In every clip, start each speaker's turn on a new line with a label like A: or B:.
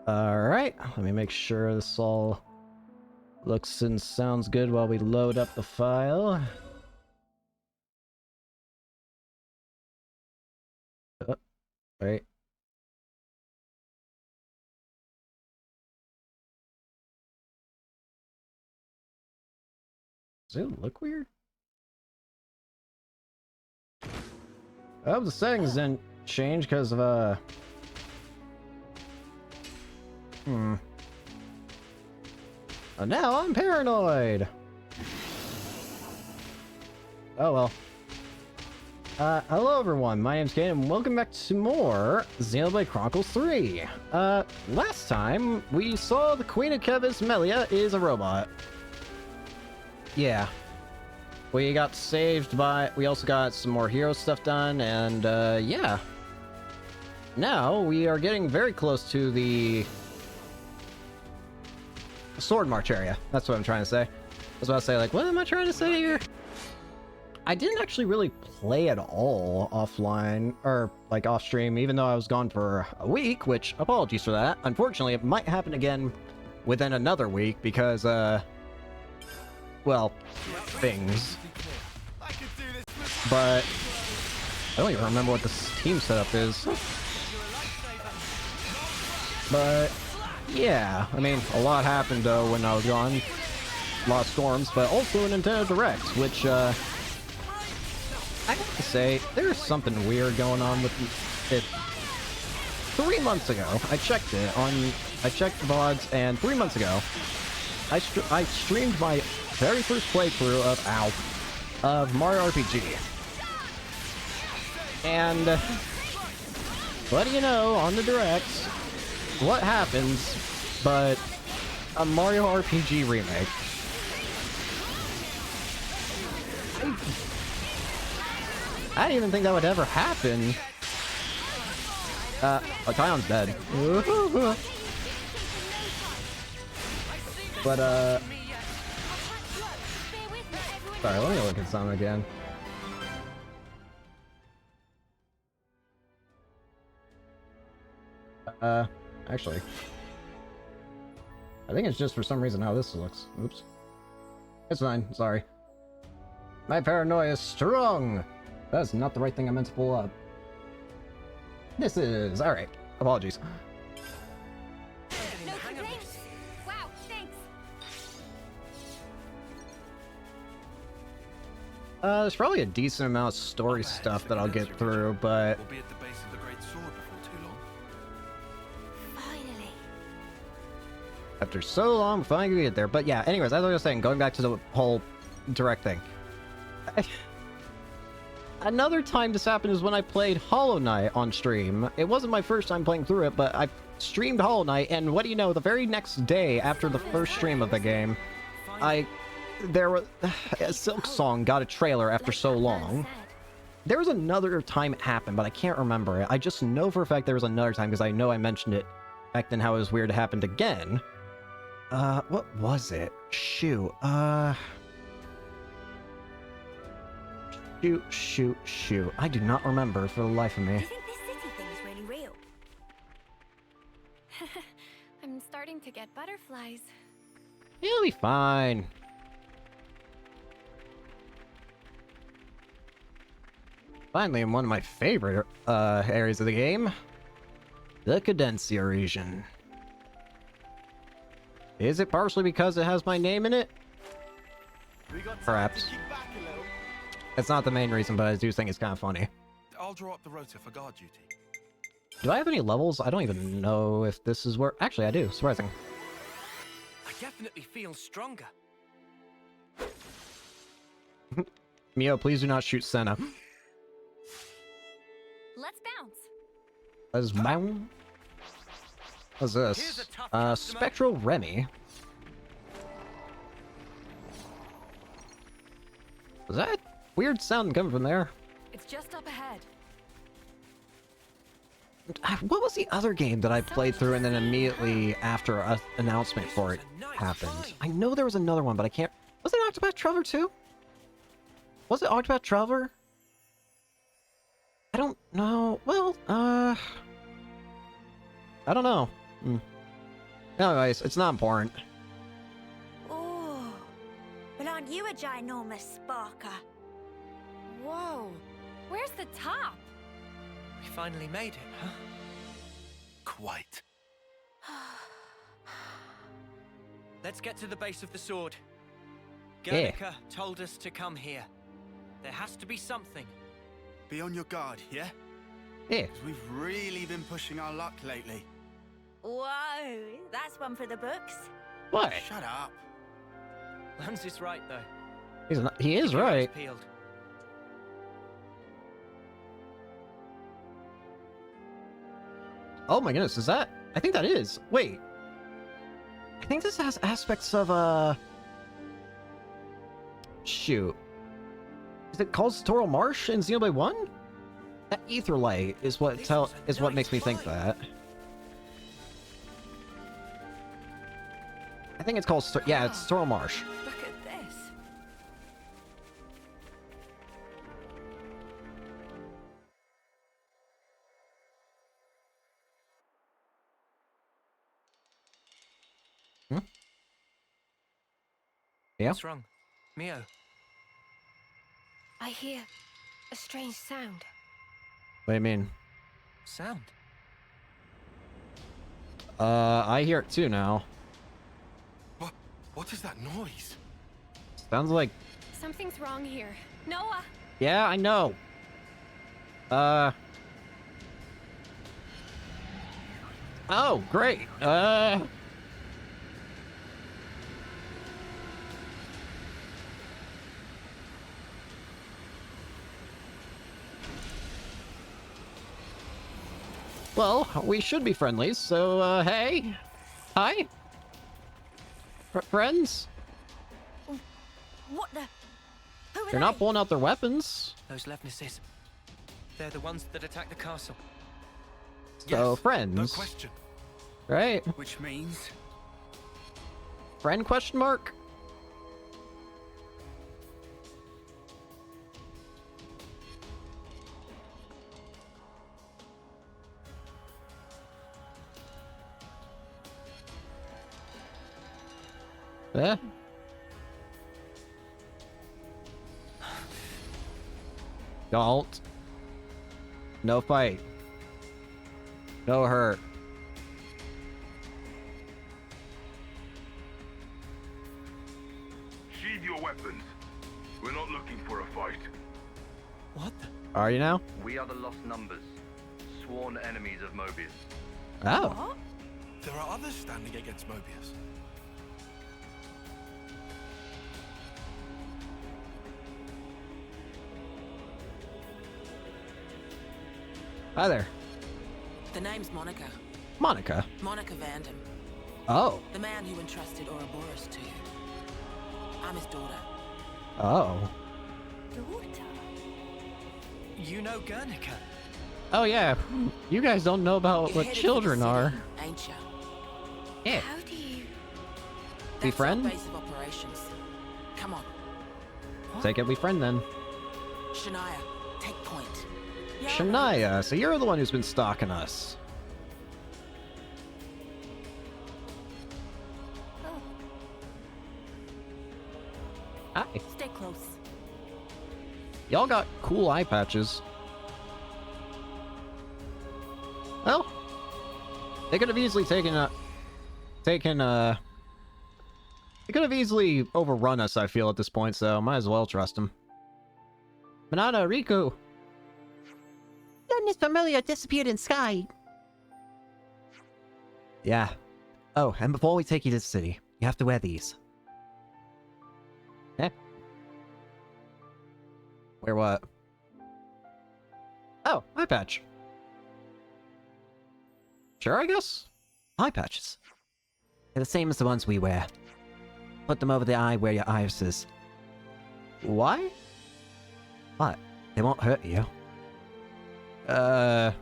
A: Alright, let me make sure this all looks and sounds good while we load up the file. Oh, wait. Does it look weird? Oh, the settings didn't change because of, Oh, now I'm paranoid! Oh well. Hello everyone, my name's Kane, and welcome back to more Xenoblade Chronicles 3. Last time, we saw the Queen of Kevis, Melia, is a robot. Yeah. We got saved by... We also got some more hero stuff done, and, yeah. Now, we are getting very close to the... Sword March area. That's what I'm trying to say. I was about to say, like, what am I trying to say here? I didn't actually really play at all offline, or, like, off-stream, even though I was gone for a week, which, apologies for that. Unfortunately, it might happen again within another week, because, well, things. But I don't even remember what this team setup is. But yeah, I mean, a lot happened though when I was gone. A lot of storms, but also a Nintendo Direct, which I have to say, there's something weird going on with it. 3 months ago, I checked the VODs, and 3 months ago, I streamed my very first playthrough of Mario RPG. And what do you know, on the Direct, what happens but a Mario RPG remake? I didn't even think that would ever happen. Tion's dead. But, sorry, let me look at some again. Actually, I think it's just for some reason how this looks. Oops. It's fine, sorry. My paranoia is strong! That's not the right thing I meant to pull up. This is... alright. Apologies.
B: No complaints. Wow, thanks.
A: There's probably a decent amount of story stuff that I'll get through, but...
C: We'll be at the base of the Great Sword before too long.
B: Finally.
A: After so long, we finally get there. But yeah, anyways, as I was saying, going back to the whole Direct thing. Another time this happened is when I played Hollow Knight on stream. It wasn't my first time playing through it, but I streamed Hollow Knight, and what do you know, the very next day after the first stream of the game, a Silk Song got a trailer after so long. There was another time it happened, but I can't remember it. I just know for a fact there was another time, because I know I mentioned it back then how it was weird it happened again. What was it? Shoot, Shoot. I do not remember for the life of me.
B: Do you think this city thing is really real? I'm starting to get butterflies.
A: You'll be fine. Finally, in one of my favorite areas of the game, the Cadencia region. Is it partially because it has my name in it? Perhaps. It's not the main reason, but I do think it's kind of funny.
C: I'll draw up the rota for guard duty.
A: Do I have any levels? I don't even know if this is where... Actually, I do. Surprising.
D: I definitely feel stronger.
A: Mio, please do not shoot Senna.
B: Let's bounce.
A: Let's bounce. What's this? Spectral Remy. Was that weird sound coming from there?
B: It's just up ahead.
A: What was the other game that I played through and then immediately after an announcement for it happened? I know there was another one, but I can't... Was it Octopath Traveler 2? Was it Octopath Traveler? I don't know. Well, I don't know. Anyways, it's not important.
E: Oh, but aren't you a ginormous sparker?
B: Whoa. Where's the top?
D: We finally made it, huh?
C: Quite.
D: Let's get to the base of the sword.
A: Yeah.
D: Guernica told us to come here. There has to be something.
C: Be on your guard, yeah?
A: Yeah.
C: Because we've really been pushing our luck lately.
E: Whoa, that's one for the books.
A: What?
C: Shut up.
D: Lance is right, though.
A: He is
D: Keep your eyes
A: right.
D: peeled.
A: Oh my goodness, is that? I think that is. Wait. I think this has aspects of, shoot. Is it called Toral Marsh in Xenoblade 1? That ether light is what makes me think that. I think it's called yeah, it's Toral Marsh.
B: Look at this.
A: Yeah.
D: What's wrong? Mio?
B: I hear a strange sound.
A: What do you mean?
D: Sound?
A: I hear it too now.
C: What is that noise?
A: Sounds like,
B: Something's wrong here. Noah!
A: yeah, I know. Oh, great. Well, we should be friendlies, so, hey. Hi. Friends?
E: What the? Who are
A: They're not
E: they?
A: pulling out their weapons.
D: Those Levnesses. They're the ones that attacked the castle.
A: So,
C: Yes,
A: friends.
C: No question.
A: Right?
C: Which means
A: Friend question mark? Eh? Don't. No fight. No hurt.
F: Sheathe your weapons. We're not looking for a fight.
D: What the?
A: Are you now?
G: We are the Lost Numbers, sworn enemies of Mobius.
A: Oh.
E: What?
C: there are others standing against Mobius.
A: Hi there.
H: The name's Monica.
A: Monica.
H: Monica Vandam.
A: Oh.
H: The man who entrusted Ouroboros to you. I'm his daughter.
A: Oh.
E: Daughter?
D: You know Guernica?
A: Oh yeah. You guys don't know about
H: You're
A: what
H: headed for the
A: children
H: city,
A: are.
H: ain't ya?
A: Yeah.
B: How do you...
A: We
H: That's
A: friend?
H: our base of operations. Come on.
A: Take it we friend then.
H: Shania, take point. Yeah,
A: Shania, so you're the one who's been stalking us.
B: Oh,
A: Hi.
H: Stay close.
A: Y'all got cool eye patches. Well, they could have easily they could have easily overrun us, I feel, at this point, so might as well trust them. Manana, Riku!
I: None is familiar disappeared in sky.
A: Yeah. Oh, and before we take you to the city, you have to wear these. Eh? Wear what? Oh, eye patch. Sure, I guess. Eye patches. They're the same as the ones we wear. Put them over the eye where your iris is. Why? What? They won't hurt you. I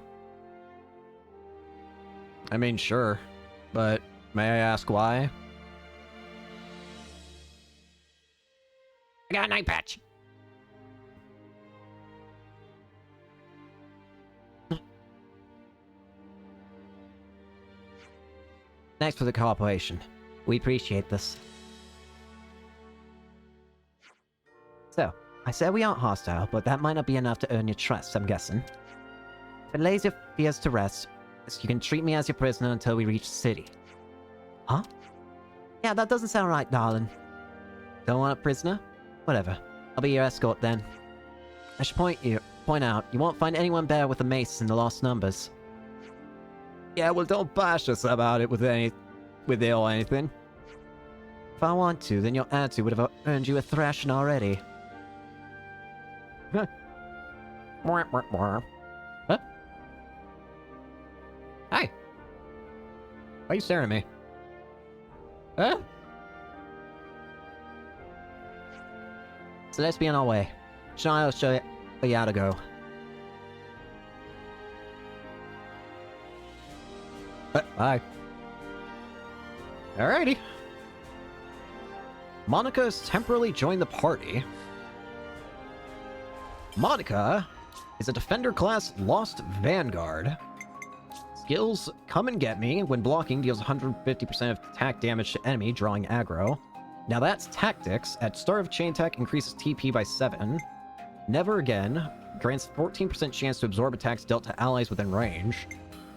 A: mean, sure. But may I ask why? I got an eye patch.
I: Thanks for the cooperation. We appreciate this. So, I said we aren't hostile, but that might not be enough to earn your trust, I'm guessing. If it lays your fears to rest, you can treat me as your prisoner until we reach the city. Huh? Yeah, that doesn't sound right, darling. Don't want a prisoner? Whatever. I'll be your escort then. I should point out, you won't find anyone better with a mace in the Lost Numbers. Yeah, well, don't bash us about it with it or anything. If I want to, then your attitude would have earned you a thrashing already. Huh?
A: What? Hi. Why are you staring at me? Huh?
I: So let's be on our way. Shall I show you how to go?
A: Bye. Alrighty. Monica has temporarily joined the party. Monica is a Defender class Lost Vanguard. Skills Come and Get Me. When blocking, deals 150% of attack damage to enemy, drawing aggro. Now that's Tactics. At start of chain attack, increases TP by 7. Never Again. Grants 14% chance to absorb attacks dealt to allies within range.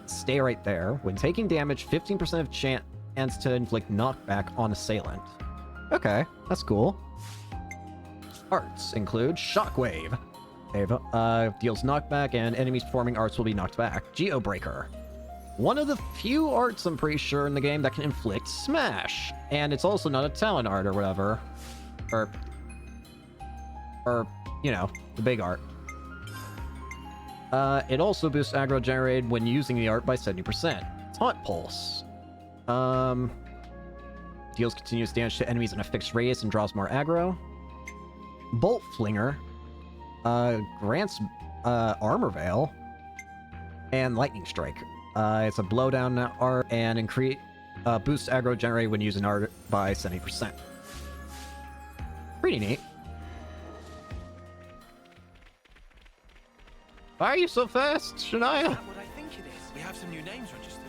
A: Stay right there. When taking damage, 15% of chance to inflict knockback on assailant. Okay, that's cool. Arts include Shockwave. Deals knockback, and enemies performing arts will be knocked back. Geobreaker. One of the few arts, I'm pretty sure, in the game that can inflict smash. And it's also not a talent art or whatever. Or, you know, the big art. It also boosts aggro generated when using the art by 70%. Taunt Pulse. Deals continuous damage to enemies in a fixed radius and draws more aggro. Bolt Flinger. Grants Armor Veil. And Lightning Strike. It's a blowdown art and boosts aggro generated when using art by 70%. Pretty neat. Why are you so fast, Shania?
C: Is that what I think it is? We have some new names registered.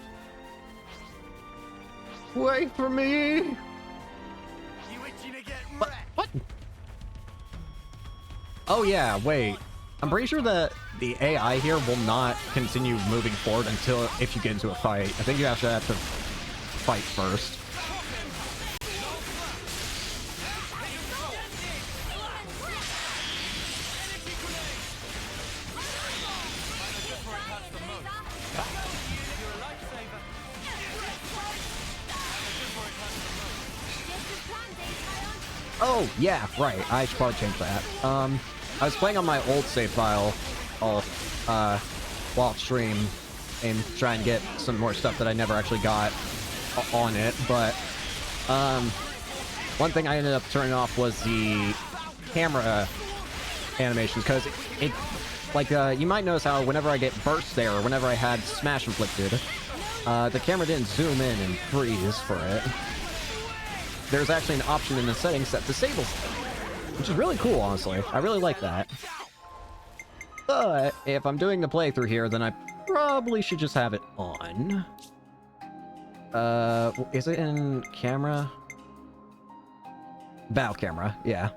A: Wait for me!
C: You itching to get wrecked?
A: What? Oh yeah, wait. I'm pretty sure that the AI here will not continue moving forward until if you get into a fight. I think you have to fight first. Oh, yeah, right. I should probably change that. I was playing on my old save file while stream and try and get some more stuff that I never actually got on it, but one thing I ended up turning off was the camera animations, because it like, you might notice how whenever I get burst there, or whenever I had smash inflicted, the camera didn't zoom in and freeze for it. There's actually an option in the settings that disables it, which is really cool, honestly. I really like that. But if I'm doing the playthrough here, then I probably should just have it on. Is it in camera? Bow camera, yeah.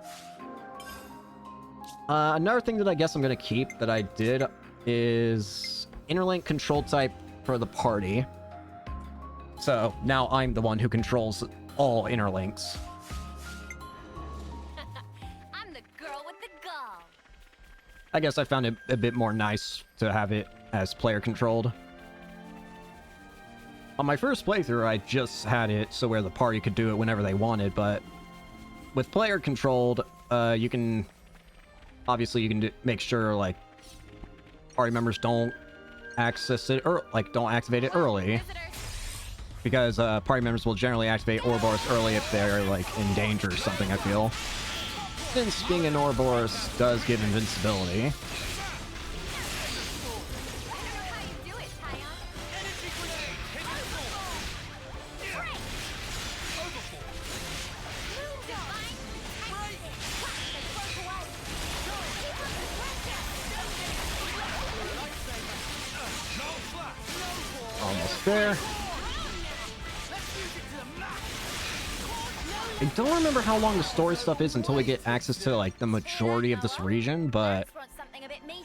A: Another thing that I guess I'm gonna keep that I did is interlink control type for the party. So now I'm the one who controls all interlinks.
B: I'm the girl with the gall.
A: I guess I found it a bit more nice to have it as player controlled. On my first playthrough, I just had it so where the party could do it whenever they wanted, but with player controlled, you can obviously make sure like party members don't access it or like don't activate it early. Because party members will generally activate Ouroboros early if they're like in danger or something, I feel. Since being an Ouroboros does give invincibility. Almost there. I don't remember how long the story stuff is until we get access to, like, the majority of this region, but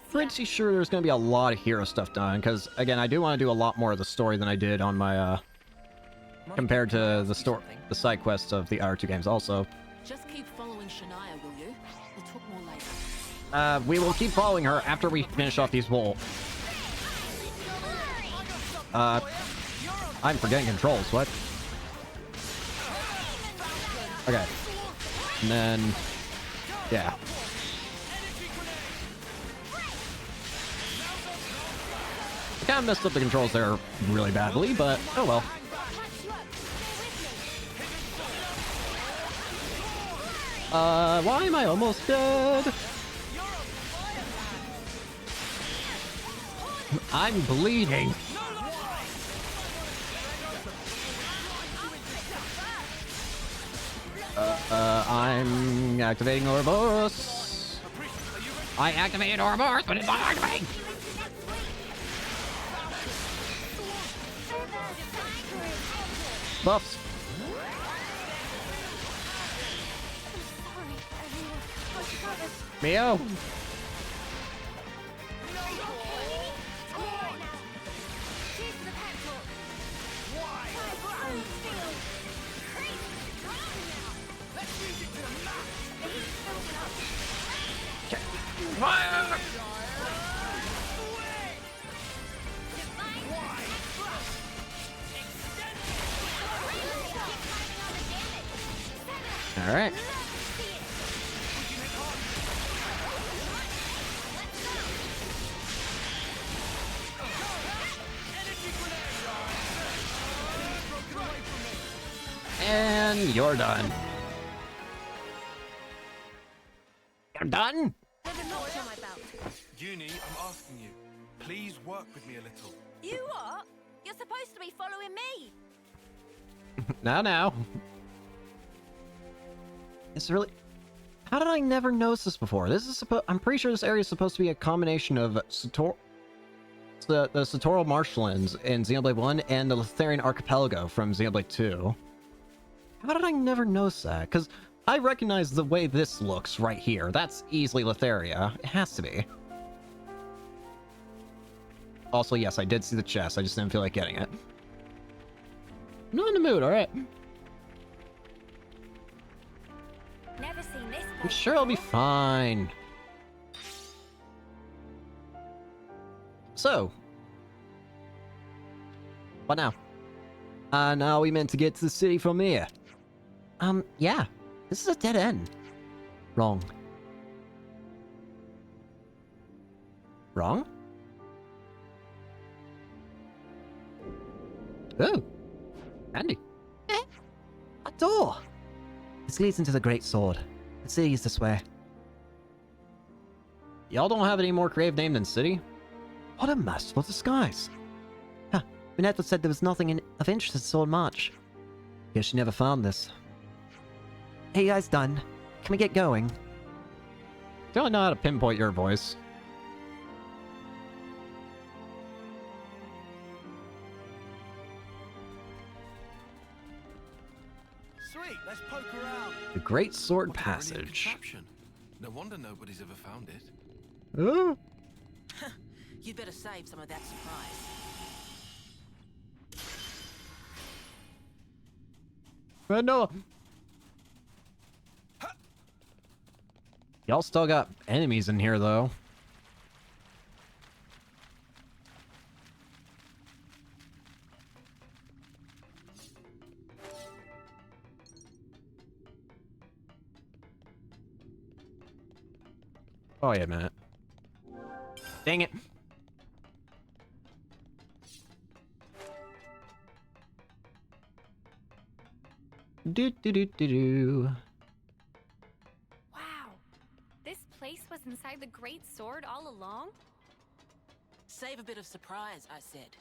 A: pretty sure there's going to be a lot of hero stuff done, because, again, I do want to do a lot more of the story than I did on my, compared to the side quests of the other two games also.
H: Just keep following Shania, will you? We'll talk more later.
A: We will keep following her after we finish off these wolves. I'm forgetting controls, what? Okay. And then... yeah. I kind of messed up the controls there really badly, but oh well. Why am I almost dead? I'm bleeding. I'm activating Ouroboros. I activated Ouroboros, but it's not activating. Buffs. Mio. Fire! All right. And you're done. You're done?
C: Uni, I'm asking you. Please work with me a little.
E: You what? You're supposed to be following me.
A: Now. It's really... how did I never notice this before? This is I'm pretty sure this area is supposed to be a combination of the Satoral Marshlands in Xenoblade 1 and the Litharian Archipelago from Xenoblade 2. How did I never notice that? Because I recognize the way this looks right here. That's easily Litharia. It has to be. Also, yes, I did see the chest. I just didn't feel like getting it. I'm not in the mood, alright.
E: Never seen this.
A: I'm sure I'll be fine. So. What now? Now we meant to get to the city from here. Yeah. This is a dead end. Wrong. Wrong? Oh. Handy. A door!
I: This leads into the Great Sword. The city is this way.
A: Y'all don't have any more creative name than city?
I: What a masterful disguise. Huh. Minetto said there was nothing of interest in Sword March. Guess she never found this. Hey, you guys done? Can we get going?
A: Don't know how to pinpoint your voice.
C: Sweet, let's poke around.
A: The Great Sword
C: What a brilliant
A: Passage.
C: contraption. No wonder nobody's ever found it.
A: Oh.
H: You'd better save some of that surprise.
A: No. Y'all still got enemies in here, though. Oh, yeah, man. Dang it. Do.
B: Wow. This place was inside the Great Sword all along?
H: Save a bit of surprise, I said.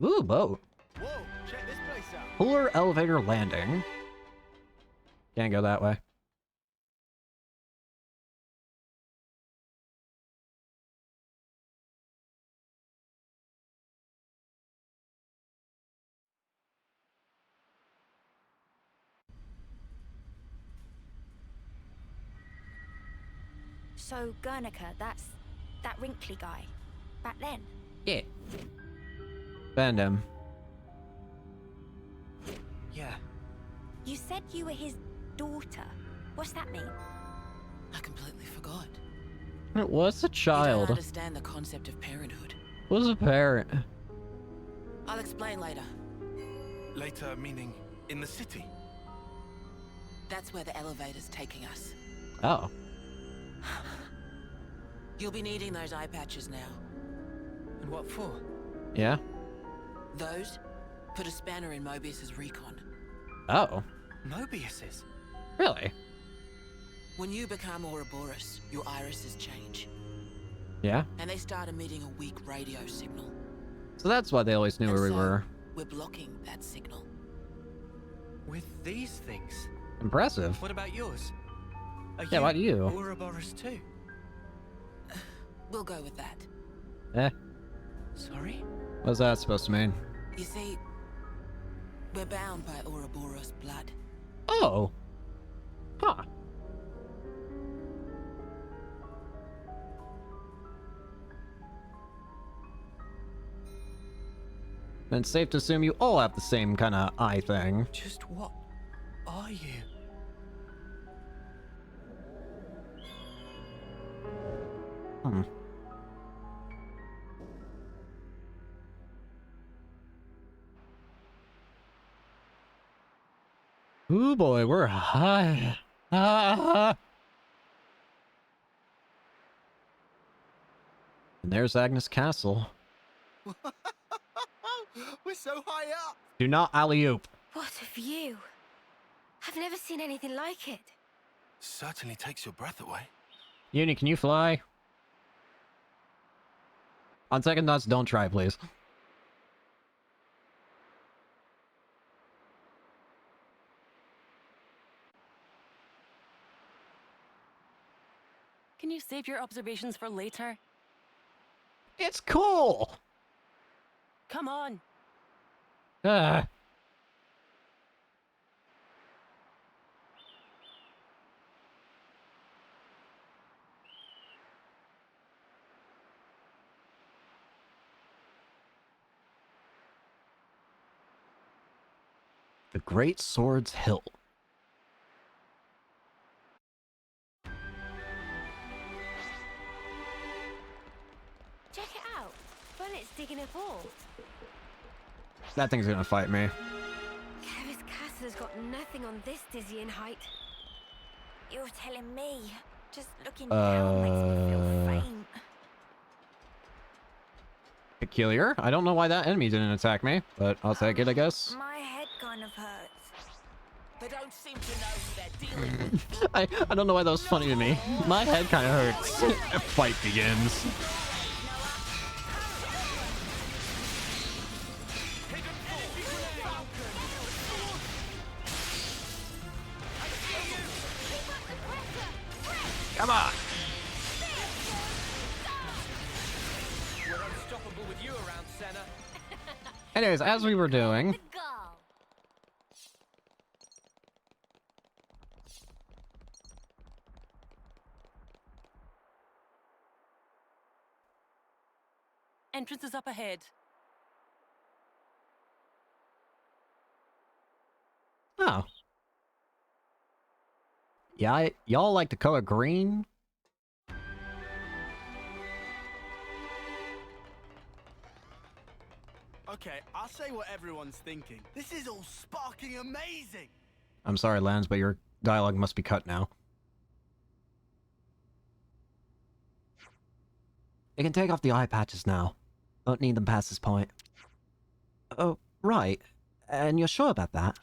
A: Ooh, boat.
C: Whoa, check this place out.
A: Polar elevator landing. Can't go that way.
E: So Guernica, that's that wrinkly guy. Back then.
I: Yeah. Found him.
D: Yeah.
E: You said you were his daughter. What's that mean?
H: I completely forgot.
A: It was a
H: You don't
A: child.
H: understand the concept of parenthood.
A: Was a parent.
H: I'll explain later.
C: Later, meaning in the city.
H: That's where the elevator's taking us.
A: Oh.
H: You'll be needing those eye patches now.
D: And what for?
A: Yeah?
H: Those put a spanner in Mobius's recon.
A: Oh.
D: Mobius's?
A: Really?
H: When you become Ouroboros, your irises change.
A: Yeah?
H: And they start emitting a weak radio signal.
A: So that's why they always knew
H: And
A: where we
H: so,
A: were.
H: We're blocking that signal.
D: With these things?
A: Impressive.
D: What about yours? Are
A: Yeah, what about you?
D: Ouroboros too?
H: We'll go with that.
A: Eh?
D: Sorry?
A: What's that supposed to mean?
H: You see, we're bound by Ouroboros blood.
A: Oh. Huh. Then it's safe to assume you all have the same kind of eye thing.
D: Just what are you?
A: Hmm. Ooh boy, we're high. Ah. And there's Agnes Castle.
C: We're so high up.
A: Do not alley-oop.
E: What a view. I've never seen anything like it.
C: Certainly takes your breath away.
A: Uni, can you fly? On second thoughts, don't try, please.
J: Can you save your observations for later?
A: It's cool!
J: Come on.
A: Ah. The Great Sword's Hill.
E: Check it out. Bullets digging a hole.
A: That thing's gonna fight me.
E: Kevis Castle's got nothing on this dizzying height. You're telling me. Just looking down makes me feel faint.
A: Peculiar. I don't know why that enemy didn't attack me, but I'll take it, I guess.
E: My head kind of hurts.
H: They don't seem to know who they're dealing with.
A: I don't know why that was funny to me. My head kind of hurts. A fight begins. Come on!
D: We're unstoppable with you around, Senna.
A: Anyways, as we were doing...
E: The gull.
J: Entrance is up ahead.
A: Oh. Yeah, y'all like the color green?
C: Okay, I'll say what everyone's thinking. This is all sparking amazing.
A: I'm sorry, Lance, but your dialogue must be cut now. You can take off the eye patches now. Don't need them past this point. Oh, right. And you're sure about that?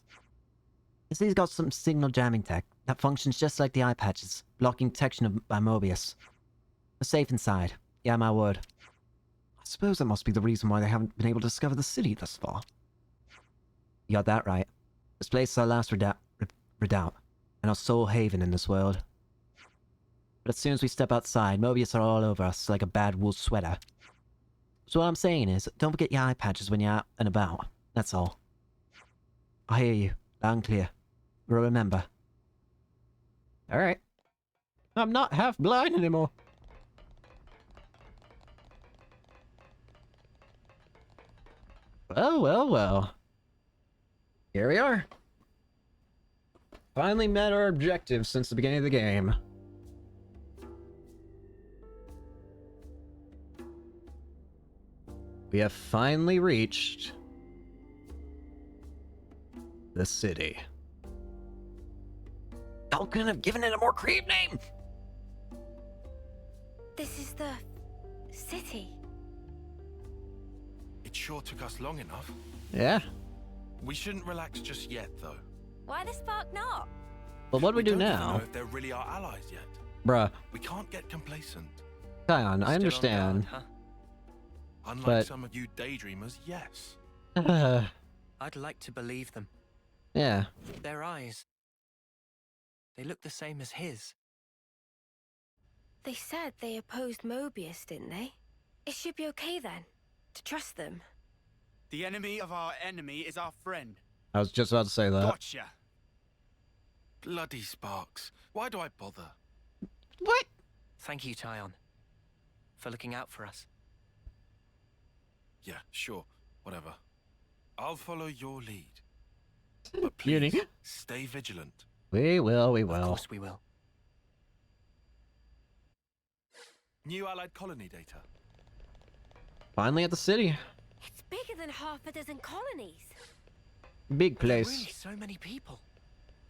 A: He's got some signal jamming tech that functions just like the eye patches, blocking detection by Mobius. We're safe inside. Yeah, my word. I suppose that must be the reason why they haven't been able to discover the city thus far. You got that right. This place is our last redoubt, and our sole haven in this world. But as soon as we step outside, Mobius are all over us like a bad wool sweater. So what I'm saying is, don't forget your eye patches when you're out and about. That's all. I hear you, loud and clear. We'll remember. Alright. I'm not half blind anymore. Well, well, well. Here we are. Finally met our objectives since the beginning of the game. We have finally reached the city. Y'all couldn't have given it a more creative name!
E: This is the city.
K: It sure took us long enough.
A: Yeah.
K: We shouldn't relax just yet, though.
E: Why the spark not?
A: But what do we do
K: don't even
A: now?
K: know if they're really our allies yet.
A: Bruh.
K: We can't get complacent.
A: Kion, I
D: Still
A: understand.
D: on guard,
K: Unlike
A: But-
K: some of you daydreamers, yes.
D: huh? I'd like to believe them.
A: Yeah.
D: Their eyes. They look the same as his.
E: They said they opposed Mobius, didn't they? It should be okay then, to trust them.
C: The enemy of our enemy is our friend.
A: I was just about to say that.
C: Gotcha.
K: Bloody Sparks. Why do I bother?
A: What?
D: Thank you, Tyon, for looking out for us.
K: Yeah, sure. Whatever. I'll follow your lead. But please,
A: Beauty.
K: stay vigilant.
A: We will, we
D: Of
A: will.
D: course we will.
K: New Allied colony data.
A: Finally at the city.
E: It's bigger than half a dozen colonies.
A: Big
D: There are
A: place.
D: really so many people.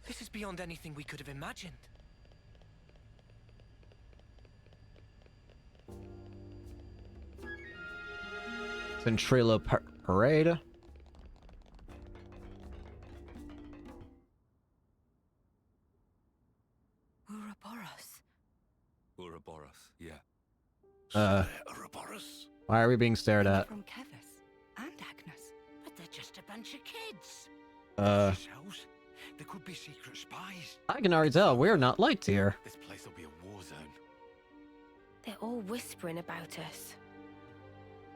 D: This is beyond anything we could have imagined.
A: Ventrilo Parade.
H: Ouroboros.
F: Ouroboros, yeah.
K: Ouroboros.
A: Why are we being stared at?
H: From Kevis and Agnes. But they're just a bunch of kids.
F: Yourselves? There could be secret spies.
A: I can already tell we're not liked here.
F: This place will be a war zone.
E: They're all whispering about us.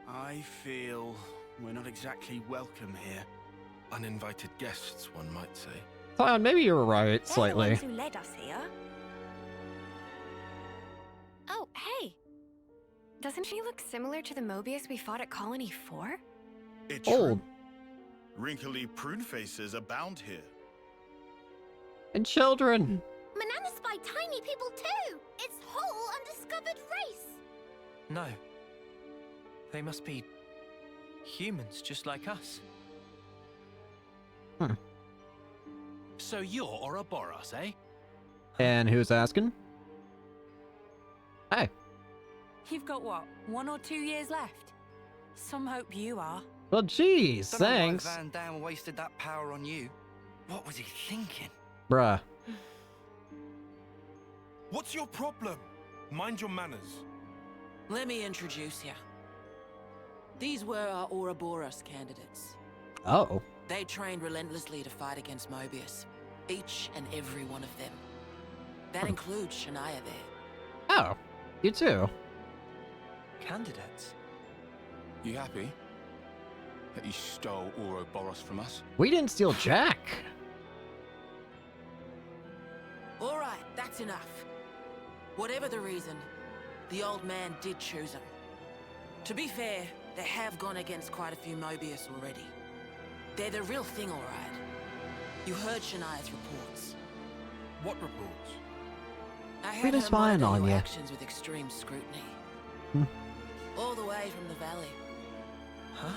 C: I feel we're not exactly welcome here.
K: Uninvited guests, one might say.
A: Kion, maybe you're right,
E: They're the
A: slightly.
E: ones who led us here.
B: Oh, hey! Doesn't she look similar to the Mobius we fought at Colony 4?
L: It's
A: Old.
L: true. Wrinkly prune faces abound here.
A: And children.
E: Manana spy tiny people too! It's whole undiscovered race!
D: No. They must be humans just like us.
F: So you're Ouroboros, eh?
A: And who's asking? Hey.
J: You've got what, 1 or 2 years left? Some hope you are.
A: Well, geez,
G: Don't know why
A: thanks.
G: Van Dam wasted that power on you. What was he thinking?
A: Bruh.
K: What's your problem? Mind your manners.
H: Let me introduce you. These were our Ouroboros candidates.
A: Oh.
H: They trained relentlessly to fight against Mobius. Each and every one of them. That includes Shania there.
A: Oh. You too.
D: Candidates?
F: You happy that you stole Ouroboros from us?
A: We didn't steal Jack.
H: All right, that's enough. Whatever the reason, the old man did choose him. To be fair, they have gone against quite a few Mobius already. They're the real thing, all right. You heard Shania's reports.
K: What reports?
H: I
A: We've
H: had
A: been
H: her
A: spying
H: monitor
A: on
H: your
A: you.
H: actions with extreme scrutiny.
A: Hmm.
H: All the way from the valley.
D: Huh?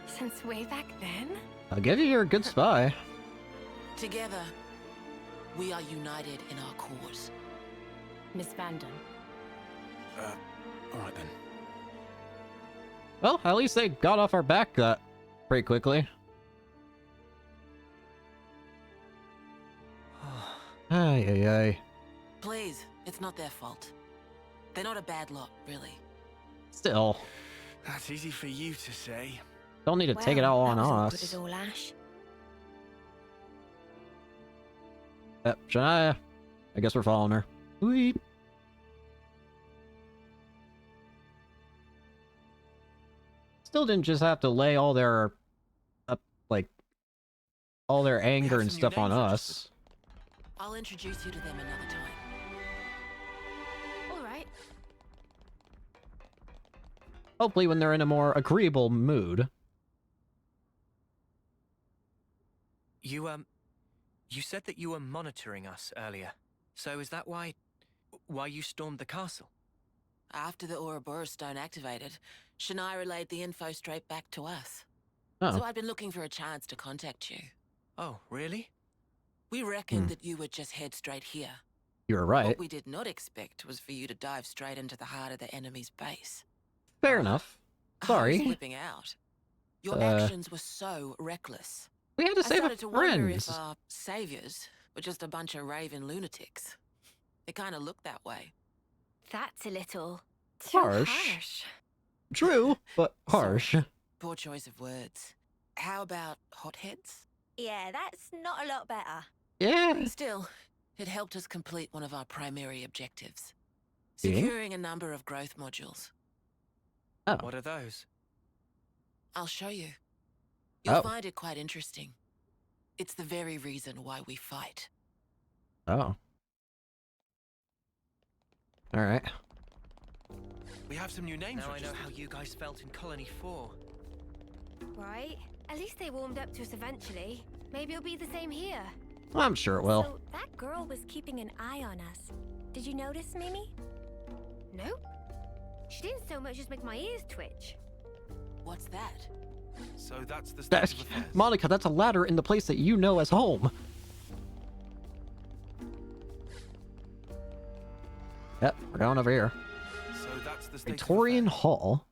B: Since way back then?
A: I'll give you your good spy.
H: Together, we are united in our cause.
J: Miss Vanden.
K: All right then.
A: Well, at least they got off our back pretty quickly. Ay, ay, ay.
H: Please, it's not their fault. They're not a bad lot, really.
A: Still,
C: That's easy for you to say.
A: don't need to take it all on
E: that was all good
A: us.
E: as all Ash.
A: Yep, Shania. I guess we're following her. Weep. Still didn't just have to lay all their, all their anger
K: have
A: and
K: some new
A: stuff on
K: names
A: us.
H: I'll introduce you to them another time.
A: Hopefully when they're in a more agreeable mood.
D: You said that you were monitoring us earlier. So is that why you stormed the castle?
H: After the Ouroboros stone activated, Shania relayed the info straight back to us.
A: Oh.
H: So I'd been looking for a chance to contact you.
D: Oh, really?
H: We reckoned that you would just head straight here.
A: You were right.
H: What we did not expect was for you to dive straight into the heart of the enemy's base.
A: Fair enough.
H: I was
A: Sorry.
H: flipping out. Your actions were so reckless.
A: We had to
H: I
A: save a
H: started to wonder
A: friend.
H: if our saviors were just a bunch of raving lunatics. It kind of looked that way.
E: That's a little too
A: Harsh. True, but harsh.
H: Sorry. Poor choice of words. How about hotheads?
E: Yeah, that's not a lot better.
A: Yeah.
H: Still, it helped us complete one of our primary objectives.
A: Yeah?
H: Securing a number of growth modules.
A: Oh.
D: What are those?
H: I'll show you. You'll
A: Oh.
H: find it quite interesting. It's the very reason why we fight.
A: Oh. Alright.
K: We have some new names.
D: Now I know how you guys felt in Colony 4.
E: Right? At least they warmed up to us eventually. Maybe it'll be the same here.
A: I'm sure it will.
E: So that girl was keeping an eye on us. Did you notice, Mimi? Nope. She didn't so much as make my ears twitch.
H: What's that?
K: So that's the state of affairs.
A: Monica, that's a ladder in the place that you know as home. Yep, we're going over here.
K: So that's the state
A: Victorian
K: of affairs.
A: Hall.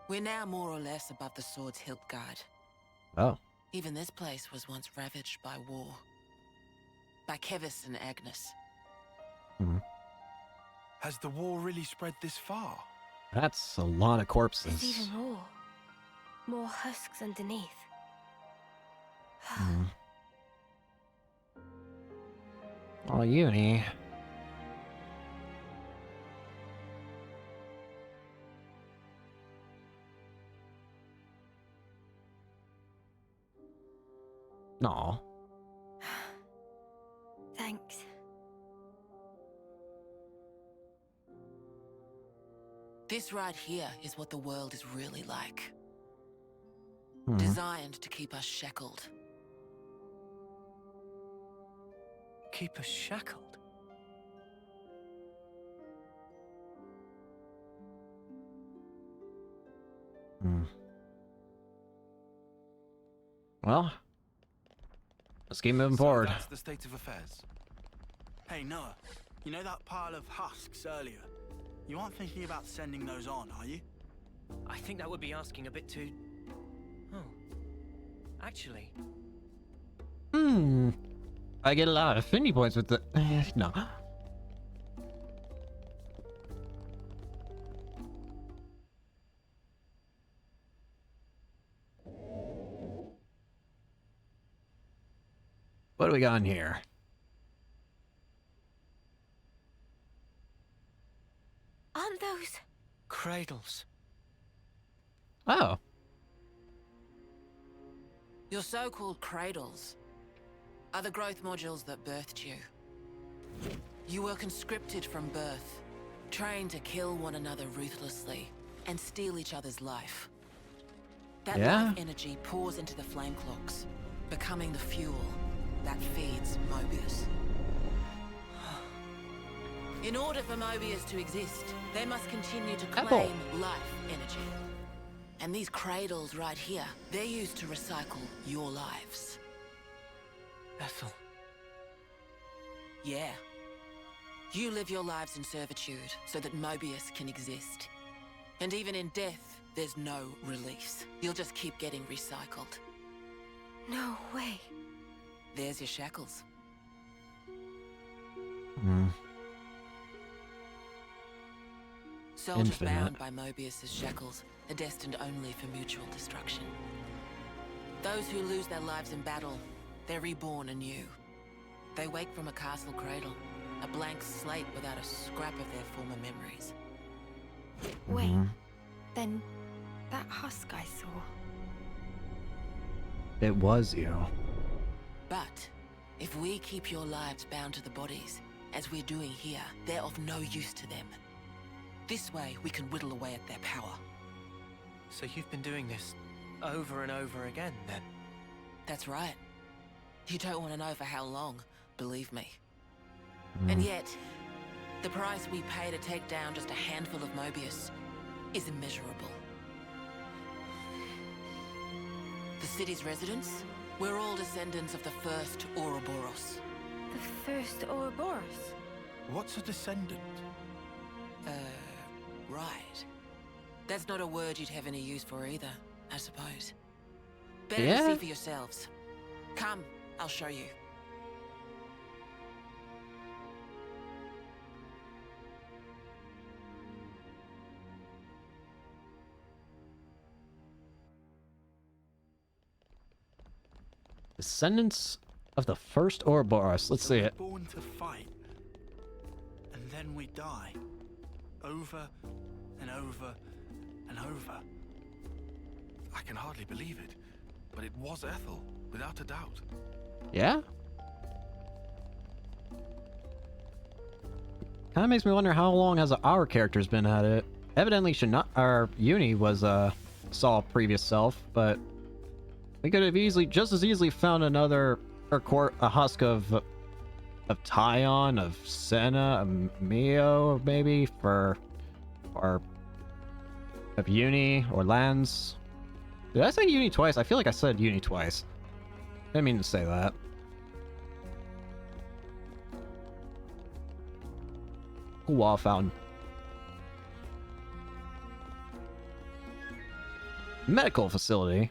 H: We're now more or less above the sword's hilt guard.
A: Oh.
H: Even this place was once ravaged by war. By Kevis and Agnes.
K: Has the war really spread this far?
A: That's a lot of
E: There's
A: corpses.
E: even more. More husks underneath.
A: Oh, Uni. No.
E: Thanks.
H: This right here is what the world is really like.
A: Hmm.
H: Designed to keep us shackled.
D: Keep us shackled?
A: Well, let's keep moving
K: So
A: forward.
K: that's the state of affairs.
C: Hey, Noah, you know that pile of husks earlier? You aren't thinking about sending those on, are you?
D: I think that would be asking a bit too... Oh. Actually...
A: I get a lot of affinity points with the... no. What do we got in here?
E: Aren't those?
D: Cradles.
A: Oh.
H: Your so-called cradles are the growth modules that birthed you. You were conscripted from birth, trained to kill one another ruthlessly and steal each other's life. That life energy pours into the flame clocks, becoming the fuel that feeds Mobius. In order for Mobius to exist, they must continue to claim life energy. And these cradles right here, they're used to recycle your lives.
D: Ethel.
H: Yeah. You live your lives in servitude so that Mobius can exist. And even in death, there's no release. You'll just keep getting recycled.
E: No way.
H: There's your shackles. Soldiers bound by Mobius's shackles are destined only for mutual destruction. Those who lose their lives in battle, they're reborn anew. They wake from a castle cradle, a blank slate without a scrap of their former memories.
E: Wait, then that husk I saw.
A: It was you.
H: But if we keep your lives bound to the bodies, as we're doing here, they're of no use to them. This way, we can whittle away at their power.
D: So you've been doing this over and over again, then?
H: That's right. You don't want to know for how long, believe me. And yet, the price we pay to take down just a handful of Mobius is immeasurable. The city's residents, we're all descendants of the first Ouroboros.
E: The first Ouroboros?
C: What's a descendant?
H: Right. That's not a word you'd have any use for either, I suppose. Better
I: Yeah.
H: to see for yourselves. Come, I'll show you.
A: Descendants of the first Ouroboros. Let's see it.
C: We're born to fight, and then we die, over and over and over.
K: I can hardly believe it, but it was Ethel, without a doubt.
A: Yeah? Kind of makes me wonder how long has our character's been at it. Evidently, our Uni was saw a previous self, but we could have just as easily found another a husk of Tyon, of Senna, of Mio, maybe or of Uni or Lance. Did I say Uni twice? I feel like I said Uni twice. Didn't mean to say that. Cool wall fountain. Medical facility.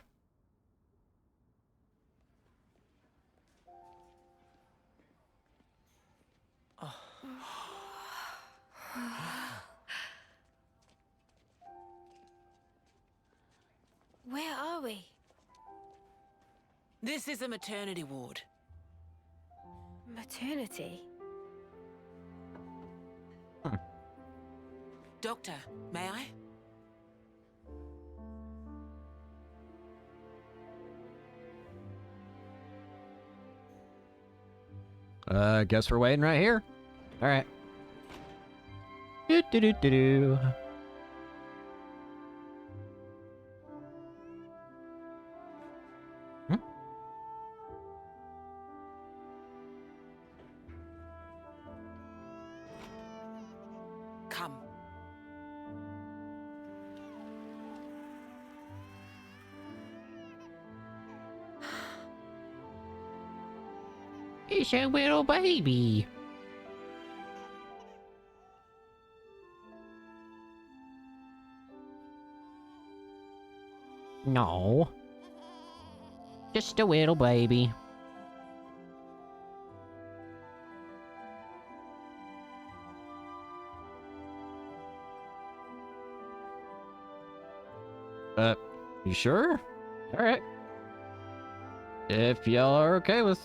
E: Where are we?
H: This is a maternity ward.
E: Maternity?
H: Doctor, may I?
A: Guess we're waiting right here. All right. Do do do do do.
H: Come.
A: It's a little baby. No. Just a little baby. You sure? Alright. If y'all are okay with...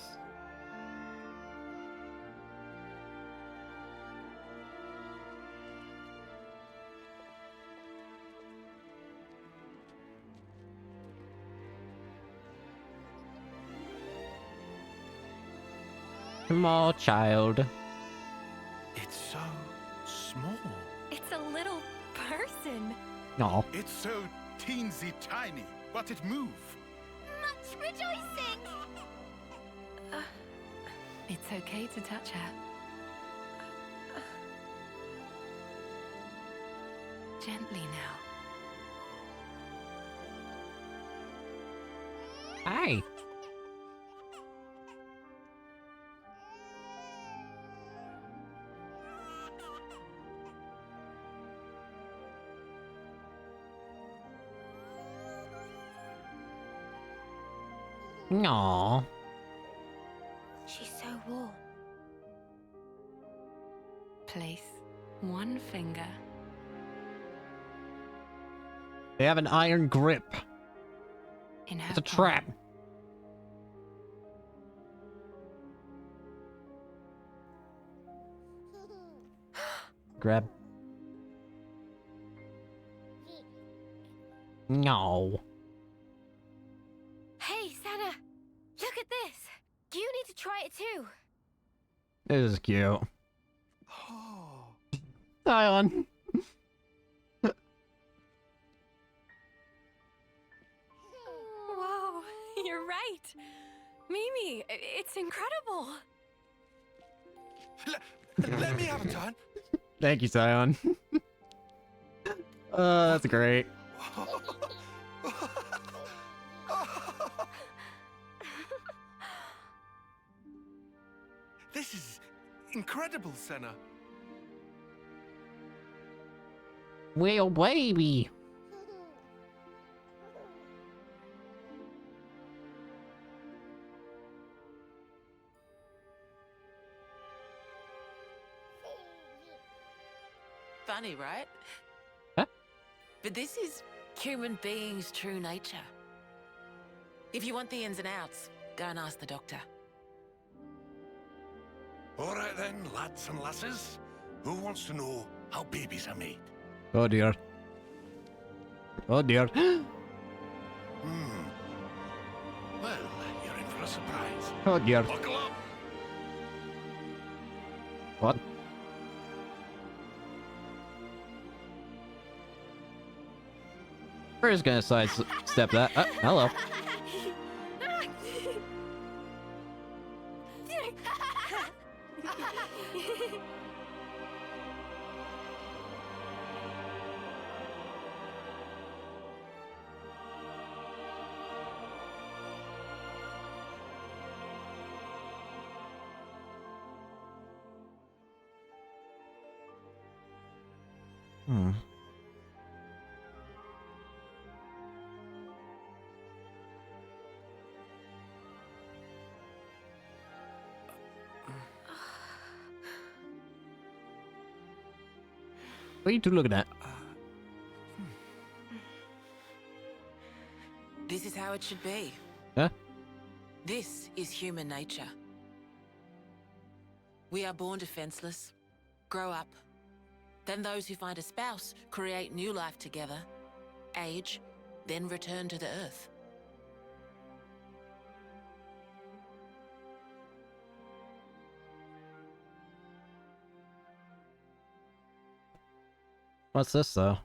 A: Small child.
K: It's so small.
B: It's a little person.
A: No.
L: It's so teensy tiny, but it move.
B: Much rejoicing.
J: It's okay to touch her. Gently now.
A: Hi. Aww.
E: She's so warm.
J: Place one finger.
A: They have an iron grip.
J: In her
A: It's a
J: palm.
A: trap. Grab. No.
E: Hey, Sana! Look at this! You need to try it too!
A: This is cute. Zion.
B: Whoa, you're right. Mimi, it's incredible.
K: Let me have a turn.
A: Thank you, Zion. That's great.
K: This is incredible, Senna.
A: Well, baby.
H: Funny, right?
A: Huh?
H: But this is human beings' true nature. If you want the ins and outs, go and ask the doctor.
L: All right then, lads and lasses. Who wants to know how babies are made?
A: Oh dear. Oh dear.
L: Well, you're in for a surprise.
A: Oh dear.
L: Buckle up.
A: What? We're just gonna sidestep that. Hello. What are you two looking at?
H: This is how it should be.
A: Huh?
H: This is human nature. We are born defenseless, grow up. Then those who find a spouse create new life together, age, then return to the earth.
A: What's this though?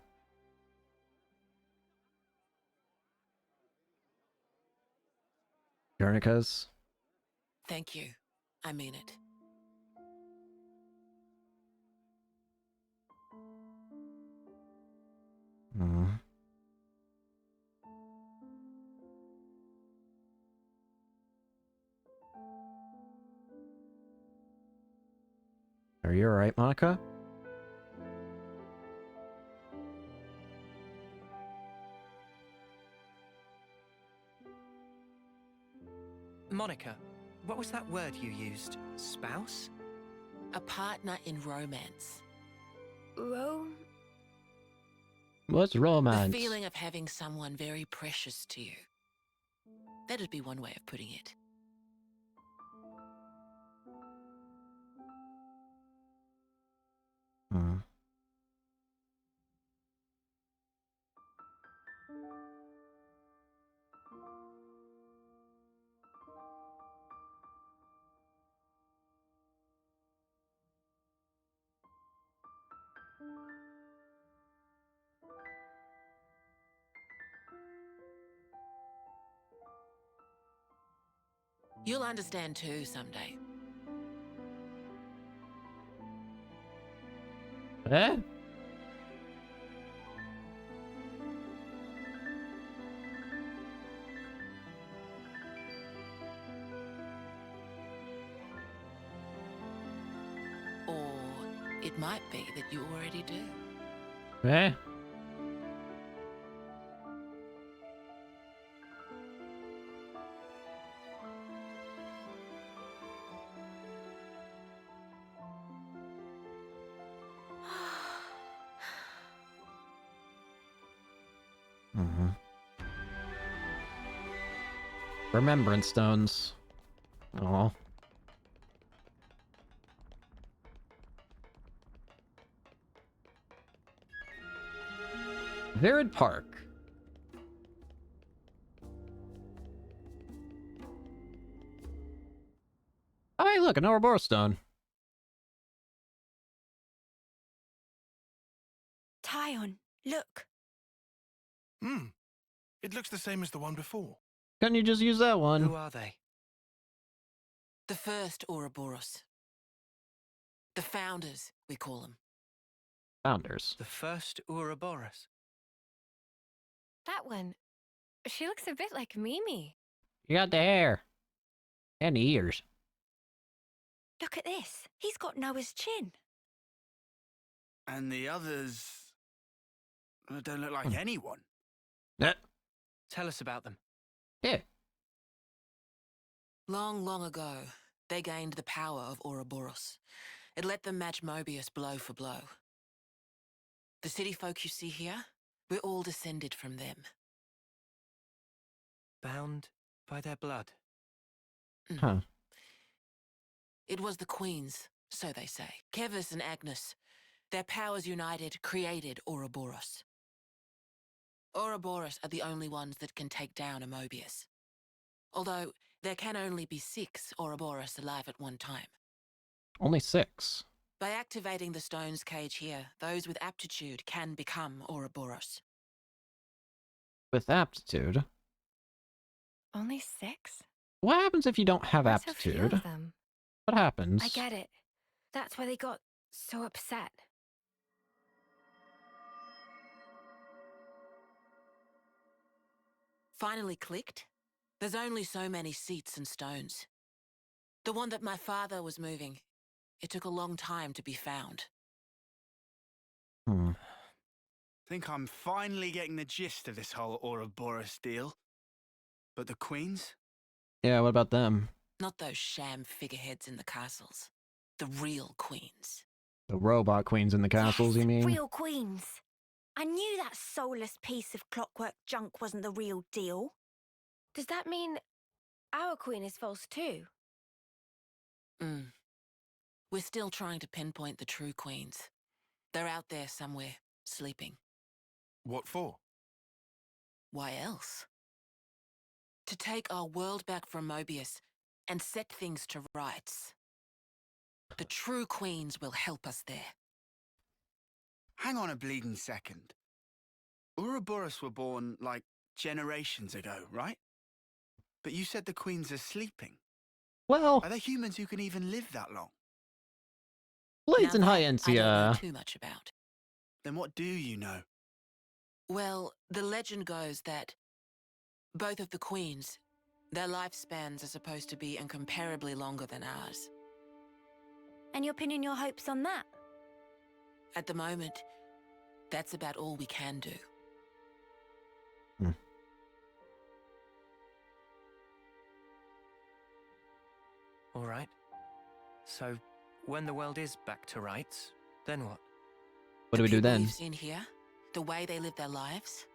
A: Chronicles?
H: Thank you. I mean it.
A: Are you alright, Monica?
D: Monica, what was that word you used? Spouse?
H: A partner in romance.
A: What's romance?
H: The feeling of having someone very precious to you. That'd be one way of putting it. You'll understand too someday.
A: Eh?
H: Or it might be that you already do.
A: Eh? Remembrance stones. Oh. Virid Park. Oh, hey, look, an Ouroboros stone.
E: Look.
K: It looks the same as the one before.
A: Couldn't you just use that one?
D: Who are they?
H: The first Ouroboros. The founders, we call them.
A: Founders.
D: The first Ouroboros.
B: That one. She looks a bit like Mimi.
A: You got the hair. And the ears.
E: Look at this. He's got Noah's chin.
C: And the others don't look like anyone.
D: Tell us about them.
A: Yeah.
H: Long, long ago, they gained the power of Ouroboros. It let them match Mobius blow for blow. The city folk you see here, we're all descended from them.
D: Bound by their blood.
A: Huh.
H: It was the queens, so they say. Kevis and Agnes. Their powers united created Ouroboros. Ouroboros are the only ones that can take down a Mobius. Although, there can only be 6 Ouroboros alive at one time.
A: Only 6.
H: By activating the stone's cage here, those with aptitude can become Ouroboros.
A: With aptitude?
B: Only 6?
A: What happens if you don't have
B: Why so few
A: aptitude?
B: of them?
A: What happens?
E: I get it. That's why they got so upset.
H: Finally clicked? There's only so many seats and stones. The one that my father was moving, it took a long time to be found.
C: Think I'm finally getting the gist of this whole Ouroboros deal. But the queens?
A: Yeah, what about them?
H: Not those sham figureheads in the castles. The real queens.
A: The robot queens in the castles,
E: Yes,
A: you mean?
E: real queens. I knew that soulless piece of clockwork junk wasn't the real deal.
B: Does that mean our queen is false too?
H: We're still trying to pinpoint the true queens. They're out there somewhere, sleeping.
K: What for?
H: Why else? To take our world back from Mobius and set things to rights. The true queens will help us there.
C: Hang on a bleeding second. Ouroboros were born, like, generations ago, right? But you said the queens are sleeping.
A: Well,
C: Are there humans who can even live that long?
A: Blades and
H: Now
A: High
H: that I don't know
A: Ensia.
H: too much about.
C: Then what do you know?
H: Well, the legend goes that both of the queens, their lifespans are supposed to be incomparably longer than ours.
E: And you're pinning your hopes on that?
H: At the moment, that's about all we can do.
D: All right. So, when the world is back to rights, then what?
A: What do we do
H: The people
A: then?
H: you've seen here, the way they live their lives,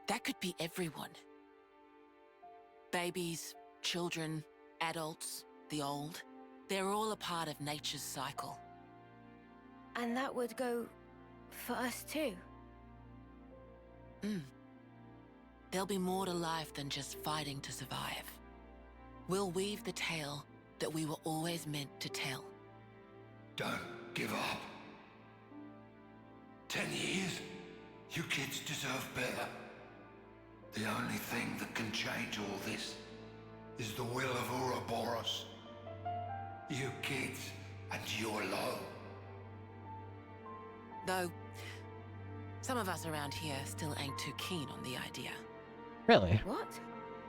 H: that could be everyone. Babies, children, adults, the old, they're all a part of nature's cycle.
E: And that would go for us too.
H: There'll be more to life than just fighting to survive. We'll weave the tale that we were always meant to tell.
L: Don't give up. 10 years? You kids deserve better. The only thing that can change all this is the will of Ouroboros. You kids and your low.
H: Though, some of us around here still ain't too keen on the idea.
A: Really?
E: What?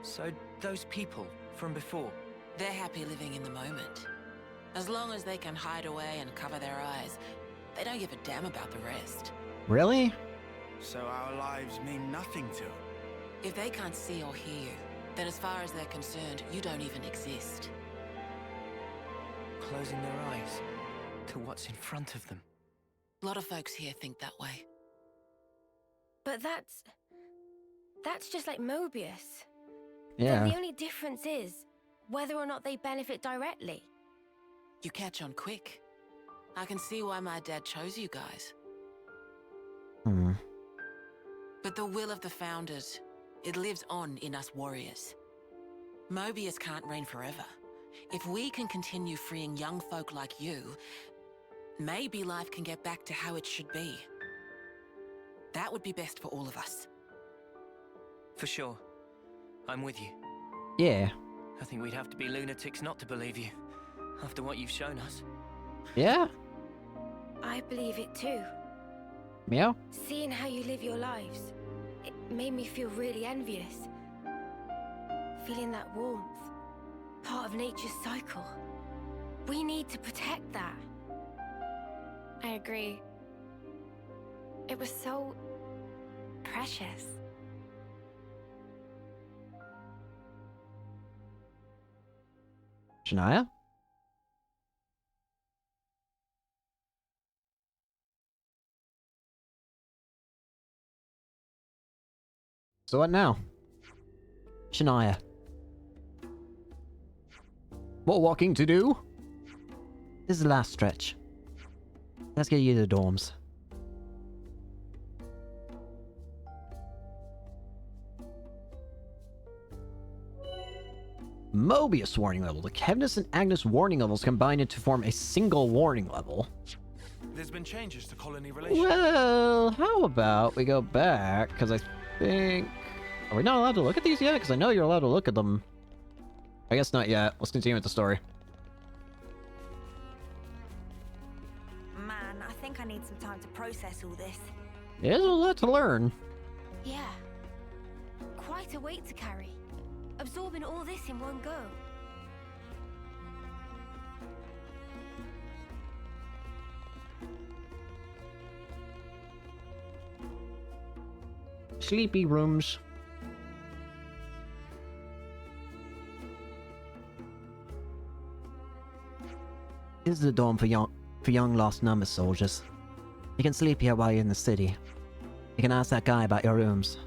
D: So, those people from before,
H: They're happy living in the moment. As long as they can hide away and cover their eyes, they don't give a damn about the rest.
A: Really?
C: So our lives mean nothing to them.
H: If they can't see or hear you, then as far as they're concerned, you don't even exist.
D: closing their eyes to what's in front of them.
H: A lot of folks here think that way.
E: But that's just like Mobius.
A: Yeah.
E: Then the only difference is whether or not they benefit directly.
H: You catch on quick. I can see why my dad chose you guys. But the will of the Founders, it lives on in us warriors. Mobius can't reign forever. If we can continue freeing young folk like you, maybe life can get back to how it should be. that would be best for all of us.
D: For sure. I'm with you.
I: Yeah.
D: I think we'd have to be lunatics not to believe you, after what you've shown us.
I: Yeah?
E: I believe it too.
I: Meow?
E: Seeing how you live your lives, it made me feel really envious. Feeling that warmth, part of nature's cycle. We need to protect that.
B: I agree. It was so precious.
I: Shania? So what now? Shania.
A: More walking to do?
I: This is the last stretch. Let's get you to the dorms.
A: Mobius warning level. The Kevnus and Agnes warning levels combined to form a single warning level.
K: There's been changes to colony relations.
A: Well, how about we go back? Because I think... Are we not allowed to look at these yet? Because I know you're allowed to look at them. I guess not yet. Let's continue with the story.
E: Man, I think I need some time to process all this.
A: There's a lot to learn.
E: Yeah. Quite a weight to carry. Absorbing all this in one go.
A: Sleepy rooms.
I: This is the dorm for young lost number soldiers. You can sleep here while you're in the city. You can ask that guy about your rooms.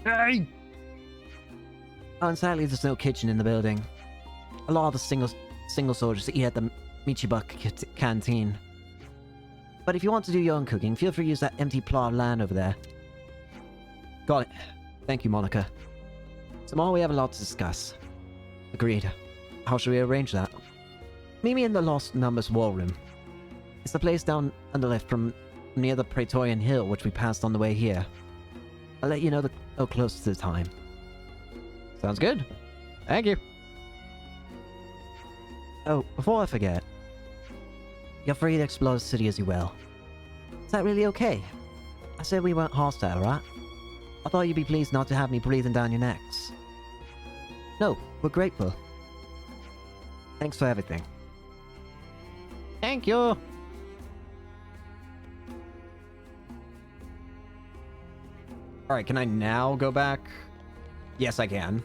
A: Hey!
I: Oh, and sadly, there's no kitchen in the building. A lot of the single soldiers eat at the Michibuk canteen. But if you want to do your own cooking, feel free to use that empty plot of land over there.
A: Got it. Thank you, Monica.
I: Tomorrow we have a lot to discuss. Agreed. How should we arrange that? Meet me in the Lost Numbers war room. It's the place down on the left from near the Praetorian Hill, which we passed on the way here. I'll let you know close to the time.
A: Sounds good. Thank you.
I: Oh, before I forget, you're free to explore the city as you will. Is that really okay? I said we weren't hostile, right? I thought you'd be pleased not to have me breathing down your necks. No, we're grateful. Thanks for everything.
A: Thank you. Alright, can I now go back? Yes, I can.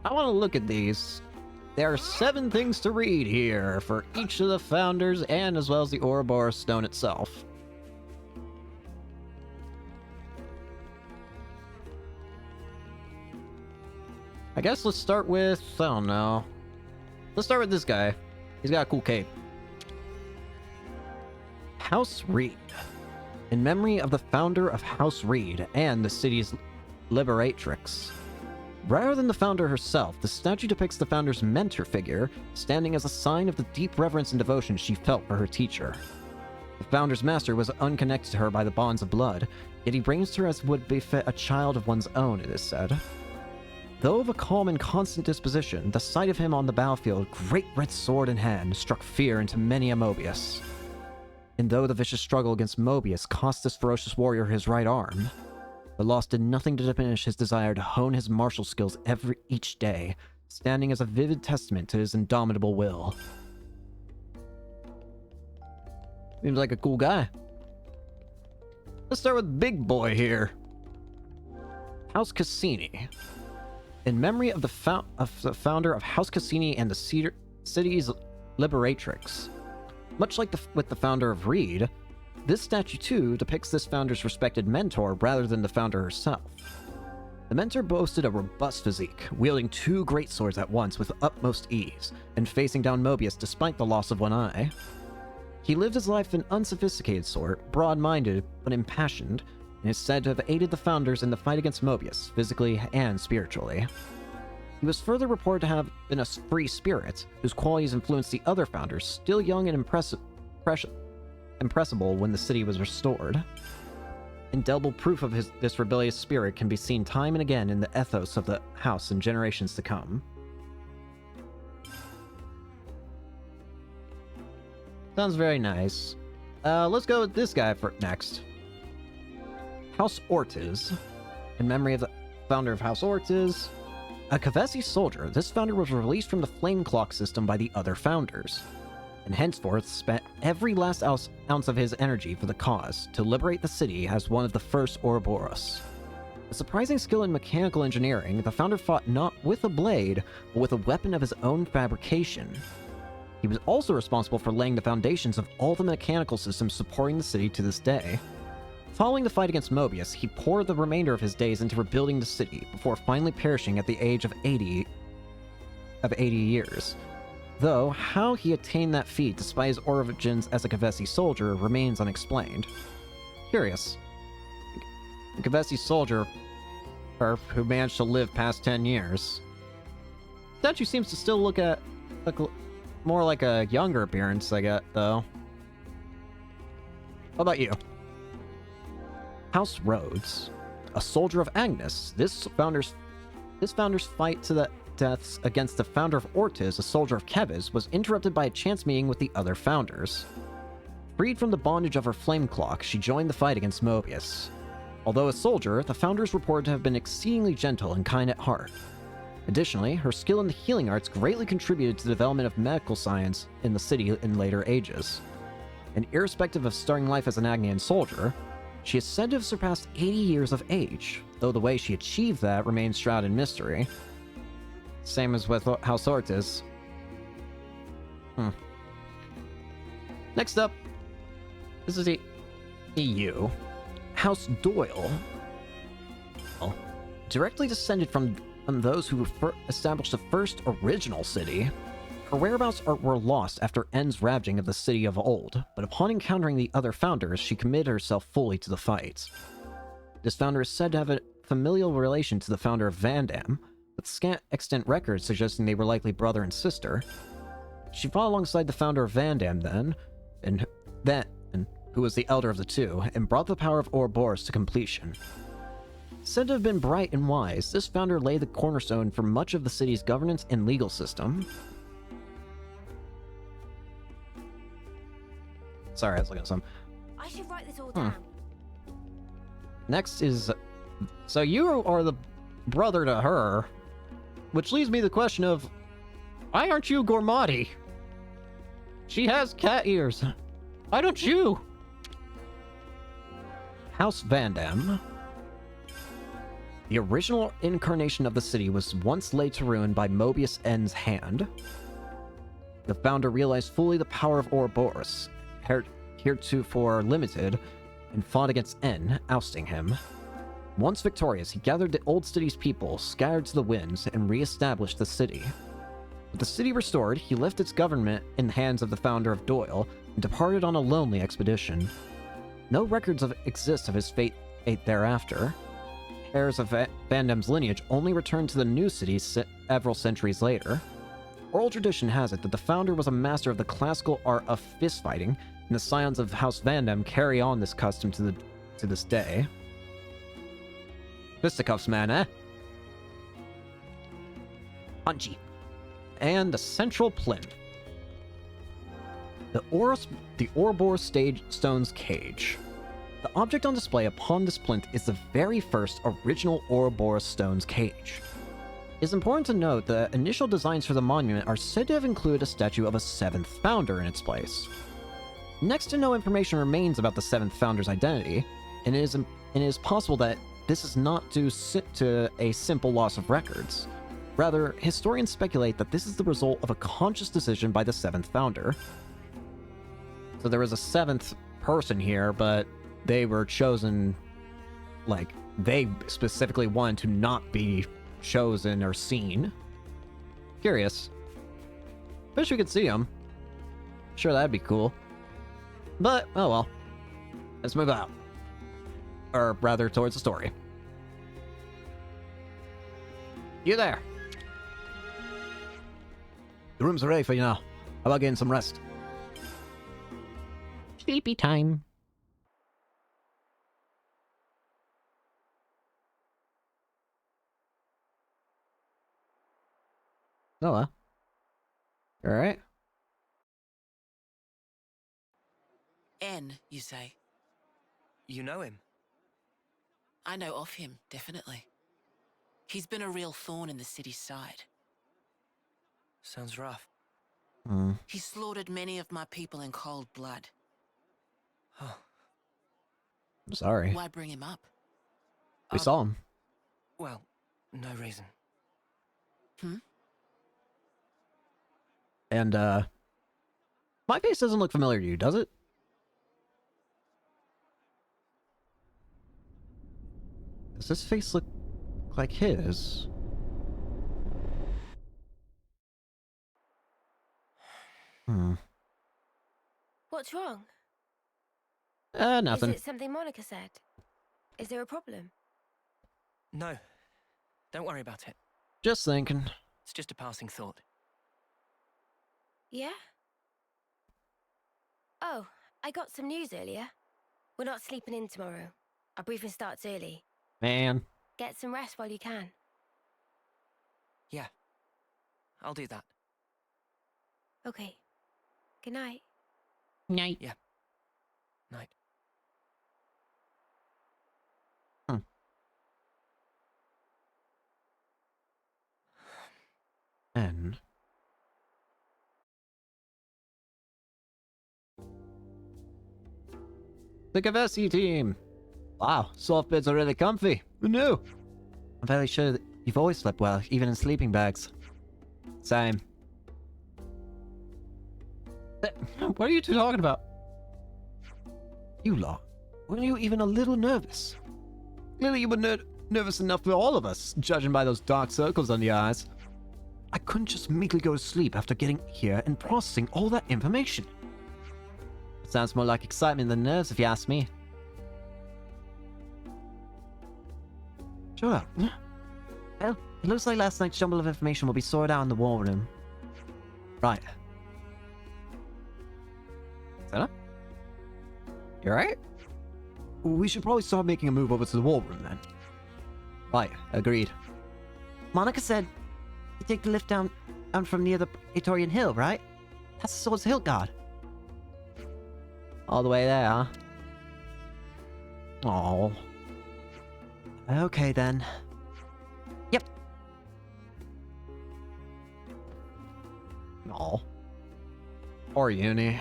A: I want to look at these. There are 7 things to read here for each of the founders and as well as the Ouroboros stone itself. I guess let's start with... I don't know. Let's start with this guy. He's got a cool cape. House Reed. In memory of the founder of House Reed and the city's liberatrix. Rather than the founder herself, the statue depicts the founder's mentor figure, standing as a sign of the deep reverence and devotion she felt for her teacher. The founder's master was unconnected to her by the bonds of blood, yet he raised her as would befit a child of one's own, it is said. Though of a calm and constant disposition, the sight of him on the battlefield, great red sword in hand, struck fear into many a Mobius. And though the vicious struggle against Mobius cost this ferocious warrior his right arm, the loss did nothing to diminish his desire to hone his martial skills each day, standing as a vivid testament to his indomitable will. Seems like a cool guy. Let's start with Big Boy here. House Cassini. In memory of the founder of House Cassini and the city's liberatrix. Much like with the founder of Reed, this statue too depicts this founder's respected mentor rather than the founder herself. The mentor boasted a robust physique, wielding 2 great swords at once with utmost ease, and facing down Mobius despite the loss of one eye. He lived his life an unsophisticated sort, broad-minded but impassioned, and is said to have aided the founders in the fight against Mobius, physically and spiritually. He was further reported to have been a free spirit, whose qualities influenced the other founders, still young and impressible when the city was restored. Indelible proof of this rebellious spirit can be seen time and again in the ethos of the house in generations to come. Sounds very nice. Let's go with this guy for next. House Ortiz. In memory of the founder of House Ortiz, a Kavesi soldier, this founder was released from the flame clock system by the other founders, and henceforth spent every last ounce of his energy for the cause, to liberate the city as one of the first Ouroboros. A surprising skill in mechanical engineering, the founder fought not with a blade, but with a weapon of his own fabrication. He was also responsible for laying the foundations of all the mechanical systems supporting the city to this day. Following the fight against Mobius, he poured the remainder of his days into rebuilding the city, before finally perishing at the age of 80 years. Though, how he attained that feat despite his origins as a Kavesi soldier remains unexplained. Curious. A Kavesi soldier who managed to live past 10 years. Statue seems to still look more like a younger appearance, I get, though. How about you? House Rhodes. A soldier of Agnes. This founder's fight to the deaths against the founder of Ortiz, a soldier of Kevis, was interrupted by a chance meeting with the other founders. Freed from the bondage of her flame clock, she joined the fight against Mobius. Although a soldier, the founder is reported to have been exceedingly gentle and kind at heart. Additionally, her skill in the healing arts greatly contributed to the development of medical science in the city in later ages. And irrespective of starting life as an Agnian soldier, she is said to have surpassed 80 years of age, though the way she achieved that remains shrouded in mystery. Same as with House Ortiz. Next up, this is the EU. House Doyle. Well, directly descended from those who established the first original city. Her whereabouts were lost after N's ravaging of the city of old, but upon encountering the other founders, she committed herself fully to the fight. This founder is said to have a familial relation to the founder of Vandam, with scant extant records suggesting they were likely brother and sister. She fought alongside the founder of Vandam then, who was the elder of the two, and brought the power of Ouroboros to completion. Said to have been bright and wise, this founder laid the cornerstone for much of the city's governance and legal system. Sorry, I was looking at some.
E: I should write this all down.
A: Next is... So you are the brother to her, which leaves me the question of, why aren't you Gormati? She has cat ears. Why don't you? House Vandam. The original incarnation of the city was once laid to ruin by Mobius N's hand. The founder realized fully the power of Ouroboros, heretofore limited, and fought against N, ousting him. Once victorious, he gathered the old city's people, scattered to the winds, and re-established the city. With the city restored, he left its government in the hands of the founder of Doyle, and departed on a lonely expedition. No records exist of his fate thereafter. Heirs of Vandam's lineage only returned to the new city several centuries later. Oral tradition has it that the founder was a master of the classical art of fistfighting, and the scions of House Vandam carry on this custom to this day. Fisticuffs, man, eh? Punchy. And the central plinth. The Ouroboros Stone's Cage. The object on display upon this plinth is the very first original Ouroboros Stone's Cage. It's important to note that initial designs for the monument are said to have included a statue of a seventh founder in its place. Next to no information remains about the seventh founder's identity, and it is possible that this is not due to a simple loss of records. Rather, historians speculate that this is the result of a conscious decision by the seventh founder. So there was a seventh person here, but they were chosen, like, they specifically wanted to not be chosen or seen. Curious. Wish we could see them. Sure, that'd be cool. But, oh well. Let's move out. Or rather, towards the story. You there. The rooms are ready for you now. How about getting some rest? Sleepy time. Noah. Alright.
H: N, you say?
D: You know him?
H: I know of him, definitely. He's been a real thorn in the city's side.
D: Sounds rough.
H: He slaughtered many of my people in cold blood.
D: Oh.
A: I'm sorry.
H: Why bring him up?
A: We saw him.
D: Well, no reason.
A: And, my face doesn't look familiar to you, does it? Does this face look like his?
E: What's wrong?
A: Nothing.
E: Is it something Monica said? Is there a problem?
D: No. Don't worry about it.
A: Just thinking.
D: It's just a passing thought.
E: Yeah? Oh, I got some news earlier. We're not sleeping in tomorrow. Our briefing starts early.
A: Man.
E: Get some rest while you can.
D: Yeah. I'll do that.
E: Okay. Good night.
A: Night.
D: Yeah. Night.
A: N. The Cavesi team. Wow, soft beds are really comfy. Who knew? I'm fairly sure that you've always slept well, even in sleeping bags. Same. What are you two talking about? You lot, weren't you even a little nervous? Clearly you were nervous enough for all of us, judging by those dark circles under your eyes. I couldn't just meekly go to sleep after getting here and processing all that information. It sounds more like excitement than nerves, if you ask me. Shut up. Well, it looks like last night's jumble of information will be sorted out in the war room. Right. Senna? You alright? We should probably start making a move over to the war room then. Right, agreed. Monica said you take the lift down from near the Praetorian Hill, right? That's the Swords Hill Guard. All the way there, huh? Aww. Okay then. Yep. Aw. Or uni.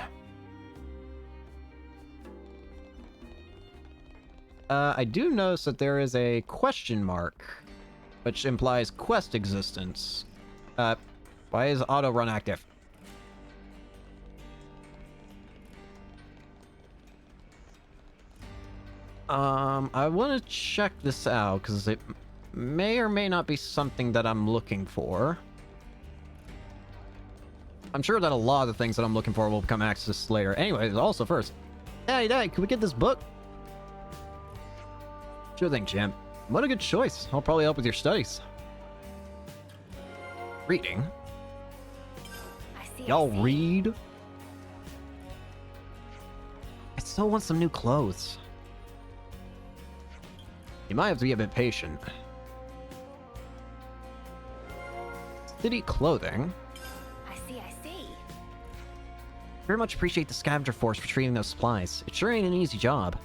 A: I do notice that there is a question mark, which implies quest existence. Why is auto run active? I want to check this out, because it may or may not be something that I'm looking for. I'm sure that a lot of the things that I'm looking for will become accessed later. Anyways, also first, hey, can we get this book? Sure thing, champ. What a good choice. I'll probably help with your studies. Reading? Y'all read? I still want some new clothes. You might have to be a bit patient. City clothing?
E: I see.
I: Very much appreciate the scavenger force for treating those supplies. It sure ain't an easy job.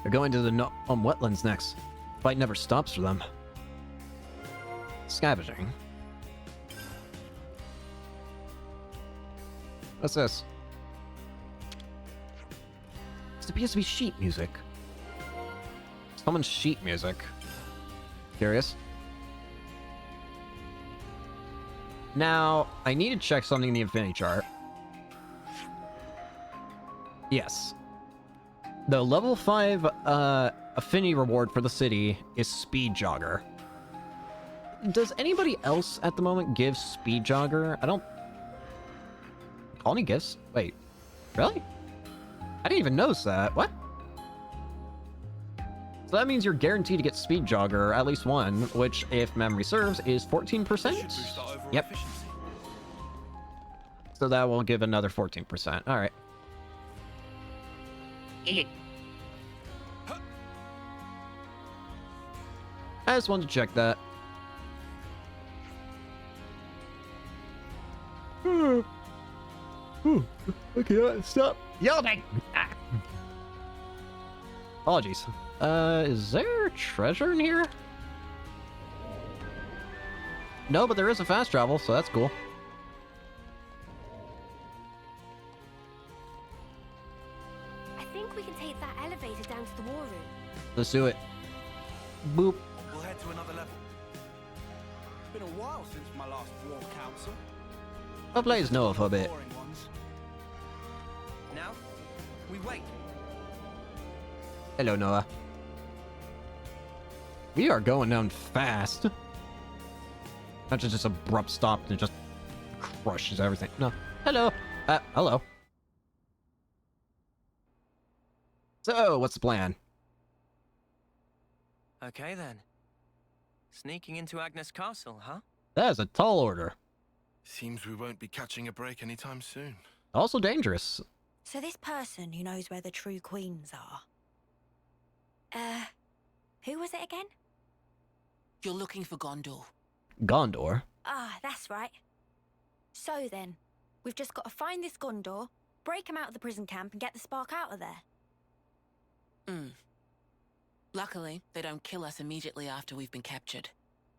A: They're going to the wetlands next. Fight never stops for them. Scavenging. What's this?
I: This appears to be sheet music.
A: Someone's sheet music. Curious. Now, I need to check something in the Infinity chart. Yes. The level 5 affinity reward for the city is Speed Jogger. Does anybody else at the moment give Speed Jogger? I don't... Colony gifts? Wait. Really? I didn't even notice that. What? So that means you're guaranteed to get Speed Jogger, at least one, which, if memory serves, is 14%? Yep. So that will give another 14%. Alright. I just wanted to check that. Okay, stop yelling. Apologies. Is there treasure in here? No, but there is a fast travel, so that's cool.
E: I think we can take that elevator down to the war room.
A: Let's do it. Boop.
C: We'll head to another level. It's been a while since my last war council.
A: I'll play as Noah for a bit.
C: Boring ones.
D: Now, we wait.
A: Hello, Noah. We are going down fast. Not just abrupt stop and it just crushes everything. No. Hello. Hello. So, what's the plan?
D: Okay then. Sneaking into Agnes Castle, huh?
A: That is a tall order.
K: Seems we won't be catching a break anytime soon.
A: Also dangerous.
J: So this person who knows where the true queens are. Who was it again?
H: You're looking for Gondor.
A: Gondor?
J: Ah, that's right. So then, we've just got to find this Gondor, break him out of the prison camp and get the spark out of there.
H: Luckily, they don't kill us immediately after we've been captured.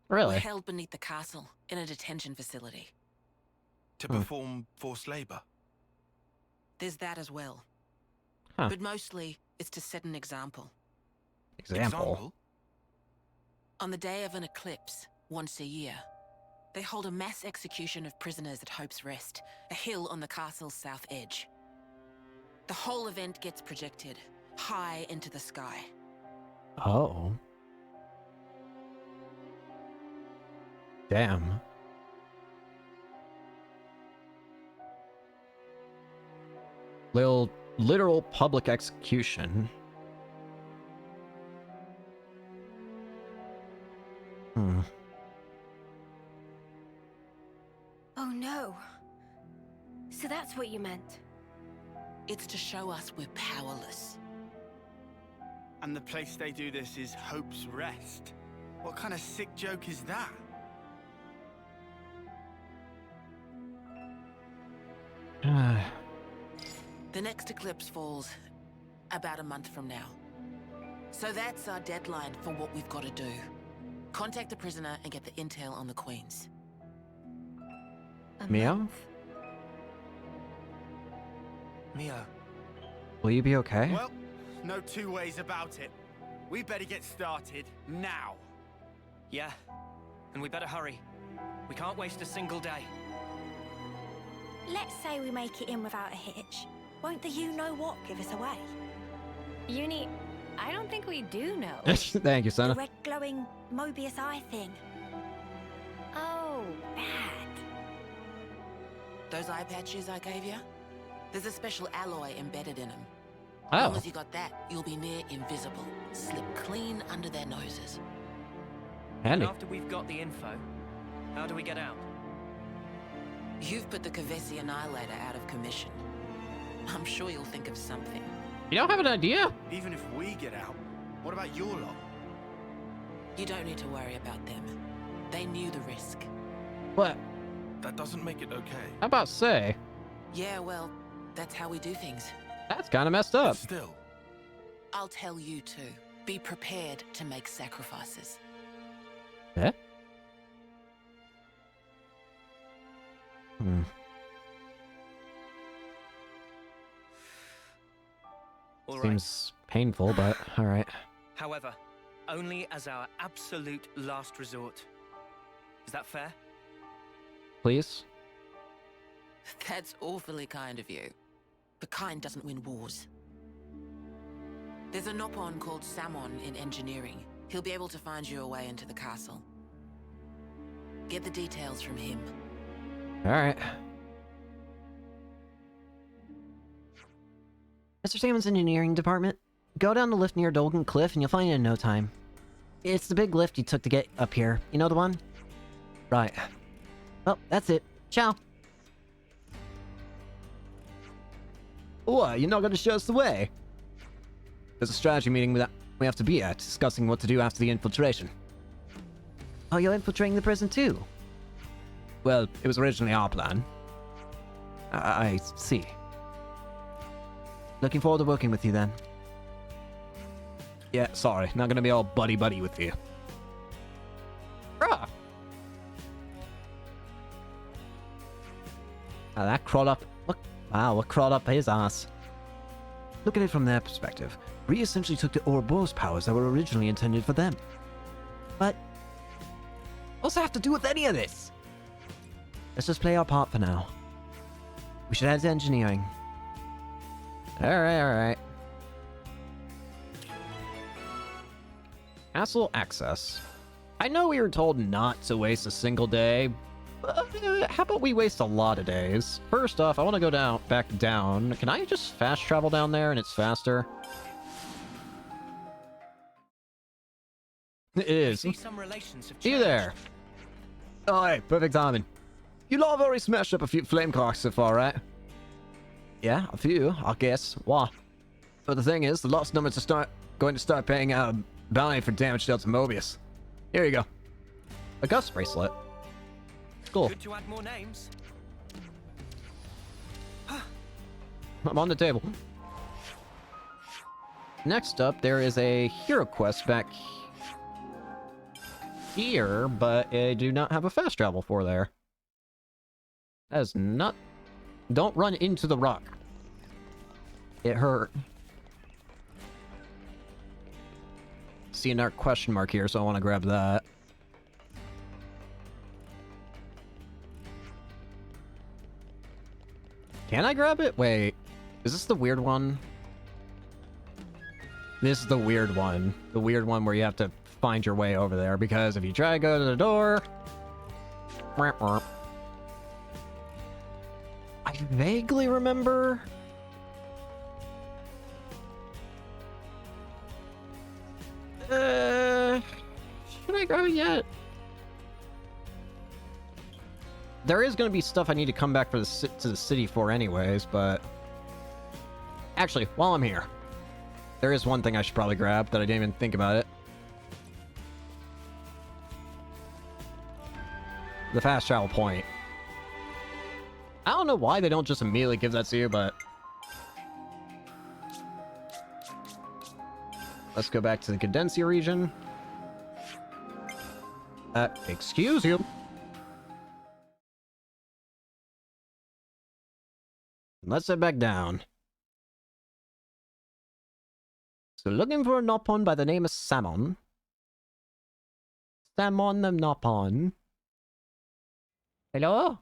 A: Really?
H: We're held beneath the castle, in a detention facility.
K: To perform forced labor.
H: There's that as well.
A: Huh.
H: But mostly, it's to set an example.
A: Example?
H: On the day of an eclipse, once a year, they hold a mass execution of prisoners at Hope's Rest, a hill on the castle's south edge. The whole event gets projected, high into the sky.
A: Oh. Damn. Literal public execution.
E: Oh no. So that's what you meant.
H: It's to show us we're powerless.
C: And the place they do this is Hope's Rest. What kind of sick joke is that?
H: The next eclipse falls about a month from now. So that's our deadline for what we've got to do. Contact the prisoner and get the intel on the queens.
A: Mio?
D: Mio.
A: Will you be okay?
C: Well, no two ways about it. We better get started now.
D: Yeah, and we better hurry. We can't waste a single day.
J: Let's say we make it in without a hitch. Won't the you-know-what give us away?
B: Uni, I don't think we do know.
A: Thank you,
J: The
A: Sana.
J: red glowing Mobius eye thing.
B: Oh, bad.
H: Those eye patches I gave you? There's a special alloy embedded in them. As long
A: Oh.
H: as you got that, you'll be near invisible. Slip clean under their noses.
D: And
A: Handy.
D: after we've got the info, how do we get out?
H: You've put the Kavesi Annihilator out of commission. I'm sure you'll think of something.
A: You don't have an idea?
C: Even if we get out, what about your lot?
H: You don't need to worry about them. They knew the risk.
A: What?
K: That doesn't make it okay.
A: How about say?
H: Yeah, well, that's how we do things.
A: That's kind of messed up.
K: Still,
H: I'll tell you too. Be prepared to make sacrifices.
A: Eh?
D: All right.
A: Seems painful, but alright.
D: However, only as our absolute last resort. Is that fair?
A: Please?
H: That's awfully kind of you. But kind doesn't win wars. There's a Nopon called Samon in engineering. He'll be able to find you a way into the castle. Get the details from him.
A: Alright.
I: Mr. Samon's engineering department. Go down the lift near Dolgan Cliff and you'll find it in no time. It's the big lift you took to get up here. You know the one? Right. Well, that's it. Ciao.
A: What? You're not gonna show us the way?
I: There's a strategy meeting that we have to be at, discussing what to do after the infiltration. Oh, you're infiltrating the prison too? Well, it was originally our plan. I see. Looking forward to working with you then. Yeah, sorry, not gonna be all buddy-buddy with you. Ah! Now that crawled up... Look, wow, what crawled up his ass? Look at it from their perspective. We essentially took the Ouroboros powers that were originally intended for them. But... what's that have to do with any of this? Let's just play our part for now. We should head to engineering. Alright. Castle access. I know we were told not to waste a single day, but how about we waste a lot of days? First off, I want to go back down. Can I just fast travel down there and it's faster? It is.
D: See, some relations have
A: You there? Oh, hey, perfect timing. You lot have already smashed up a few flame clocks so far, right? Yeah, a few, I guess. Why? But the thing is, the lost numbers are going to start paying out a bounty for damage dealt to Mobius. Here you go. A Gus bracelet. Cool.
D: Good to add more names.
A: I'm on the table. Next up, there is a hero quest back here, but I do not have a fast travel for there. That is not... Don't run into the rock. It hurt. See another question mark here, so I want to grab that. Can I grab it? Wait. Is this the weird one? This is the weird one. The weird one where you have to find your way over there, because if you try to go to the door... I vaguely remember... Should I go yet? There is going to be stuff I need to come back for to the city for anyways, but... Actually, while I'm here, there is one thing I should probably grab that I didn't even think about it. The fast travel point. I don't know why they don't just immediately give that to you, but... Let's go back to the Cadencia region. Excuse you. Let's head back down. So looking for a Nopon by the name of Samon. Samon the Nopon. Hello?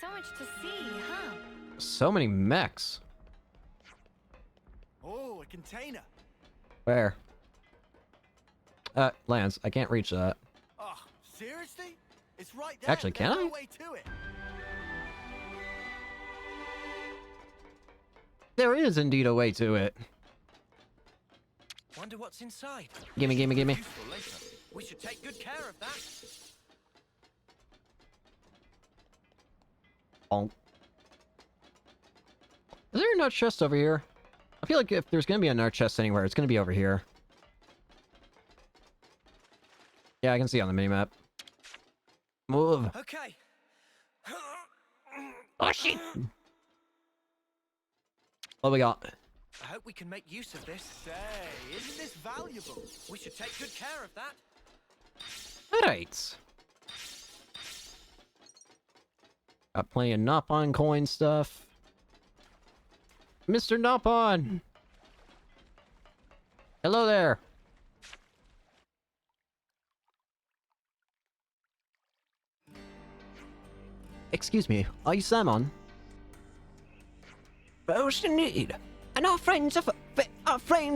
B: So much to see, huh?
A: So many mechs.
C: Oh, a container.
A: Where? Lance, I can't reach that.
C: Oh, seriously? It's right there.
A: Actually, can I?
C: Way to it.
A: There is indeed a way to it.
D: Wonder what's inside.
A: Gimme.
D: Useful later. We should take good care of that.
A: Bonk. Is there a nut chest over here? I feel like if there's gonna be a nut chest anywhere, it's gonna be over here. Yeah, I can see on the minimap. Move.
D: Okay.
A: Oh shit! What do we got?
D: I hope we can make use of this.
C: Say, isn't this valuable?
D: We should take good care of that.
A: Alright. Got plenty of Nopon coin stuff. Mr. Nopon! Hello there! Excuse me, are you Samon? Most indeed. And our friends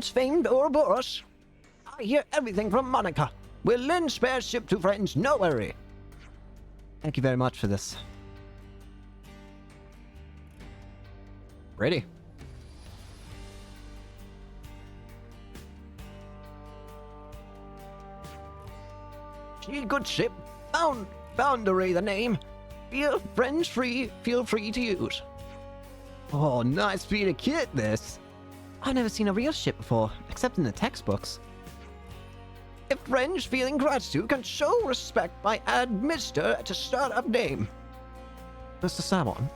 A: famed Ouroboros. I hear everything from Monica. We'll lend spare ship to friends, no worry. Thank you very much for this. Ready? She good ship. Boundary the name. Feel friends free, feel free to use. Oh, nice being a kid, this.
I: I've never seen a real ship before, except in the textbooks.
A: If friends feeling gratitude can show respect by add Mr. to start of name.
I: Mr. Salmon,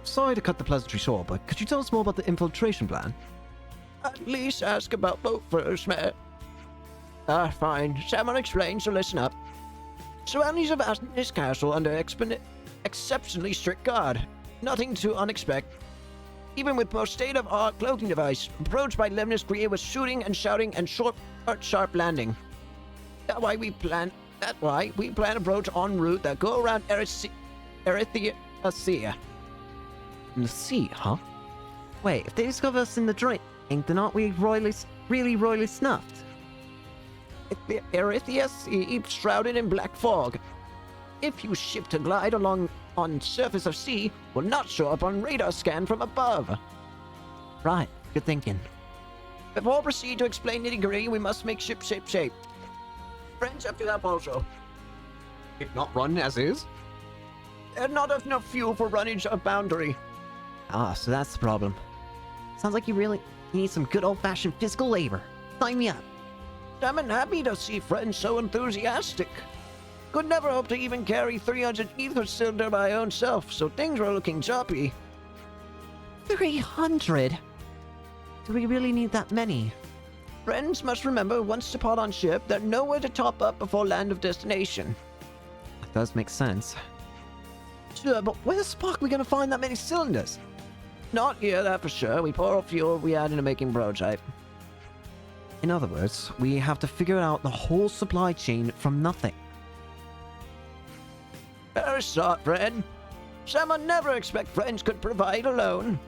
I: sorry to cut the pleasantry short, but could you tell us more about the infiltration plan?
A: At least ask about boat first, man. Fine. Salmon explains, so listen up. Surroundings of this castle under exceptionally strict guard. Nothing too unexpected. Even with most state-of-art cloaking device, approached by Lemnis created with shooting and shouting and sharp landing. That's why we plan a broach en route that go around Erythea.
I: In the sea, huh? Wait, if they discover us in the drink, then aren't we really royally snuffed?
A: The Erythea Sea shrouded in black fog. If you ship to glide along on surface of sea, will not show up on radar scan from above.
I: Right, good thinking.
A: Before proceed to explain nitty-gritty, we must make ship shape. Friends have to help also.
M: It not run as is?
A: There's not enough fuel for running a boundary.
I: Ah, so that's the problem. Sounds like you need some good old-fashioned physical labor. Sign me up.
A: I'm happy to see friends so enthusiastic. Could never hope to even carry 300 ether cylinder by own self, so things were looking choppy.
I: 300? Do we really need that many?
A: Friends must remember once to pot on ship, they're nowhere to top up before land of destination.
I: That does make sense.
A: Sure, but where the spark we gonna find that many cylinders? Not here, that for sure. We pour out fuel we add into making broadside.
I: In other words, we have to figure out the whole supply chain from nothing.
A: Very smart, friend. Salmon never expect friends could provide alone.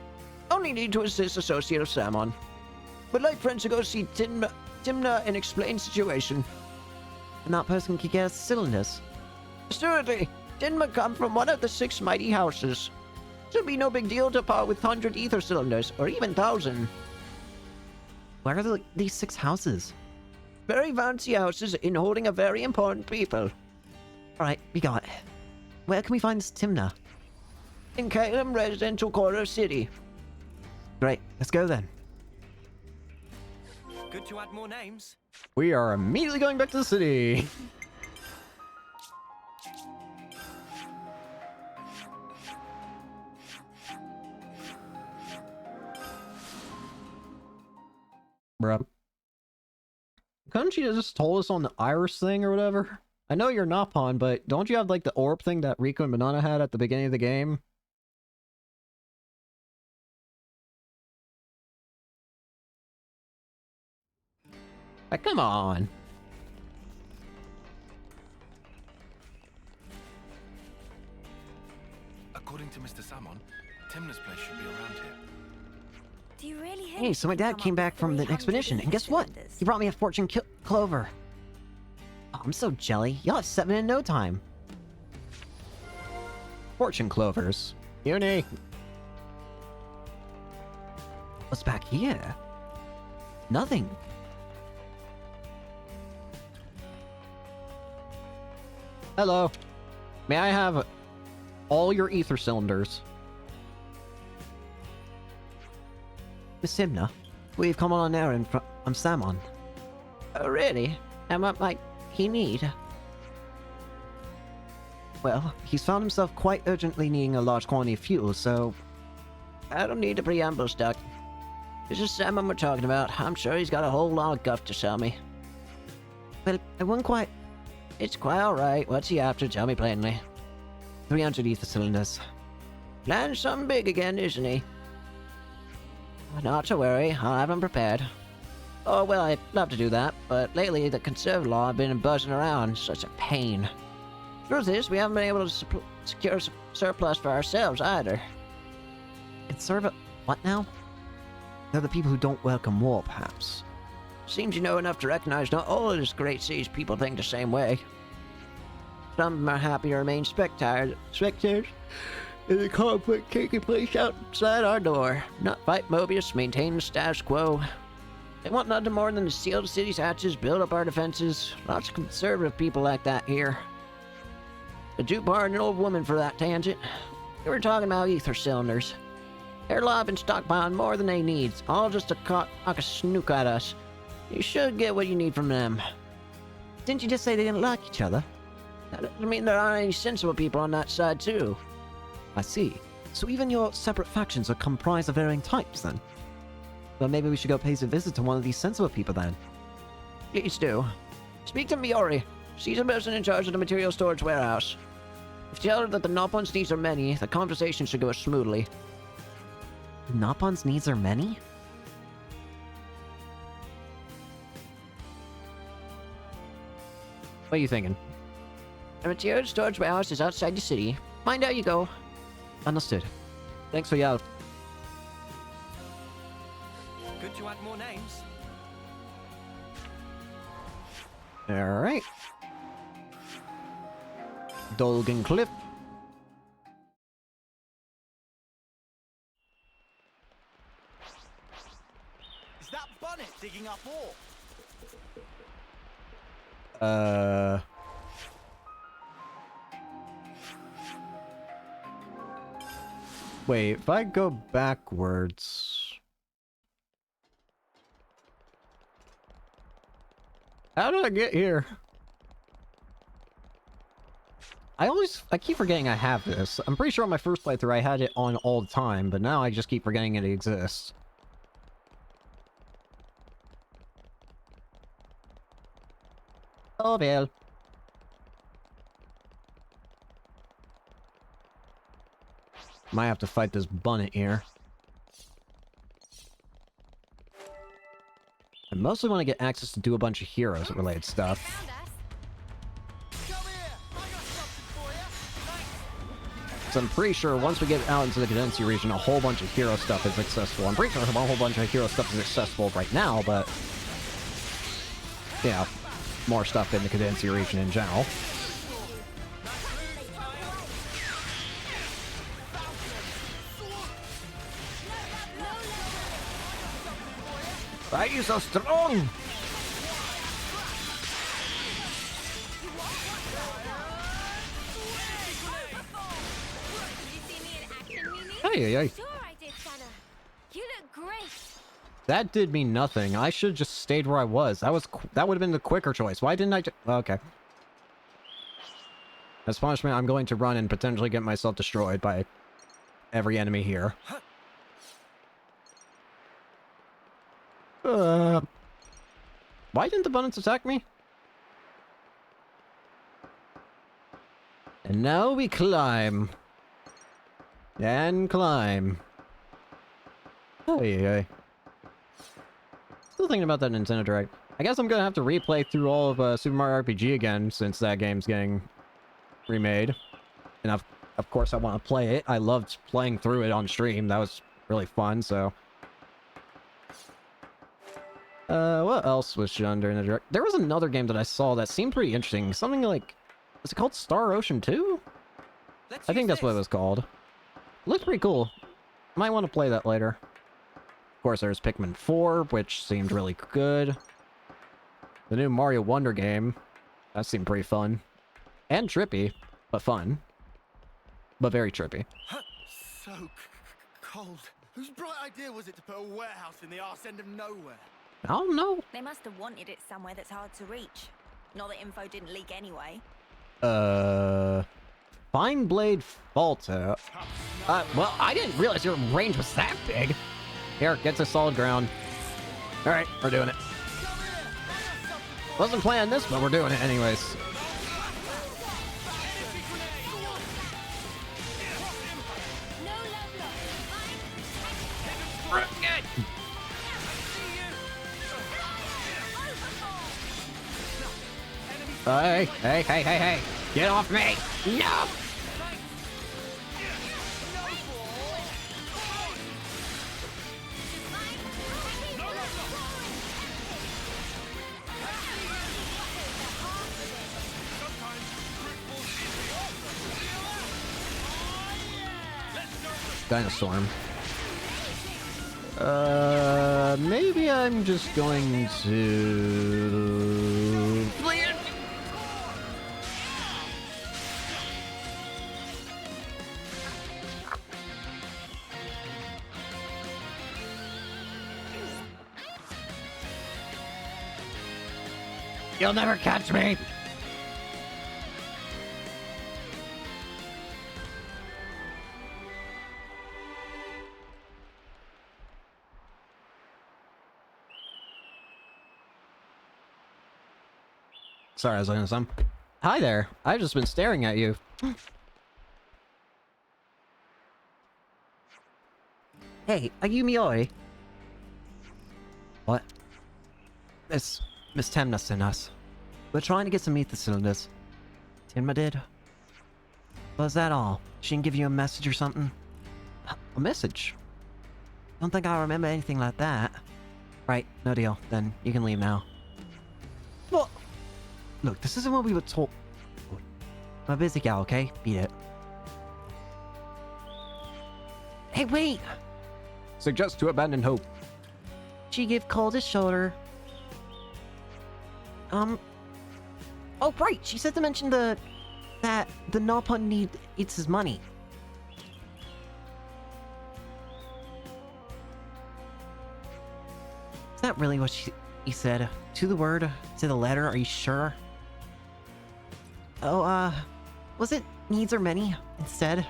A: Only need to assist associate of Salmon. Would like friends to go see Timna and explain situation.
I: And that person could get us cylinders.
A: Assuredly, Timna come from one of the 6 mighty houses. Should be no big deal to part with 100 ether cylinders, or even 1,000.
I: Where are these 6 houses?
A: Very fancy houses in holding a very important people.
I: Alright, we got it. Where can we find this Timna?
A: In Calum Residential Quarter City.
I: Great, let's go then.
D: Good to add more names.
M: We are immediately going back to the city. Bruh. Couldn't you just told us on the iris thing or whatever? I know you're not pawn, but don't you have like the orb thing that Rico and Banana had at the beginning of the game? Like, come on.
K: According to Mr. Salmon, Timna's place should be around here.
J: Do you really think
I: Hey, so my dad came back from the expedition, and guess what? He brought me a fortune clover. Oh, I'm so jelly. Y'all have 7 in no time.
M: Fortune clovers. Uni.
I: What's back here? Nothing.
M: Hello. May I have all your ether cylinders?
I: Miss Timna, we've come on an errand from Salmon.
A: Oh, really? And what might he need?
I: Well, he's found himself quite urgently needing a large quantity of fuel, so...
A: I don't need a preamble, Stuck. This is Salmon we're talking about. I'm sure he's got a whole lot of guff to sell me.
I: Well, I wouldn't quite...
A: It's quite alright. What's he after? Tell me plainly.
I: 300 ether cylinders.
A: Planning something big again, isn't he? Not to worry, I'll have him prepared. Oh, well, I'd love to do that, but lately the conserve law have been buzzing around. Such a pain. Truth is, we haven't been able to secure surplus for ourselves either.
I: Conserve what now? They're the people who don't welcome war, perhaps.
A: Seems you know enough to recognize not all of this great seas people think the same way. Some of them are happy to remain spectators in the conflict taking place outside our door. Not fight Mobius, maintain the status quo. They want nothing more than to seal the city's hatches, build up our defenses. Lots of conservative people like that here. But do pardon an old woman for that tangent. We were talking about ether cylinders.
I: They're alive and stockpiling more than they need, all just to cock a snook at us. You should get what you need from them. Didn't you just say they didn't like each other? That doesn't mean there aren't any sensible people on that side, too. I see. So even your separate factions are comprised of varying types, then? Well, maybe we should go pay a visit to one of these sensible people, then. Please do. Speak to Miori. She's the person in charge of the material storage warehouse. If you tell her that the Noppon's needs are many, the conversation should go smoothly. Noppon's needs are many? What are you thinking? The material storage warehouse is outside the city. Mind how you go. Understood. Thanks for your help.
D: Good to add more names.
M: Alright. Dolgan Cliff.
C: Is that Bonnet digging up ore?
M: Wait, if I go backwards... How did I get here? I keep forgetting I have this. I'm pretty sure on my first playthrough I had it on all the time, but now I just keep forgetting it exists. Oh, well. Might have to fight this Bonnet here. I mostly want to get access to do a bunch of heroes-related stuff. So I'm pretty sure once we get out into the Cadency region, a whole bunch of hero stuff is accessible. I'm pretty sure a whole bunch of hero stuff is accessible right now, but... yeah, more stuff in the Cadency region in general. Why are you so strong? Hey.
E: Sure I did, Sana. You look great.
M: That did me nothing. I should have just stayed where I was. That would have been the quicker choice. Why didn't I okay. As punishment, I'm going to run and potentially get myself destroyed by every enemy here. Why didn't the abundance attack me? And now we climb. And climb. Hey. Still thinking about that Nintendo Direct. I guess I'm gonna have to replay through all of Super Mario RPG again since that game's getting remade. And of course I want to play it. I loved playing through it on stream. That was really fun, so... what else was shown during the Direct? There was another game that I saw that seemed pretty interesting. Something like... was it called Star Ocean 2? I think that's what it was called. Looked pretty cool. Might want to play that later. Of course, there's Pikmin 4, which seemed really good. The new Mario Wonder game. That seemed pretty fun. And trippy, but fun. But very trippy.
C: So cold. Whose bright idea was it to put a warehouse in the arse end of nowhere?
M: I don't know.
J: They must have wanted it somewhere that's hard to reach. Not that info didn't leak anyway.
M: Fine Blade Falter. Well, I didn't realize your range was that big. Here, get to solid ground. Alright, we're doing it. Wasn't planning this, but we're doing it anyways. Hey. Get off me! No! Dinosaur. Maybe I'm just going to... You'll never catch me! Sorry, I was looking at some. Hi there. I've just been staring at you. Hey, are you Miori? What? Miss Temna sent us. We're trying to get some ether cylinders. Timma did? Was that all? She didn't give you a message or something? A message? Don't think I remember anything like that. Right, no deal. Then you can leave now. What? Look, this isn't what we were told. I'm a busy gal, okay? Beat it. Hey, wait! Suggest to abandon hope. She give cold his shoulder. Oh, right! She said to mention that the Nopon need it's his money. Is that really what he said? To the word? To the letter? Are you sure? Oh, was it needs or many instead?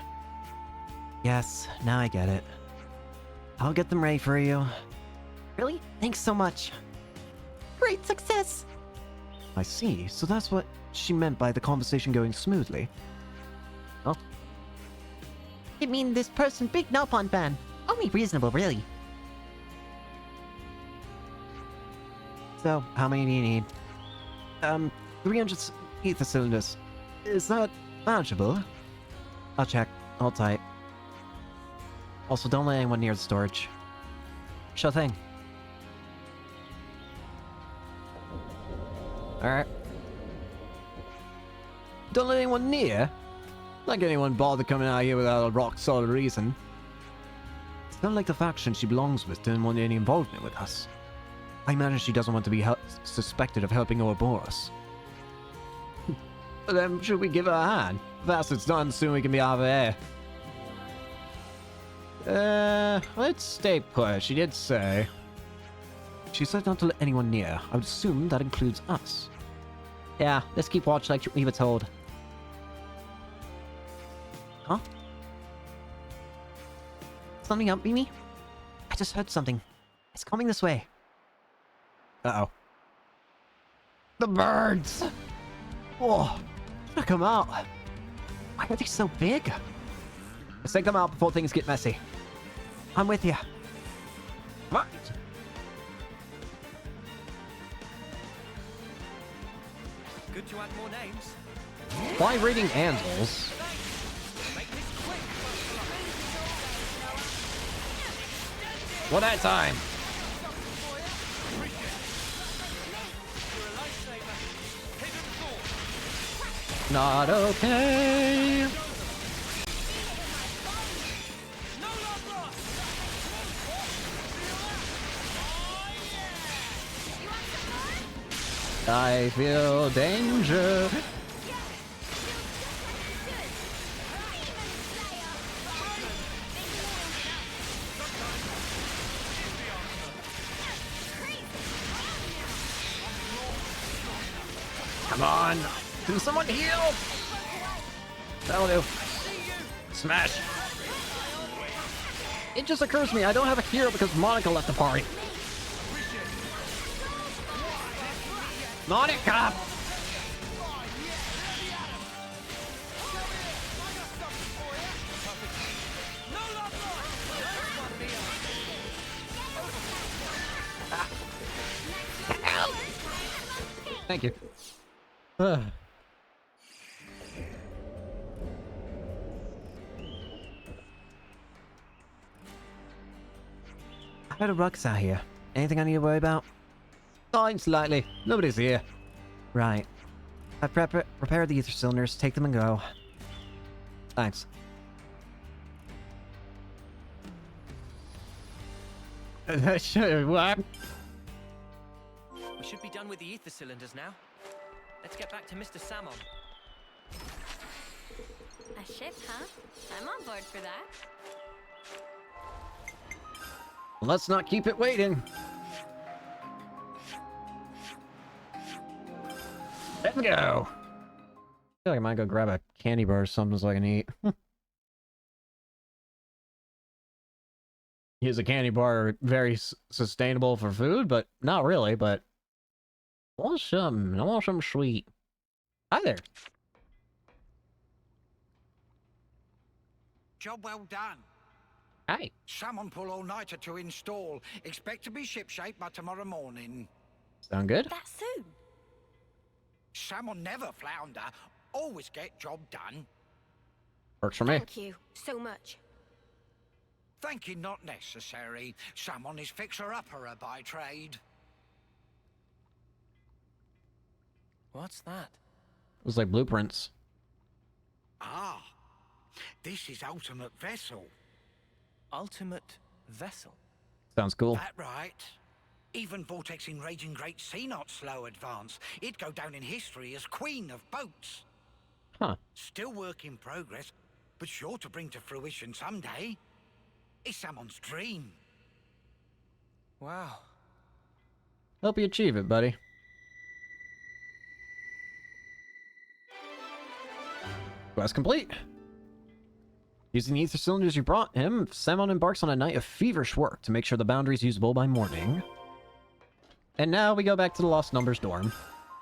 M: Yes, now I get it. I'll get them ready for you. Really? Thanks so much. Great success! I see. So that's what she meant by the conversation going smoothly. Oh. I mean, this person big Nopon fan. Only reasonable, really. So, how many do you need? 300 ether cylinders. Is that manageable? I'll check. Hold tight. Also, don't let anyone near the storage. Sure thing. Alright. Don't let anyone near? Like anyone bother coming out here without a rock-solid reason. It's not like the faction she belongs with didn't want any involvement with us. I imagine she doesn't want to be suspected of helping Ouroboros. Then should we give her a hand? The faster it's done, the sooner we can be out of here. Let's stay put, she did say. She said not to let anyone near. I would assume that includes us. Yeah, let's keep watch like we were told. Huh? Something up, Mimi? I just heard something. It's coming this way. Uh-oh. The birds! Whoa! Check them out! Why are they so big? Let's take them out before things get messy. I'm with you. What?
D: Good to add more names.
M: Why reading Ansels? One at a time. Not okay. I feel danger. Come on. Can someone heal? That'll do. Smash. It just occurs to me I don't have a hero because Monica left the party. Monica! Thank you. I heard a ruckus out here. Anything I need to worry about? Fine, slightly. Nobody's here. Right. I've prepared the ether cylinders. Take them and go. Thanks. What?
D: We should be done with the ether cylinders now. Let's get back to Mr. Salmon.
B: A ship, huh? I'm on board for that.
M: Let's not keep it waiting. go. I feel like I might go grab a candy bar or something so I can eat. Is a candy bar very sustainable for food? But not really, but... I want some sweet. Hi there.
N: Job well done.
M: Hi.
N: Salmon pull all-nighter to install. Expect to be shipshape by tomorrow morning.
M: Sound good?
J: That soon?
N: Salmon never flounder. Always get job done.
M: Works for me.
E: Thank you so much.
N: Thanking not necessary. Salmon is fixer-upperer by trade.
D: What's that?
M: It was like blueprints.
N: Ah, this is ultimate vessel.
D: Ultimate vessel?
M: Sounds cool.
N: That right. Even vortexing raging great sea not slow advance. It'd go down in history as queen of boats.
M: Huh.
N: Still work in progress, but sure to bring to fruition someday. It's someone's dream.
D: Wow.
M: Help you achieve it, buddy. Quest complete. Using the ether cylinders you brought him, Samon embarks on a night of feverish work to make sure the boundary is usable by morning. And now we go back to the Lost Numbers dorm.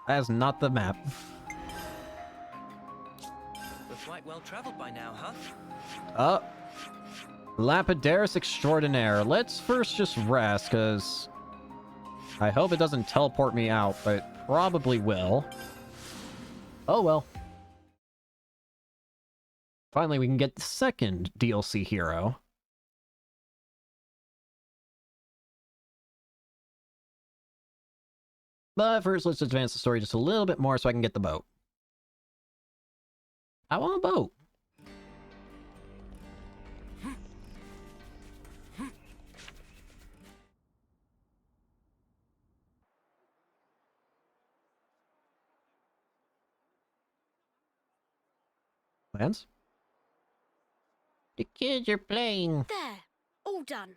M: That is not the map.
D: We're quite well traveled by now, huh?
M: Lapidaris Extraordinaire. Let's first just rest, because I hope it doesn't teleport me out, but it probably will. Oh well. Finally, we can get the second DLC hero. But first, let's advance the story just a little bit more so I can get the boat. I want a boat. Plans? The kids are playing.
J: There. All done.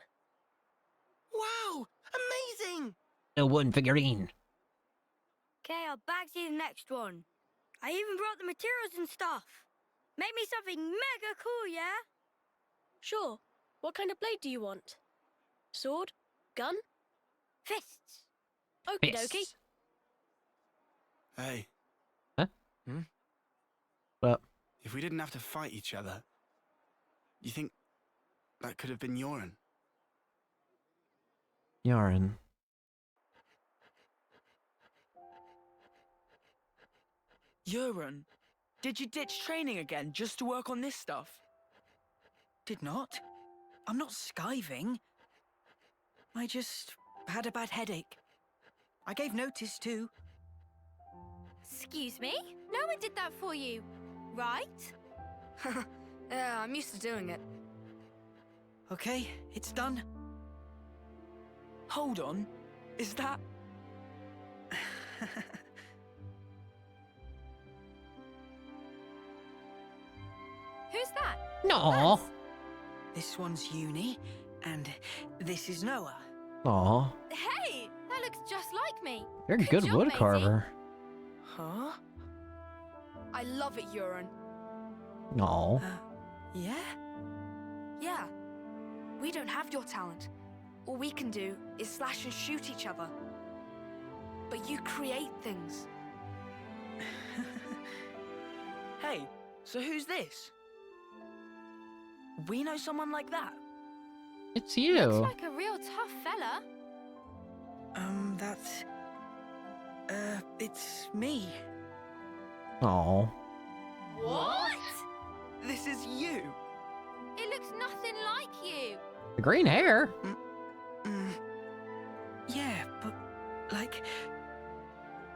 H: Wow! Amazing!
I: A wooden figurine.
J: Okay, I'll bag you the next one. I even brought the materials and stuff. Make me something mega cool, yeah?
O: Sure. What kind of blade do you want? Sword? Gun?
J: Fists.
O: Okie dokie.
C: Hey.
M: Huh? Well,
C: if we didn't have to fight each other, you think that could have been Yoren?
M: Yoren.
P: Yoren, did you ditch training again just to work on this stuff? Did not. I'm not skiving. I just had a bad headache. I gave notice too.
B: Excuse me? No one did that for you, right?
Q: Yeah, I'm used to doing it.
P: Okay, it's done. Hold on. Is that...
B: Who's that?
M: No.
P: This one's Uni, and this is Noah.
M: Aw.
B: Hey, that looks just like me.
M: You're a good
B: job,
M: wood
B: matey.
M: carver.
P: Huh?
Q: I love it, Yoren.
M: Aw.
P: Yeah?
Q: Yeah. We don't have your talent. All we can do is slash and shoot each other. But you create things.
P: Hey, so who's this? We know someone like that?
M: It's you.
B: Looks like a real tough fella.
P: That's... it's me.
M: Aw.
B: What?
P: This is you.
B: It looks nothing like you.
M: The green hair.
P: Yeah, but, like...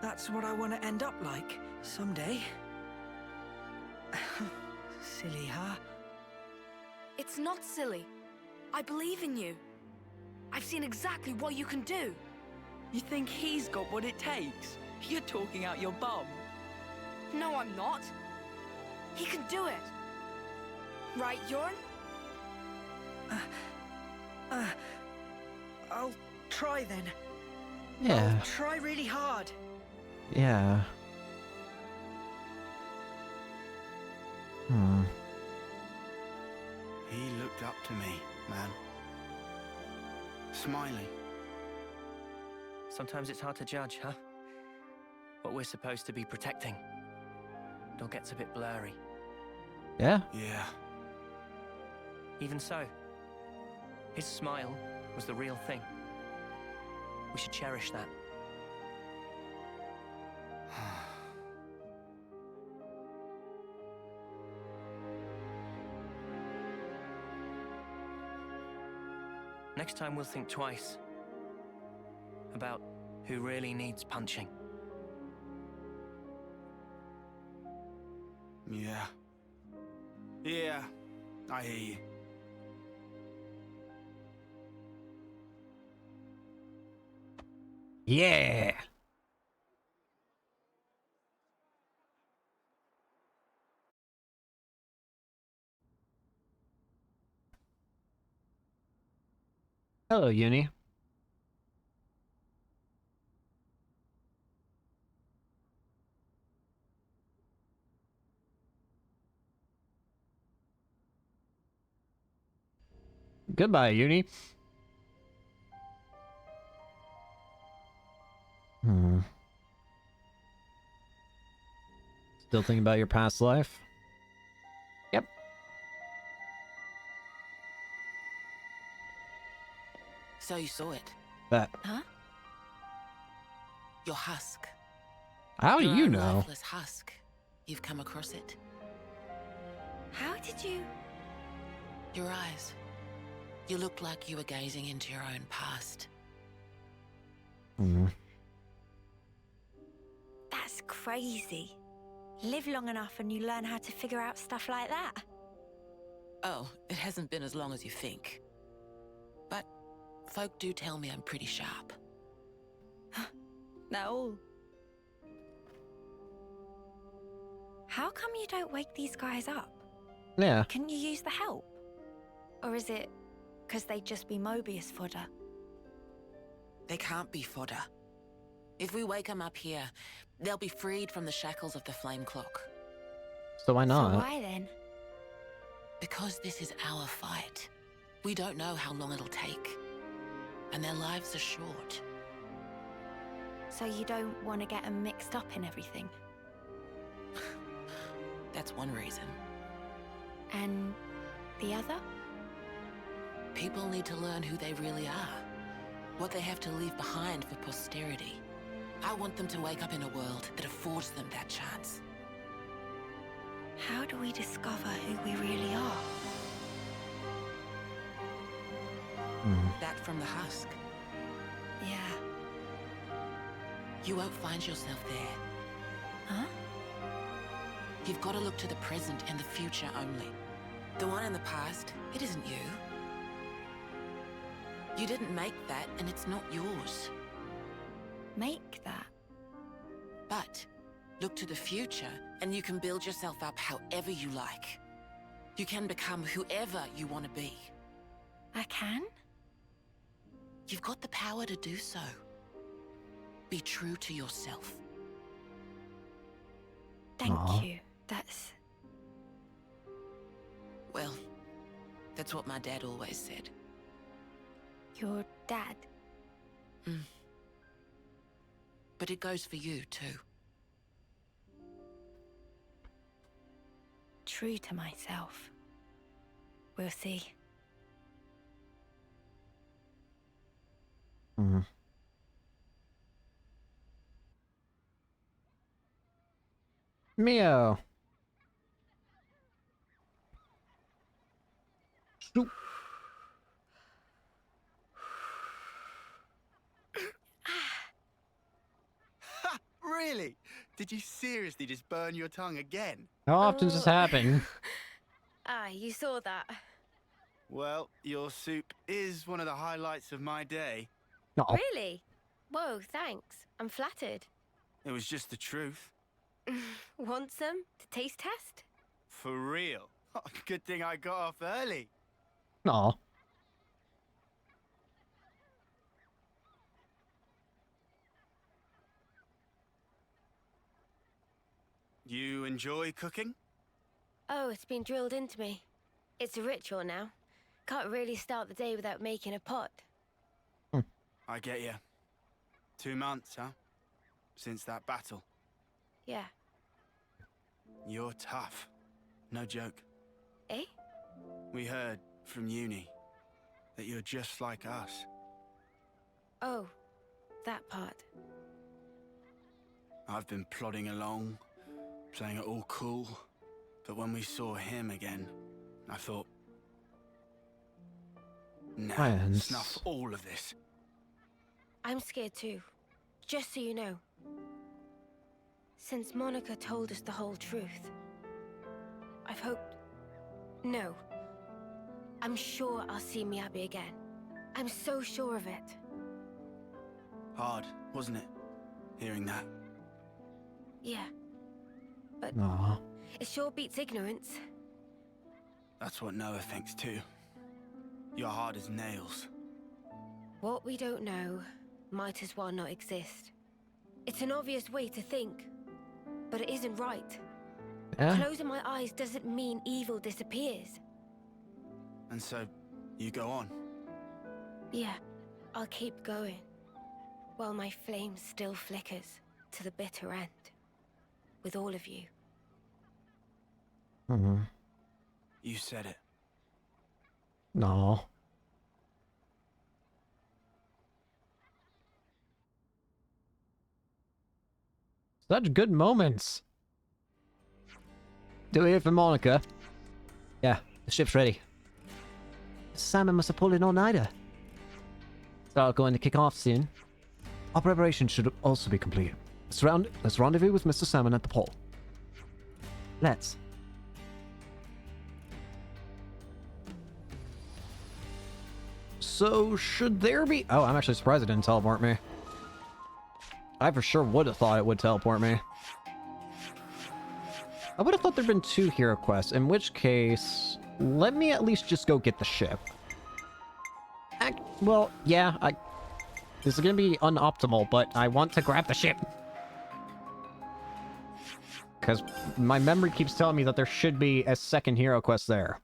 P: That's what I want to end up like, someday. Silly, huh?
Q: It's not silly. I believe in you. I've seen exactly what you can do.
P: You think he's got what it takes? You're talking out your bum.
Q: No, I'm not. He can do it. Right, Yoren?
P: I'll try then.
M: Yeah.
P: I'll try really hard.
M: Yeah. Hmm.
C: He looked up to me, man. Smiling.
D: Sometimes it's hard to judge, huh? What we're supposed to be protecting. It all gets a bit blurry.
M: Yeah?
C: Yeah.
D: Even so, his smile was the real thing. We should cherish that. Next time we'll think twice about who really needs punching.
C: Yeah. Yeah, I hear you.
M: Yeah! Hello, Uni. Goodbye, Uni. Hmm. Still thinking about your past life? Yep.
H: So you saw it?
M: That.
H: Huh? Your husk.
M: How do
H: Your
M: you
H: own
M: know?
H: lifeless husk. You've come across it?
E: How did you...
H: Your eyes. You looked like you were gazing into your own past.
M: Hmm.
J: That's crazy. Live long enough and you learn how to figure out stuff like that.
H: Oh, it hasn't been as long as you think. But folk do tell me I'm pretty sharp.
J: No. How come you don't wake these guys up?
M: Yeah.
J: Can you use the help? Or is it because they'd just be Mobius fodder?
H: They can't be fodder. If we wake them up here, they'll be freed from the shackles of the flame clock.
M: So why not?
J: So why then?
H: Because this is our fight. We don't know how long it'll take. And their lives are short.
J: So you don't want to get them mixed up in everything?
H: That's one reason.
J: And the other?
H: People need to learn who they really are. What they have to leave behind for posterity. I want them to wake up in a world that affords them that chance.
J: How do we discover who we really are?
H: That from the husk.
J: Yeah.
H: You won't find yourself there.
J: Huh?
H: You've got to look to the present and the future only. The one in the past, it isn't you. You didn't make that, and it's not yours.
J: Make that?
H: But look to the future, and you can build yourself up however you like. You can become whoever you want to be.
J: I can?
H: You've got the power to do so. Be true to yourself.
J: Thank you. That's...
H: Well, that's what my dad always said.
J: Your dad?
H: But it goes for you, too.
J: True to myself. We'll see.
M: Mio. Shoop.
C: Ha! Really? Did you seriously just burn your tongue again?
M: How often does this happen?
O: Ah, you saw that.
C: Well, your soup is one of the highlights of my day.
O: Really? Whoa, thanks. I'm flattered.
C: It was just the truth.
O: Want some to taste test?
C: For real. Good thing I got off early.
M: Aw.
C: You enjoy cooking?
E: Oh, it's been drilled into me. It's a ritual now. Can't really start the day without making a pot.
C: I get you. 2 months, huh? Since that battle.
E: Yeah.
C: You're tough. No joke.
E: Eh?
C: We heard from uni that you're just like us.
E: Oh, that part.
C: I've been plodding along, playing it all cool, but when we saw him again, I thought, nah, snuff all of this.
E: I'm scared too. Just so you know. Since Monica told us the whole truth, I've hoped... No. I'm sure I'll see Miyabi again. I'm so sure of it.
C: Hard, wasn't it? Hearing that.
E: Yeah. But
M: Aww.
E: it sure beats ignorance.
C: That's what Noah thinks too. You're hard as nails.
E: What we don't know might as well not exist. It's an obvious way to think, but it isn't right.
M: Yeah.
E: Closing my eyes doesn't mean evil disappears.
C: And so, you go on.
E: Yeah, I'll keep going. While my flame still flickers to the bitter end. With all of you.
C: You said it.
M: No. Such good moments. Do we hear from Monica? Yeah, the ship's ready. Salmon must have pulled an all-nighter. Start going to kick off soon. Our preparation should also be complete. Let's rendezvous with Mr. Salmon at the pole. Let's. So, should there be... Oh, I'm actually surprised it didn't teleport me. I for sure would have thought it would teleport me. I would have thought there'd been 2 hero quests, in which case... Let me at least just go get the ship. Well, yeah, this is gonna be unoptimal, but I want to grab the ship. Because my memory keeps telling me that there should be a second hero quest there.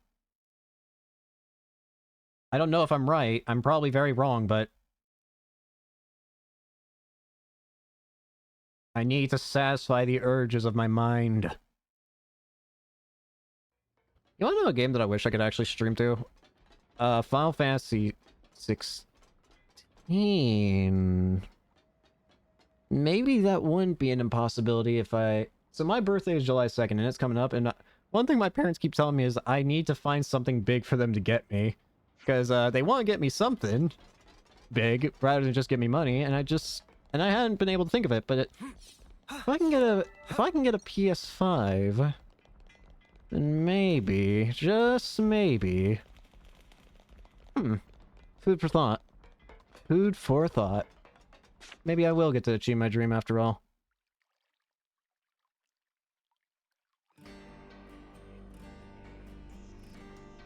M: I don't know if I'm right. I'm probably very wrong, but... I need to satisfy the urges of my mind. You wanna know a game that I wish I could actually stream to? Final Fantasy 16. Maybe that wouldn't be an impossibility if I... So my birthday is July 2nd, and it's coming up, and one thing my parents keep telling me is I need to find something big for them to get me. Because they want to get me something big, rather than just get me money, and I hadn't been able to think of it, but if I can get a PS5, then maybe, just maybe... Food for thought. Food for thought. Maybe I will get to achieve my dream after all.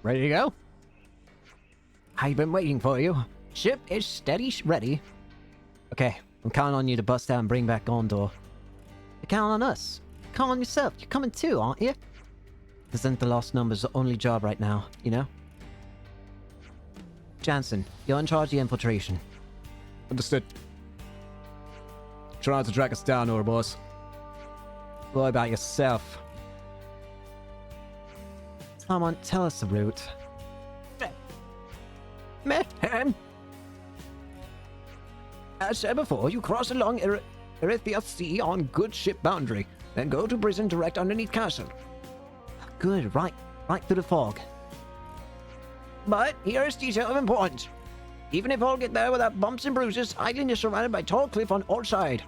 M: Ready to go? I've been waiting for you. Ship is steady ready. Okay, I'm counting on you to bust out and bring back Gondor. You're counting on us. Count on yourself. You're coming too, aren't you? Isn't the Lost Numbers the only job right now, you know? Jansen, you're in charge of the infiltration. Understood. Try not to track us down, Ouroboros. What about yourself? Come on, tell us the route. Mayhem! As said before, you cross along Erithia Sea on good ship boundary, then go to prison direct underneath castle. Good, right through the fog. But here's detail of importance. Even if all get there without bumps and bruises, island is surrounded by tall cliff on all sides.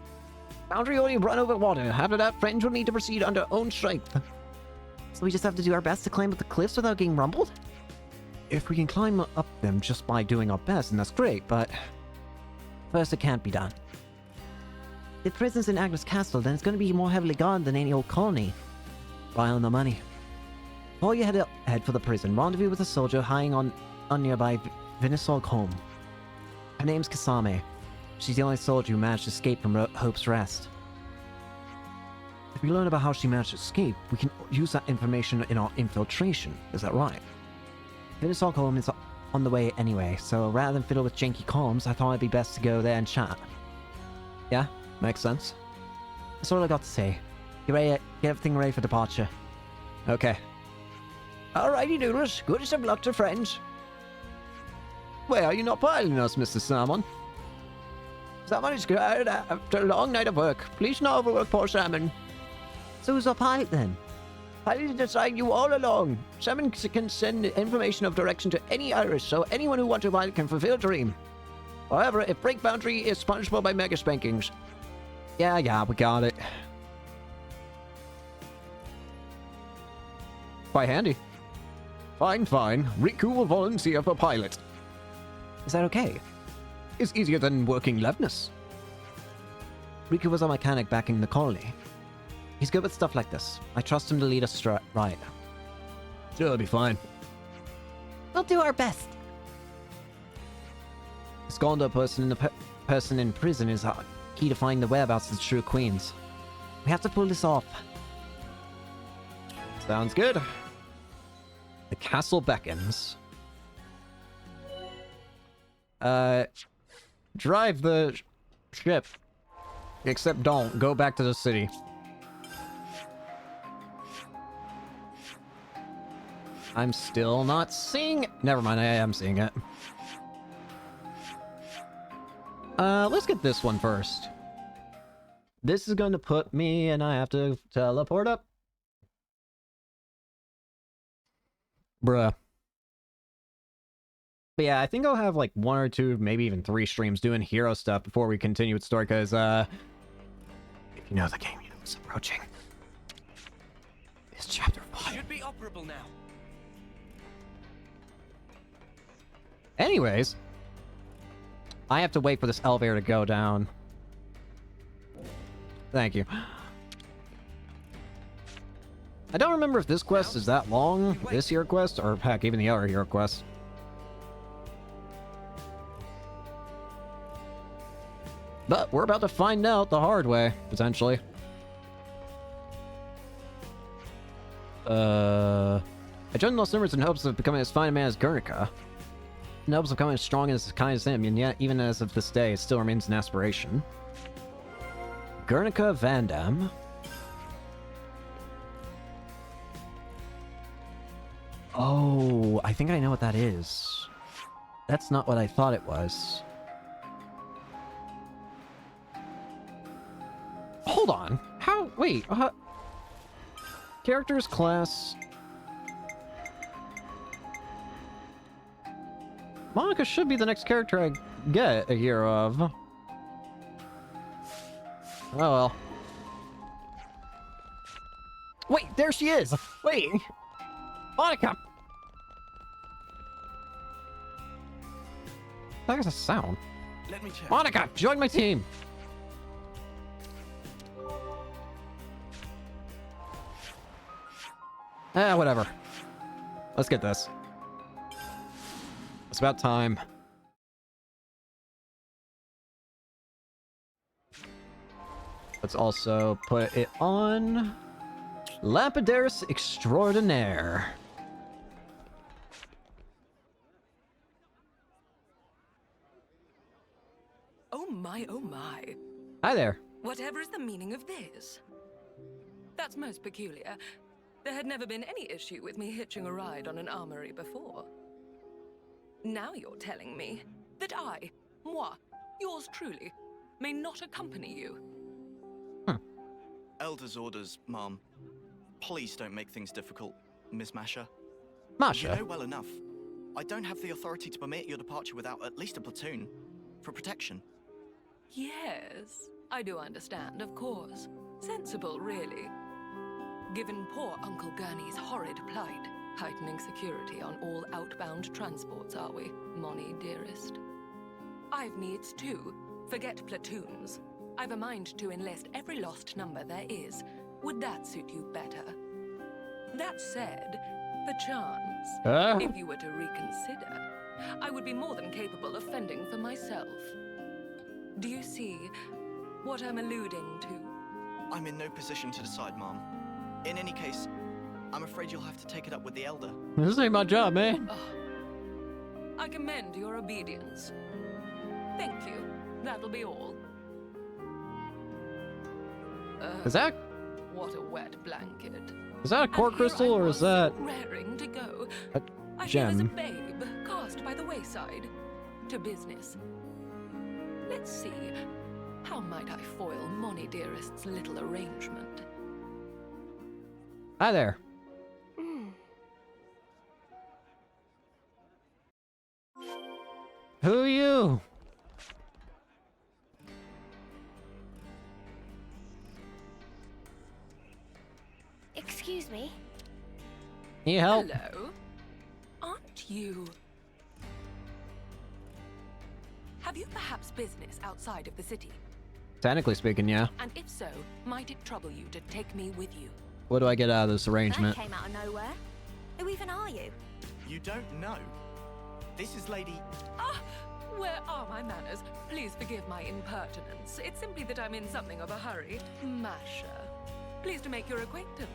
M: Boundary only run over water. After that, friends will need to proceed under own strength. So we just have to do our best to climb up the cliffs without getting rumbled? If we can climb up them just by doing our best, then that's great, but... First, it can't be done. If prison's in Agnes Castle, then it's going to be more heavily guarded than any old colony. Rely on the money. Before you head for the prison, rendezvous with a soldier hiding on nearby Vinisol home. Her name's Kasame. She's the only soldier who managed to escape from Hope's Rest.
I: If we learn about how she managed to escape, we can use that information in our infiltration. Is that right? Finis Stockholm is on the way anyway, so rather than fiddle with janky comms, I thought it'd be best to go there and chat. Yeah, makes sense. That's all I got to say. Get everything ready for departure. Okay. Alrighty, noodles. Good as some luck to friends. Well, you're not piloting us, Mr. Salmon. Salmon is good after a long night of work. Please not overwork poor Salmon. So who's our pilot then? Pilot is assigned you all along. Salmon can send information of direction to any iris, so anyone who wants to pilot can fulfill a dream. However, if break boundary is punishable by mega spankings. Yeah, we got it. Quite handy. Fine. Riku will volunteer for pilot. Is that okay? It's easier than working Levnus. Riku was a mechanic back in the colony. He's good with stuff like this. I trust him to lead us right. Sure, it'll be fine. We'll do our best. Scondo person in prison is key to find the whereabouts of the true queens. We have to pull this off. Sounds good. The castle beckons. Drive the ship. Except don't. Go back to the city. I'm still not seeing it. Never mind, I am seeing it. Let's get this one first. This is going to put me, and I have to teleport up. Bruh. But yeah, I think I'll have like 1 or 2, maybe even 3 streams doing hero stuff before we continue with story, because, if you know the game, you know what's approaching. It's chapter 5.
D: Should be operable now.
I: Anyways, I have to wait for this elevator to go down. Thank you. I don't remember if this quest is that long, this hero quest, or heck, even the other hero quest. But we're about to find out the hard way, potentially. I joined Lost Numbers in hopes of becoming as fine a man as Guernica. In hopes of becoming as strong and as kind as him, and yet, even as of this day, it still remains an aspiration. Guernica Van Damme. Oh, I think I know what that is. That's not what I thought it was. Hold on. How? Wait. Characters, class. Monica should be the next character I get a hero of. Oh well. Wait, there she is! Wait! Monica! That is a sound.
K: Let me check.
I: Monica, join my team! Whatever. Let's get this. It's about time. Let's also put it on Lapidaris Extraordinaire.
R: Oh my, oh my.
I: Hi there.
R: Whatever is the meaning of this? That's most peculiar. There had never been any issue with me hitching a ride on an armory before. Now you're telling me that I, moi, yours truly, may not accompany you.
S: Elder's orders, Mom. Please don't make things difficult, Miss Masha.
I: Masha?
S: You know well enough. I don't have the authority to permit your departure without at least a platoon. For protection.
R: Yes, I do understand, of course. Sensible, really. Given poor Uncle Gurney's horrid plight, heightening security on all outbound transports, are we, Moni dearest? I've needs too. Forget platoons. I've a mind to enlist every lost number there is. Would that suit you better? That said, perchance, if you were to reconsider, I would be more than capable of fending for myself. Do you see what I'm alluding to?
S: I'm in no position to decide, Mom. In any case, I'm afraid you'll have to take it up with the Elder.
M: This ain't my job, man.
R: I commend your obedience. Thank you. That'll be all.
M: Is that...
R: What a wet blanket.
M: Is that a core crystal, or is that...
R: Raring to go.
M: a
R: I feel as a
M: gem?
R: babe cast by the wayside. To business. Let's see. How might I foil Moni Dearest's little arrangement?
M: Hi there. Who are you?
E: Excuse me.
M: Need help?
R: Hello? Aren't you... Have you perhaps business outside of the city?
M: Technically speaking, yeah.
R: And if so, might it trouble you to take me with you?
M: What do I get out of this arrangement?
J: That came out of nowhere. Who even are you?
S: You don't know. This is Lady...
R: Ah! Where are my manners? Please forgive my impertinence. It's simply that I'm in something of a hurry. Masha. Pleased to make your acquaintance.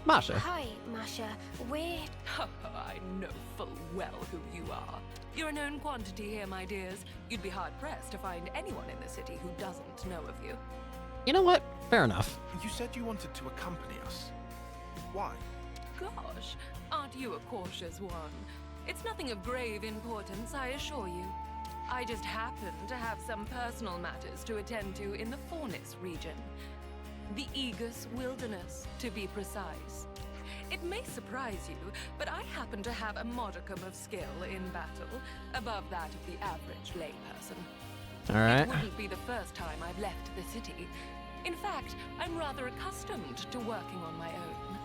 M: Masha.
E: Hi, Masha. We're...
R: I know full well who you are. You're a known quantity here, my dears. You'd be hard-pressed to find anyone in the city who doesn't know of you.
M: You know what? Fair enough.
K: You said you wanted to accompany us. Why?
R: Gosh, aren't you a cautious one? It's nothing of grave importance, I assure you. I just happen to have some personal matters to attend to in the Fornis region. The Aegis Wilderness, to be precise. It may surprise you, but I happen to have a modicum of skill in battle, above that of the average layperson.
M: All right.
R: It wouldn't be the first time I've left the city. In fact, I'm rather accustomed to working on my own.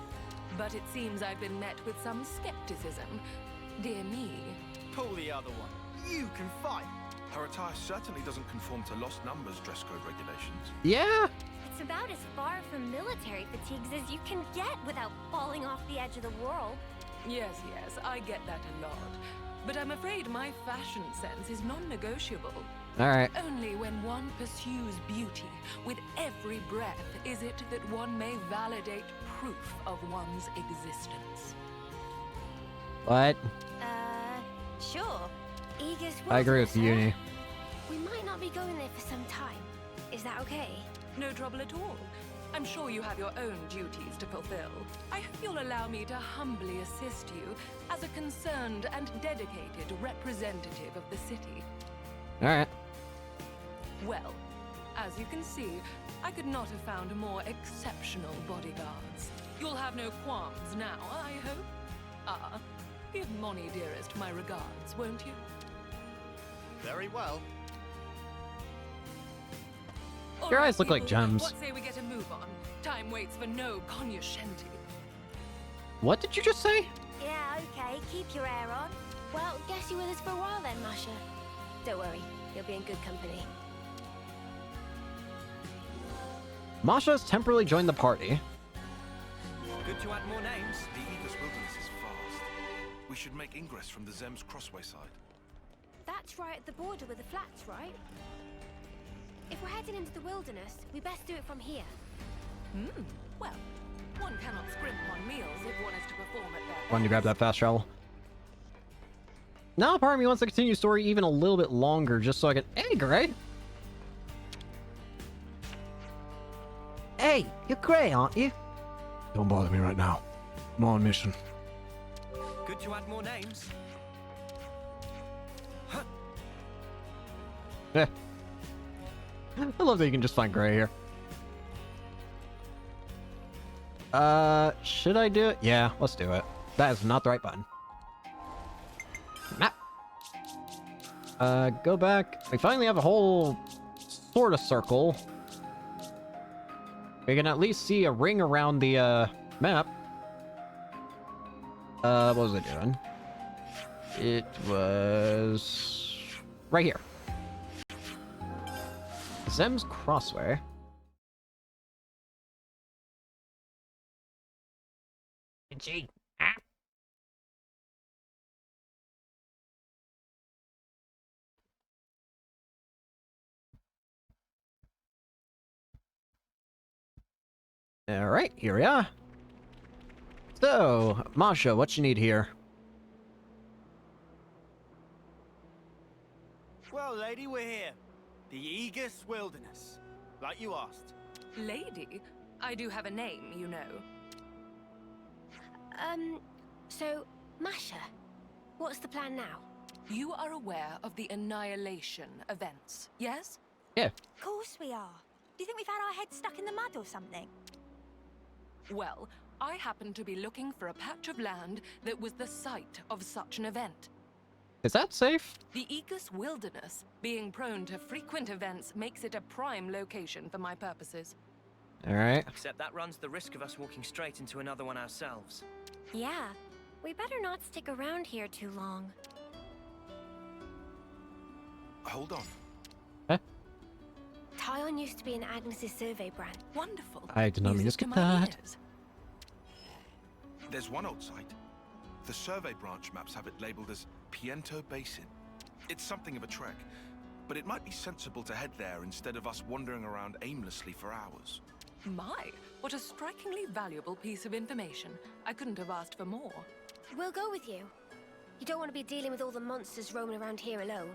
R: But it seems I've been met with some skepticism. Dear me.
S: Pull the other one. You can fight.
K: Her attire certainly doesn't conform to Lost Numbers dress code regulations.
M: Yeah.
E: It's about as far from military fatigues as you can get without falling off the edge of the world.
R: Yes, I get that a lot. But I'm afraid my fashion sense is non-negotiable.
M: All right.
R: Only when one pursues beauty with every breath is it that one may validate proof of one's existence.
M: What?
E: Sure. Aegis
M: I agree with
E: Wilderness,
M: Uni.
E: huh? We might not be going there for some time. Is that okay?
R: No trouble at all. I'm sure you have your own duties to fulfill. I hope you'll allow me to humbly assist you as a concerned and dedicated representative of the city.
M: All right.
R: Well, as you can see, I could not have found more exceptional bodyguards. You'll have no qualms now, I hope? Ah, give Moni Dearest my regards, won't you?
S: Very well.
R: All
M: Your
R: right,
M: eyes look like
R: people,
M: gems.
R: What say we get a move on? Time waits for no cognoscenti.
M: What did you just say?
E: Yeah, okay. Keep your hair on. Well, guess you with us for a while then, Masha. Don't worry. You'll be in good company.
M: Masha has temporarily joined the party.
D: Good to add more names.
K: The Aegis Wilderness is vast. We should make ingress from the Zem's Crossway side.
E: That's right at the border with the flats, right? If we're heading into the wilderness, we best do it from here.
R: Well, one cannot scrimp on meals if one is to perform at their
M: Wanted to grab that fast travel. Now part of me wants to continue the story even a little bit longer just so I can... Hey, Gray! Hey, you're Gray, aren't you?
F: Don't bother me right now. I'm on mission.
D: Good to add more names.
M: Eh. I love that you can just find Gray here. Should I do it? Yeah, let's do it. That is not the right button. Map. Go back. We finally have a whole sort of circle. We can at least see a ring around the, map. What was it doing? It was... right here. Zem's Crossway. Gee. Alright, here we are. So, Masha, what you need here?
T: Well, lady, we're here. The Aegis Wilderness, like you asked.
R: Lady? I do have a name, you know.
E: So, Masha, what's the plan now?
R: You are aware of the Annihilation events, yes?
M: Yeah.
J: Of course we are. Do you think we've had our heads stuck in the mud or something?
R: Well, I happen to be looking for a patch of land that was the site of such an event.
M: Is that safe?
R: The Aegis Wilderness, being prone to frequent events, makes it a prime location for my purposes.
M: Alright.
D: Except that runs the risk of us walking straight into another one ourselves.
E: Yeah, we better not stick around here too long.
K: Hold on.
E: Tyon used to be in Agnes's survey branch.
R: Wonderful.
M: I did not mean to skip that.
K: There's one old site. The survey branch maps have it labeled as Piento Basin. It's something of a trek, but it might be sensible to head there instead of us wandering around aimlessly for hours.
R: My, what a strikingly valuable piece of information. I couldn't have asked for more.
E: We'll go with you. You don't want to be dealing with all the monsters roaming around here alone.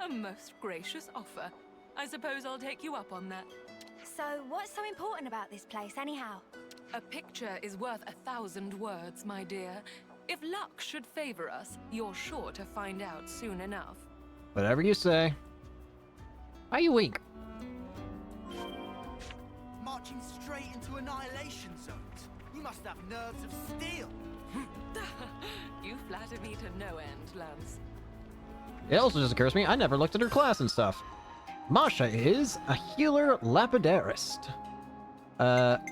R: A most gracious offer. I suppose I'll take you up on that.
J: So, what's so important about this place, anyhow?
R: A picture is worth 1,000 words, my dear. If luck should favor us, you're sure to find out soon enough.
M: Whatever you say. Why you weak?
T: Marching straight into annihilation zones. You must have nerves of steel.
R: You flatter me to no end, Lance.
M: It also just occurs to me, I never looked at her class and stuff. Masha is a healer lapidarist.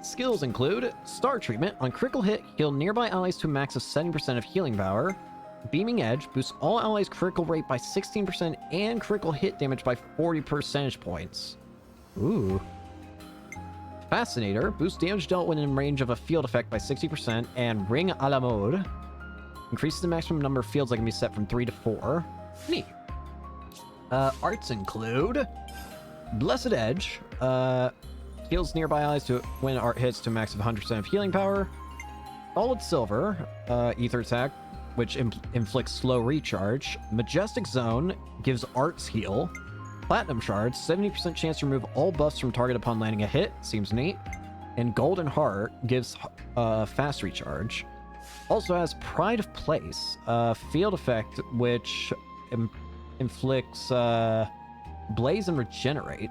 M: Skills include Star Treatment. On critical hit, heal nearby allies to a max of 70% of healing power. Beaming Edge boosts all allies' critical rate by 16% and critical hit damage by 40 percentage points. Ooh. Fascinator boosts damage dealt when in range of a field effect by 60%. And Ring a la Mode increases the maximum number of fields that can be set from 3 to 4. Neat. Arts include Blessed Edge. Heals nearby allies to when art hits to a max of 100% of healing power. Solid Silver, Ether Attack, which inflicts slow recharge. Majestic Zone gives Arts Heal. Platinum Shards, 70% chance to remove all buffs from target upon landing a hit. Seems neat. And Golden Heart gives fast recharge. Also has Pride of Place, field effect, which inflicts Blaze and Regenerate.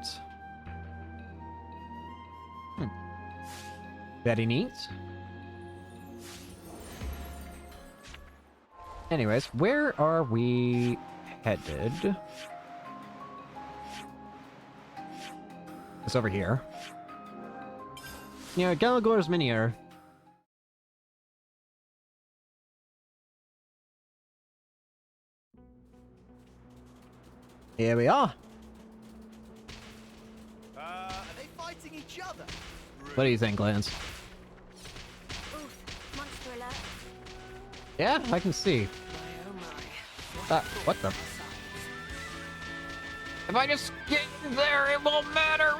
M: Very neat. Anyways, where are we headed? It's over here. Near Galagor's Minier. Here we are.
T: Are they fighting each other?
M: What do you think, Lance?
J: Oof, monster alert.
M: Yeah, I can see. What the? If I just get there, it won't matter.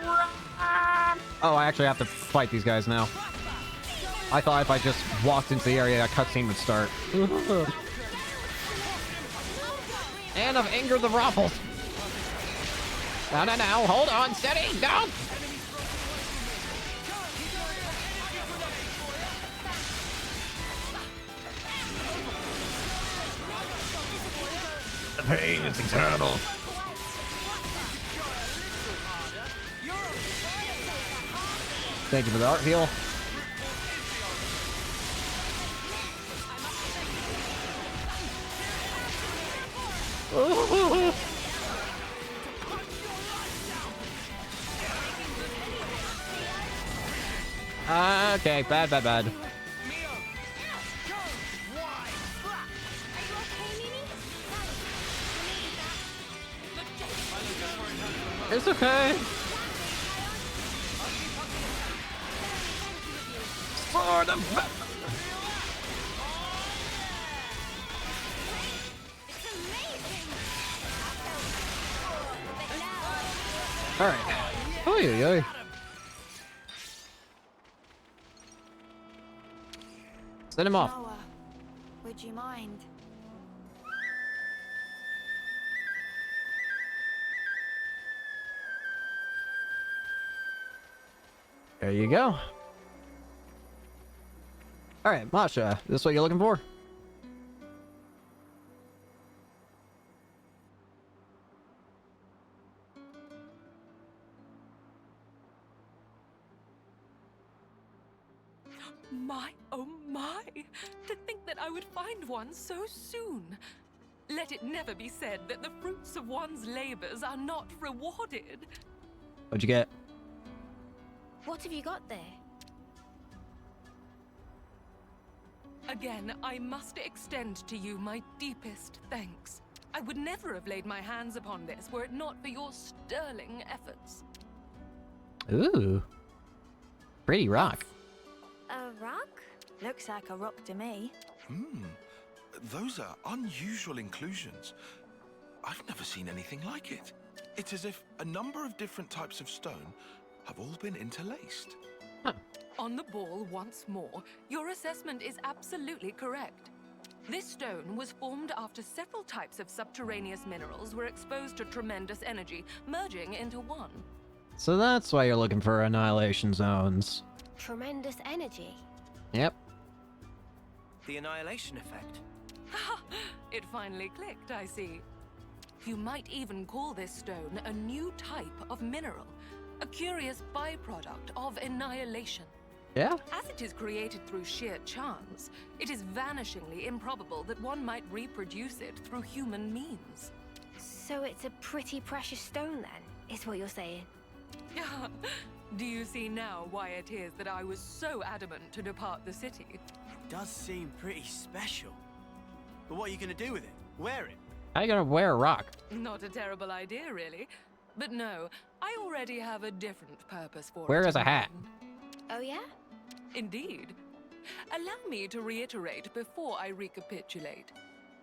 M: Oh, I actually have to fight these guys now. I thought if I just walked into the area, a cutscene would start. And I've angered the Raffles. No, hold on, steady, no! The pain is eternal. Thank you for the art heal. Okay, bad. It's okay. For the Alright. Oy. Send him off.
J: Noah, would you mind?
M: There you go. Alright, Masha, this what you're looking for?
R: My, oh my! To think that I would find one so soon. Let it never be said that the fruits of one's labors are not rewarded.
M: What'd you get?
E: What have you got there?
R: Again, I must extend to you my deepest thanks. I would never have laid my hands upon this were it not for your sterling efforts.
M: Ooh. Pretty rock.
J: A rock? Looks like a rock to me.
K: Those are unusual inclusions. I've never seen anything like it. It's as if a number of different types of stone have all been interlaced.
R: On the ball once more, your assessment is absolutely correct. This stone was formed after several types of subterraneous minerals were exposed to tremendous energy, merging into one.
M: So that's why you're looking for annihilation zones.
E: Tremendous energy.
M: Yep.
D: The annihilation effect.
R: It finally clicked, I see. You might even call this stone a new type of mineral, a curious byproduct of annihilation.
M: Yeah?
R: As it is created through sheer chance, it is vanishingly improbable that one might reproduce it through human means.
E: So it's a pretty precious stone then, is what you're saying?
R: Do you see now why it is that I was so adamant to depart the city?
T: Does seem pretty special. But what are you gonna do with it? Wear it?
M: How you gonna wear a rock?
R: Not a terrible idea, really. But no, I already have a different purpose for it.
M: Wear as a hat.
E: Oh yeah?
R: Indeed. Allow me to reiterate before I recapitulate.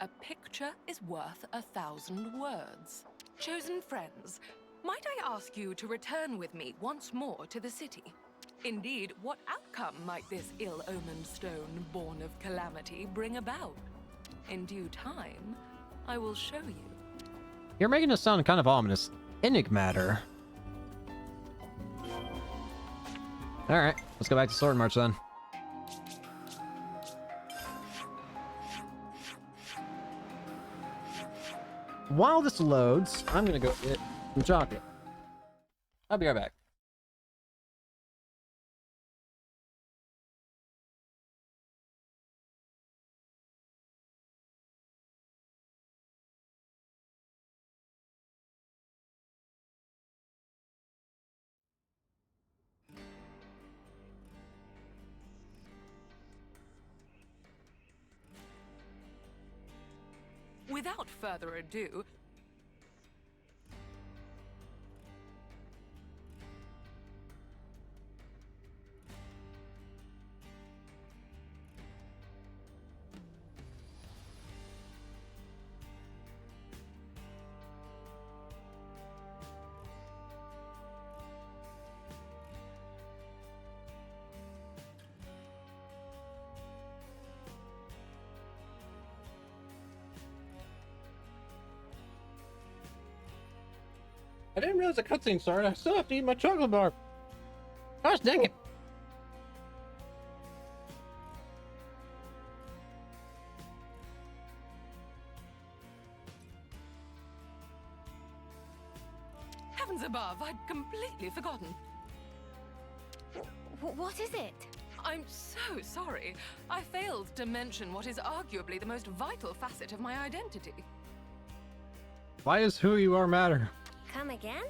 R: A picture is worth 1,000 words. Chosen friends, might I ask you to return with me once more to the city? Indeed, what outcome might this ill-omened stone born of calamity bring about? In due time, I will show you.
M: You're making it sound kind of ominous. Enigmatter. Alright, let's go back to Sword March then. While this loads, I'm gonna go get some chocolate. I'll be right back.
R: Without further ado,
M: I didn't realize the cutscene started. I still have to eat my chocolate bar. Gosh dang it.
R: heavens above, I'd completely forgotten.
E: What is it?
R: I'm so sorry. I failed to mention what is arguably the most vital facet of my identity.
M: Why does who you are matter?
E: Come again?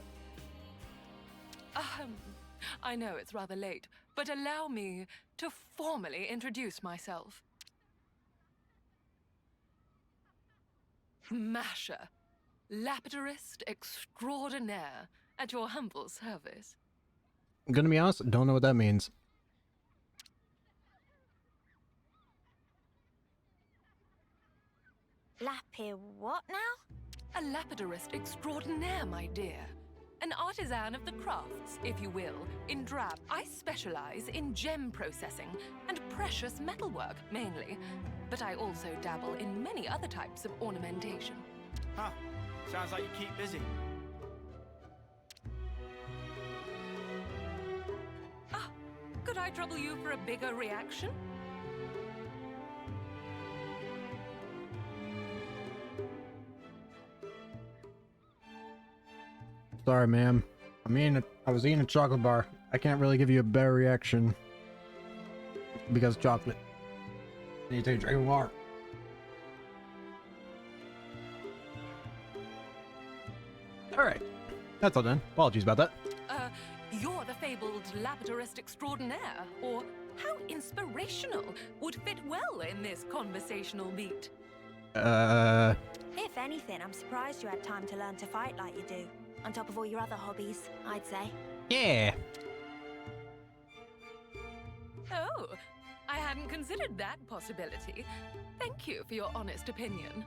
R: I know it's rather late, but allow me to formally introduce myself. Masha, lapidarist extraordinaire, at your humble service.
M: I'm gonna be honest, don't know what that means.
E: Lappy what now?
R: A lapidarist extraordinaire, my dear. An artisan of the crafts, if you will, in drab. I specialize in gem processing and precious metalwork, mainly. But I also dabble in many other types of ornamentation.
T: Huh. Sounds like you keep busy.
R: Ah, could I trouble you for a bigger reaction?
M: Sorry, ma'am. I was eating a chocolate bar. I can't really give you a better reaction because chocolate. I need to take a drink of water. All right, that's all done. Apologies about that.
R: You're the fabled lapidarist extraordinaire, or how inspirational would fit well in this conversational beat.
J: If anything, I'm surprised you had time to learn to fight like you do. On top of all your other hobbies, I'd say.
M: Yeah.
R: Oh, I hadn't considered that possibility. Thank you for your honest opinion.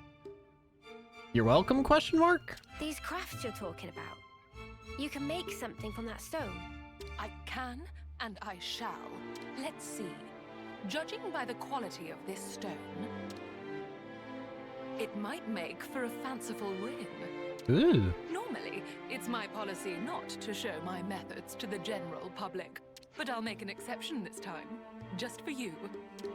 M: You're welcome, question mark?
E: These crafts you're talking about, you can make something from that stone.
R: I can, and I shall. Let's see. Judging by the quality of this stone, it might make for a fanciful ring.
M: Ooh.
R: Normally, it's my policy not to show my methods to the general public. But I'll make an exception this time, just for you.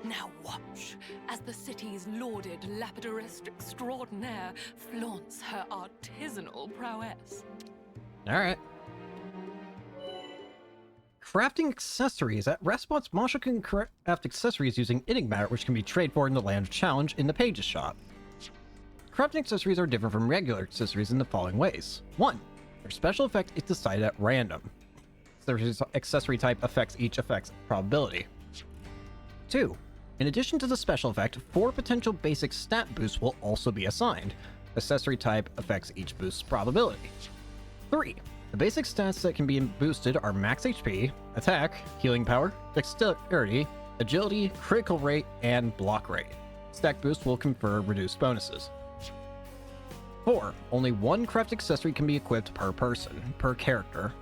R: Now watch as the city's lauded lapidarist extraordinaire flaunts her artisanal prowess.
M: Alright. Crafting accessories. At Response, Masha can craft accessories using Enigmatter, which can be traded for in the Land of Challenge in the Pages shop. Crafting accessories are different from regular accessories in the following ways. 1. Their special effect is decided at random. Accessory type affects each effect's probability. 2. In addition to the special effect, 4 potential basic stat boosts will also be assigned. Accessory type affects each boost's probability. 3. The basic stats that can be boosted are max HP, attack, healing power, dexterity, agility, critical rate, and block rate. Stack boosts will confer reduced bonuses. 4. Only 1 craft accessory can be equipped per person, per character.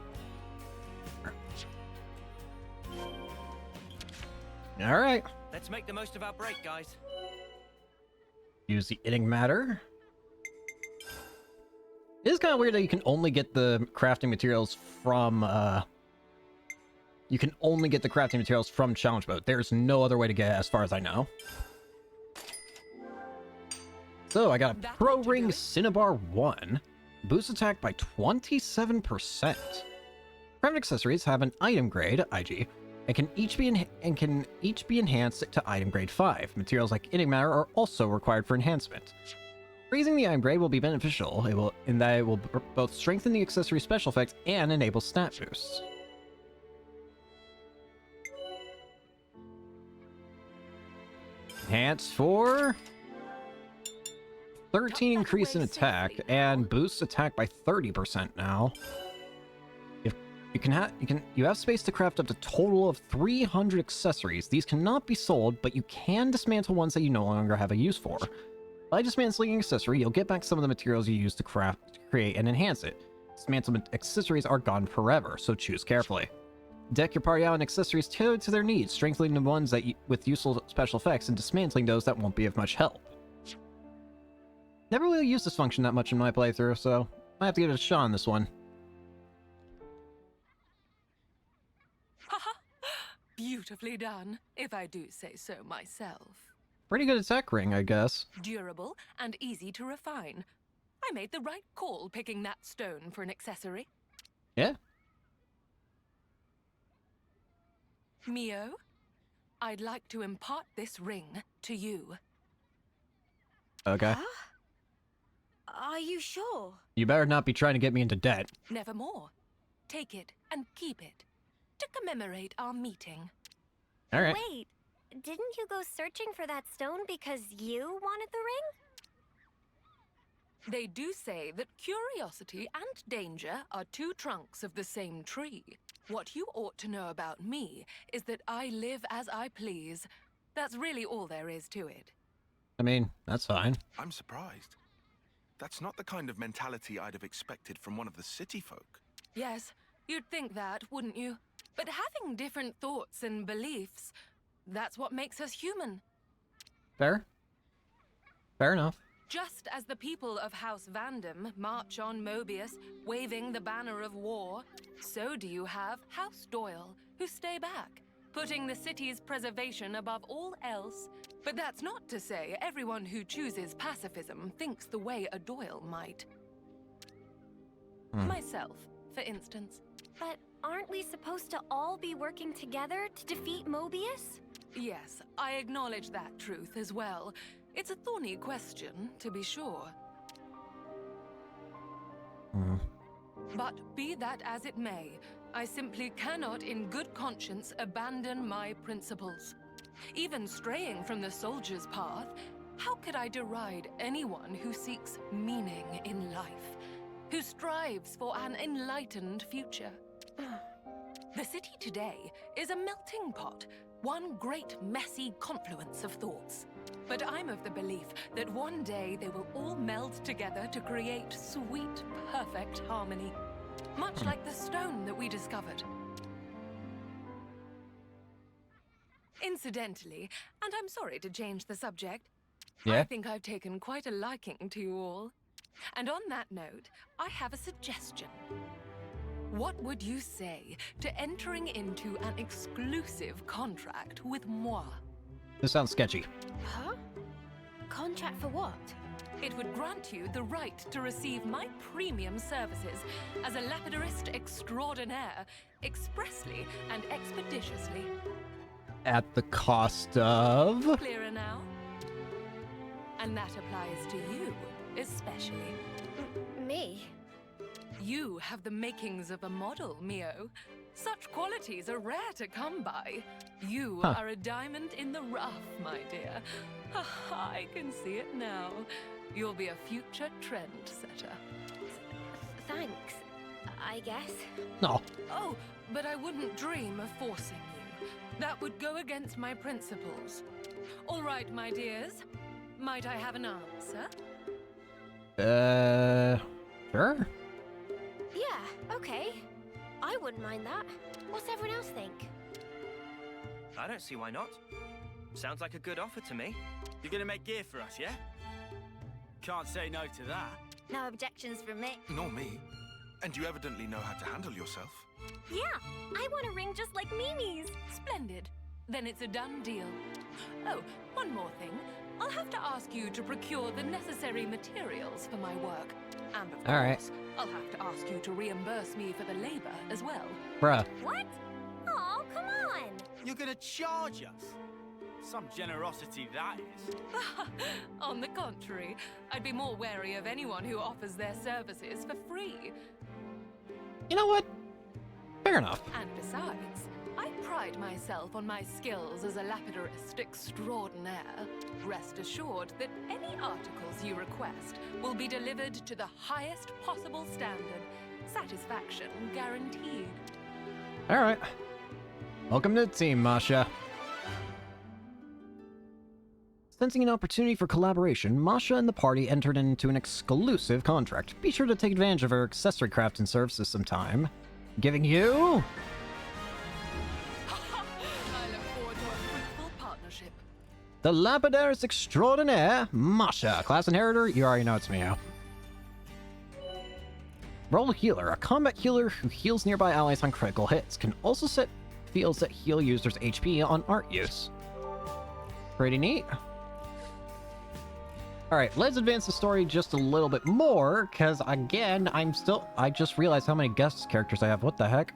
M: Alright.
D: Let's make the most of our break, guys.
M: Use the Enigmatter. It is kind of weird that you can only get the crafting materials from, you can only get the crafting materials from challenge mode. There's no other way to get it as far as I know. So, I got a Pro Ring Cinnabar 1. Boost attack by 27%. Crafting accessories have an item grade, IG, and can each be enhanced to item grade 5. Materials like Enigmatter are also required for enhancement. Raising the item grade will be beneficial, in that it will both strengthen the accessory special effect and enable stat boosts. Enhance for 13 increase in attack and boosts attack by 30% now. You have space to craft up to a total of 300 accessories. These cannot be sold, but you can dismantle ones that you no longer have a use for. By dismantling an accessory, you'll get back some of the materials you used to create and enhance it. Dismantled accessories are gone forever, so choose carefully. Deck your party out in accessories tailored to their needs, strengthening the ones with useful special effects and dismantling those that won't be of much help. Never really used this function that much in my playthrough, so I have to give it a shot on this one.
R: Haha! Beautifully done, if I do say so myself.
M: Pretty good attack ring, I guess.
R: Durable and easy to refine. I made the right call picking that stone for an accessory.
M: Yeah.
R: Mio, I'd like to impart this ring to you.
M: Okay.
J: Huh? Are you sure?
M: You better not be trying to get me into debt.
R: Nevermore. Take it and keep it to commemorate our meeting.
M: All right.
E: Wait, didn't you go searching for that stone because you wanted the ring?
R: They do say that curiosity and danger are 2 trunks of the same tree. What you ought to know about me is that I live as I please. That's really all there is to it.
M: I mean, that's fine.
K: I'm surprised. That's not the kind of mentality I'd have expected from one of the city folk.
R: Yes, you'd think that, wouldn't you? But having different thoughts and beliefs, that's what makes us human.
M: Fair. Fair enough.
R: Just as the people of House Vandam march on Mobius, waving the banner of war, so do you have House Doyle, who stay back, putting the city's preservation above all else. But that's not to say everyone who chooses pacifism thinks the way a Doyle might. Myself, for instance.
J: But aren't we supposed to all be working together to defeat Mobius?
R: Yes, I acknowledge that truth as well. It's a thorny question, to be sure. But be that as it may, I simply cannot in good conscience abandon my principles. Even straying from the soldier's path, how could I deride anyone who seeks meaning in life, who strives for an enlightened future? The city today is a melting pot, one great messy confluence of thoughts. But I'm of the belief that one day they will all meld together to create sweet, perfect harmony. Much like the stone that we discovered. Incidentally, and I'm sorry to change the subject, I think I've taken quite a liking to you all. And on that note, I have a suggestion. What would you say to entering into an exclusive contract with moi?
M: This sounds sketchy.
J: Huh? Contract for what?
R: It would grant you the right to receive my premium services as a lapidarist extraordinaire, expressly and expeditiously.
M: At the cost of...
R: Clearer now? And that applies to you, especially.
J: Me?
R: You have the makings of a model, Mio. Such qualities are rare to come by. You are a diamond in the rough, my dear. I can see it now. You'll be a future trendsetter.
J: Thanks, I guess.
M: No.
R: Oh, but I wouldn't dream of forcing you. That would go against my principles. All right, my dears. Might I have an answer?
M: Sure.
J: Yeah, okay. I wouldn't mind that. What's everyone else think?
D: I don't see why not. Sounds like a good offer to me.
T: You're gonna make gear for us, yeah? Can't say no to that.
J: No objections from me.
K: Nor me. And you evidently know how to handle yourself.
J: Yeah, I want a ring just like Mimi's.
R: Splendid. Then it's a done deal. Oh, one more thing. I'll have to ask you to procure the necessary materials for my work. And of course, I'll have to ask you to reimburse me for the labor as well.
M: Bruh.
J: What? Oh, come on!
T: You're gonna charge us? Some generosity, that is.
R: On the contrary, I'd be more wary of anyone who offers their services for free.
M: You know what? Fair enough.
R: And besides, I pride myself on my skills as a lapidarist extraordinaire. Rest assured that any articles you request will be delivered to the highest possible standard. Satisfaction guaranteed.
M: Alright. Welcome to the team, Masha. Sensing an opportunity for collaboration, Masha and the party entered into an exclusive contract. Be sure to take advantage of her accessory crafting services sometime. Giving you...
R: I look forward to a fruitful partnership.
M: the Lapidaris Extraordinaire, Masha. Class Inheritor, you already know it's me. Roll Healer, a combat healer who heals nearby allies on critical hits. Can also set fields that heal users' HP on art use. Pretty neat. Alright, let's advance the story just a little bit more, because again, I just realized how many guest characters I have. What the heck?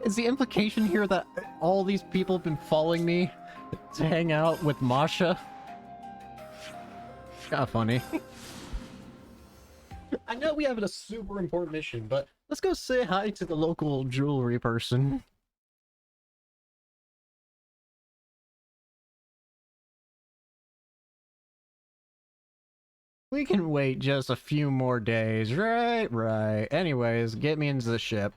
M: Is the implication here that all these people have been following me to hang out with Masha? Kinda funny. I know we have a super important mission, but let's go say hi to the local jewelry person. We can wait just a few more days. Right, right. Anyways, get me into the ship.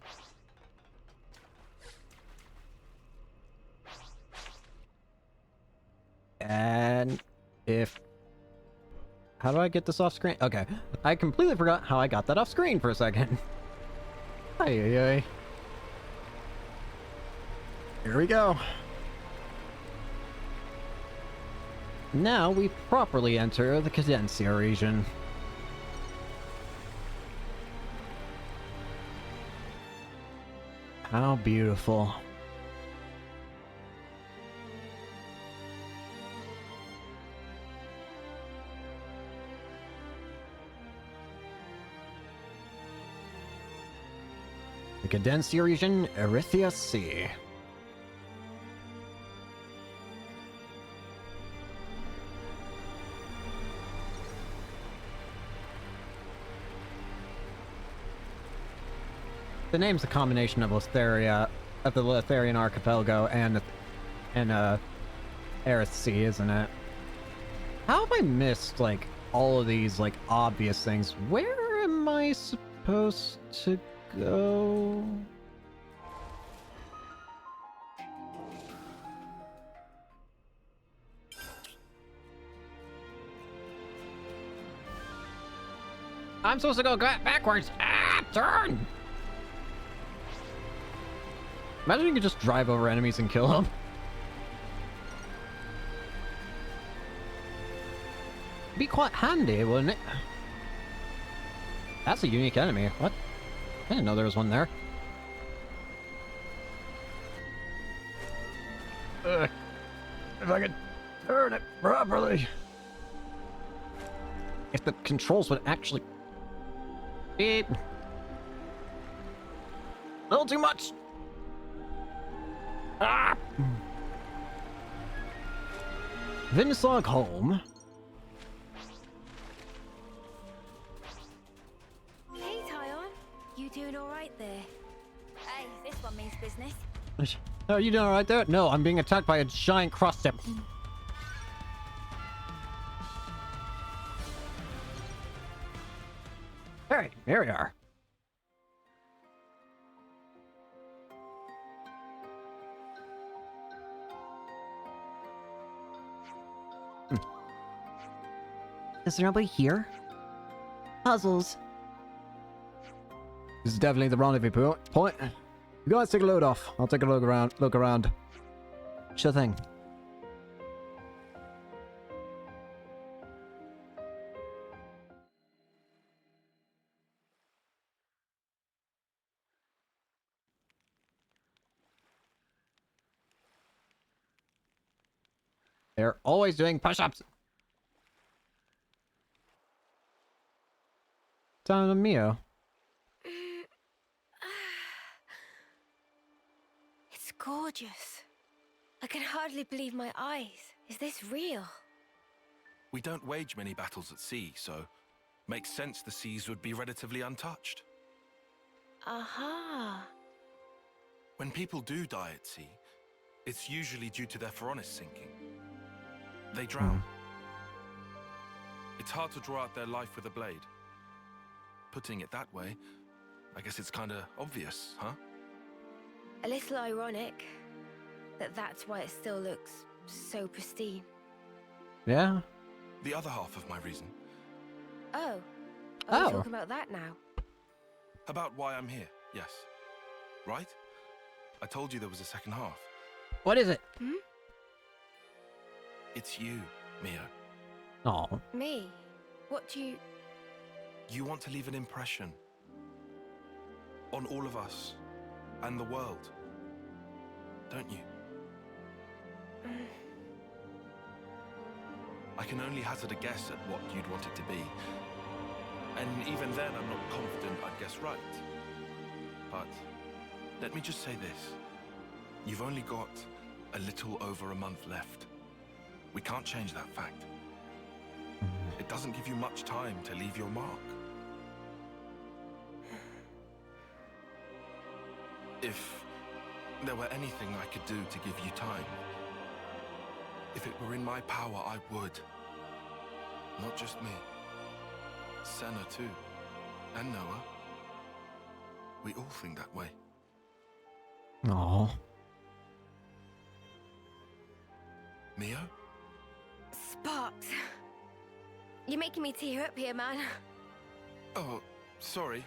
M: And if...
A: How do I get this off screen? Okay. I completely forgot how I got that off screen for a second. Ay. Here we go. Now we properly enter the Cadencia region. How beautiful. The Cadencia region, Erythia Sea. The name's a combination of Letheria, of the Letherian archipelago and Aerith Sea, isn't it? How have I missed, like, all of these, like, obvious things? Where am I supposed to go? I'm supposed to go backwards. Ah, turn! Imagine you could just drive over enemies and kill them. Be quite handy, wouldn't it? That's a unique enemy. What? I didn't know there was one there. If I could turn it properly. If the controls would actually... Beep. A little too much. Ah! Vinslog home.
E: Hey, Tyon. You doing alright there?
J: Hey, this one means business.
A: Are you doing alright there? No, I'm being attacked by a giant cross-step. Alright, here we are.
I: Is there nobody here? Puzzles.
A: This is definitely the rendezvous point. You guys take a load off. I'll take a look around.
I: Sure thing.
A: They're always doing push-ups. Time to Mio.
E: It's gorgeous. I can hardly believe my eyes. Is this real?
K: We don't wage many battles at sea, so makes sense the seas would be relatively untouched.
E: Aha.
K: When people do die at sea, it's usually due to their Phoronis sinking. They drown. It's hard to draw out their life with a blade. Putting it that way, I guess it's kinda obvious, huh?
E: A little ironic that that's why it still looks so pristine.
A: Yeah?
K: The other half of my reason.
E: Oh. Are we talking about that now?
K: About why I'm here, yes. Right? I told you there was a second half.
A: What is it?
E: Hmm?
K: It's you, Mio.
A: Oh.
E: Me? What do you...
K: You want to leave an impression on all of us and the world, don't you? I can only hazard a guess at what you'd want it to be. And even then, I'm not confident I'd guess right. But let me just say this. You've only got a little over a month left. We can't change that fact. It doesn't give you much time to leave your mark. If there were anything I could do to give you time, if it were in my power, I would. Not just me. Senna too. And Noah. We all think that way.
A: Oh.
K: Mio?
E: Sparks. You're making me tear up here, man.
K: Oh, sorry.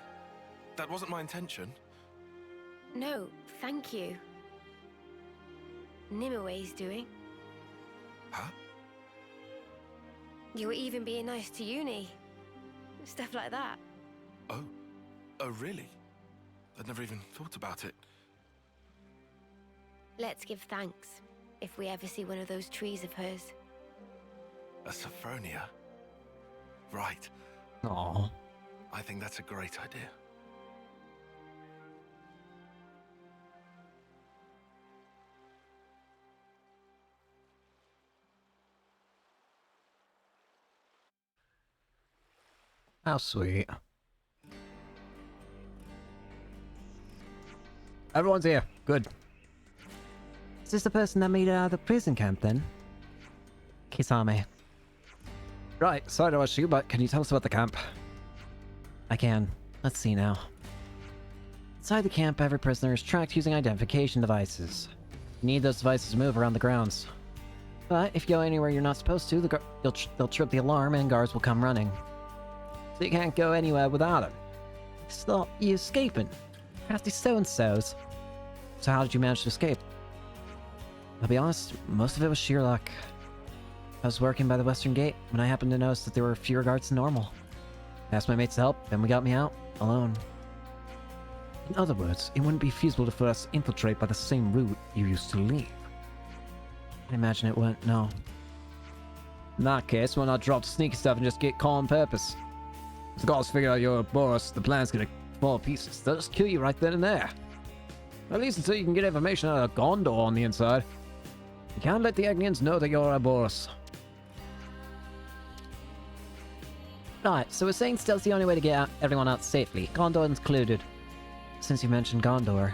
K: That wasn't my intention.
E: No, thank you. Nimue doing.
K: Huh?
E: You were even being nice to Uni. Stuff like that.
K: Oh. Oh, really? I'd never even thought about it.
E: Let's give thanks if we ever see one of those trees of hers.
K: A Sophronia? Right.
M: Aww.
K: I think that's a great idea.
M: How sweet. Everyone's here. Good.
I: Is this the person that made it out of the prison camp, then? Kisame.
M: Right, sorry to rush you, but can you tell us about the camp?
I: I can. Let's see now. Inside the camp, every prisoner is tracked using identification devices. You need those devices to move around the grounds. But if you go anywhere you're not supposed to, they'll trip the alarm and guards will come running.
M: So you can't go anywhere without them.
I: Stop you escaping. Crafty so-and-sos.
M: So how did you manage to escape?
I: I'll be honest, most of it was sheer luck. I was working by the western gate when I happened to notice that there were fewer guards than normal. I asked my mates to help, and we got me out, alone.
M: In other words, it wouldn't be feasible for us to infiltrate by the same route you used to leave.
I: I imagine it wouldn't, no.
M: In that case, why not drop the sneaky stuff and just get caught on purpose? If the guards figure out you're a boss, the plan's gonna fall to pieces. They'll just kill you right then and there. At least until you can get information out of Gondor on the inside. You can't let the Agnians know that you're a boss.
I: Right, so we're saying stealth's the only way to get everyone out safely, Gondor included. Since you mentioned Gondor,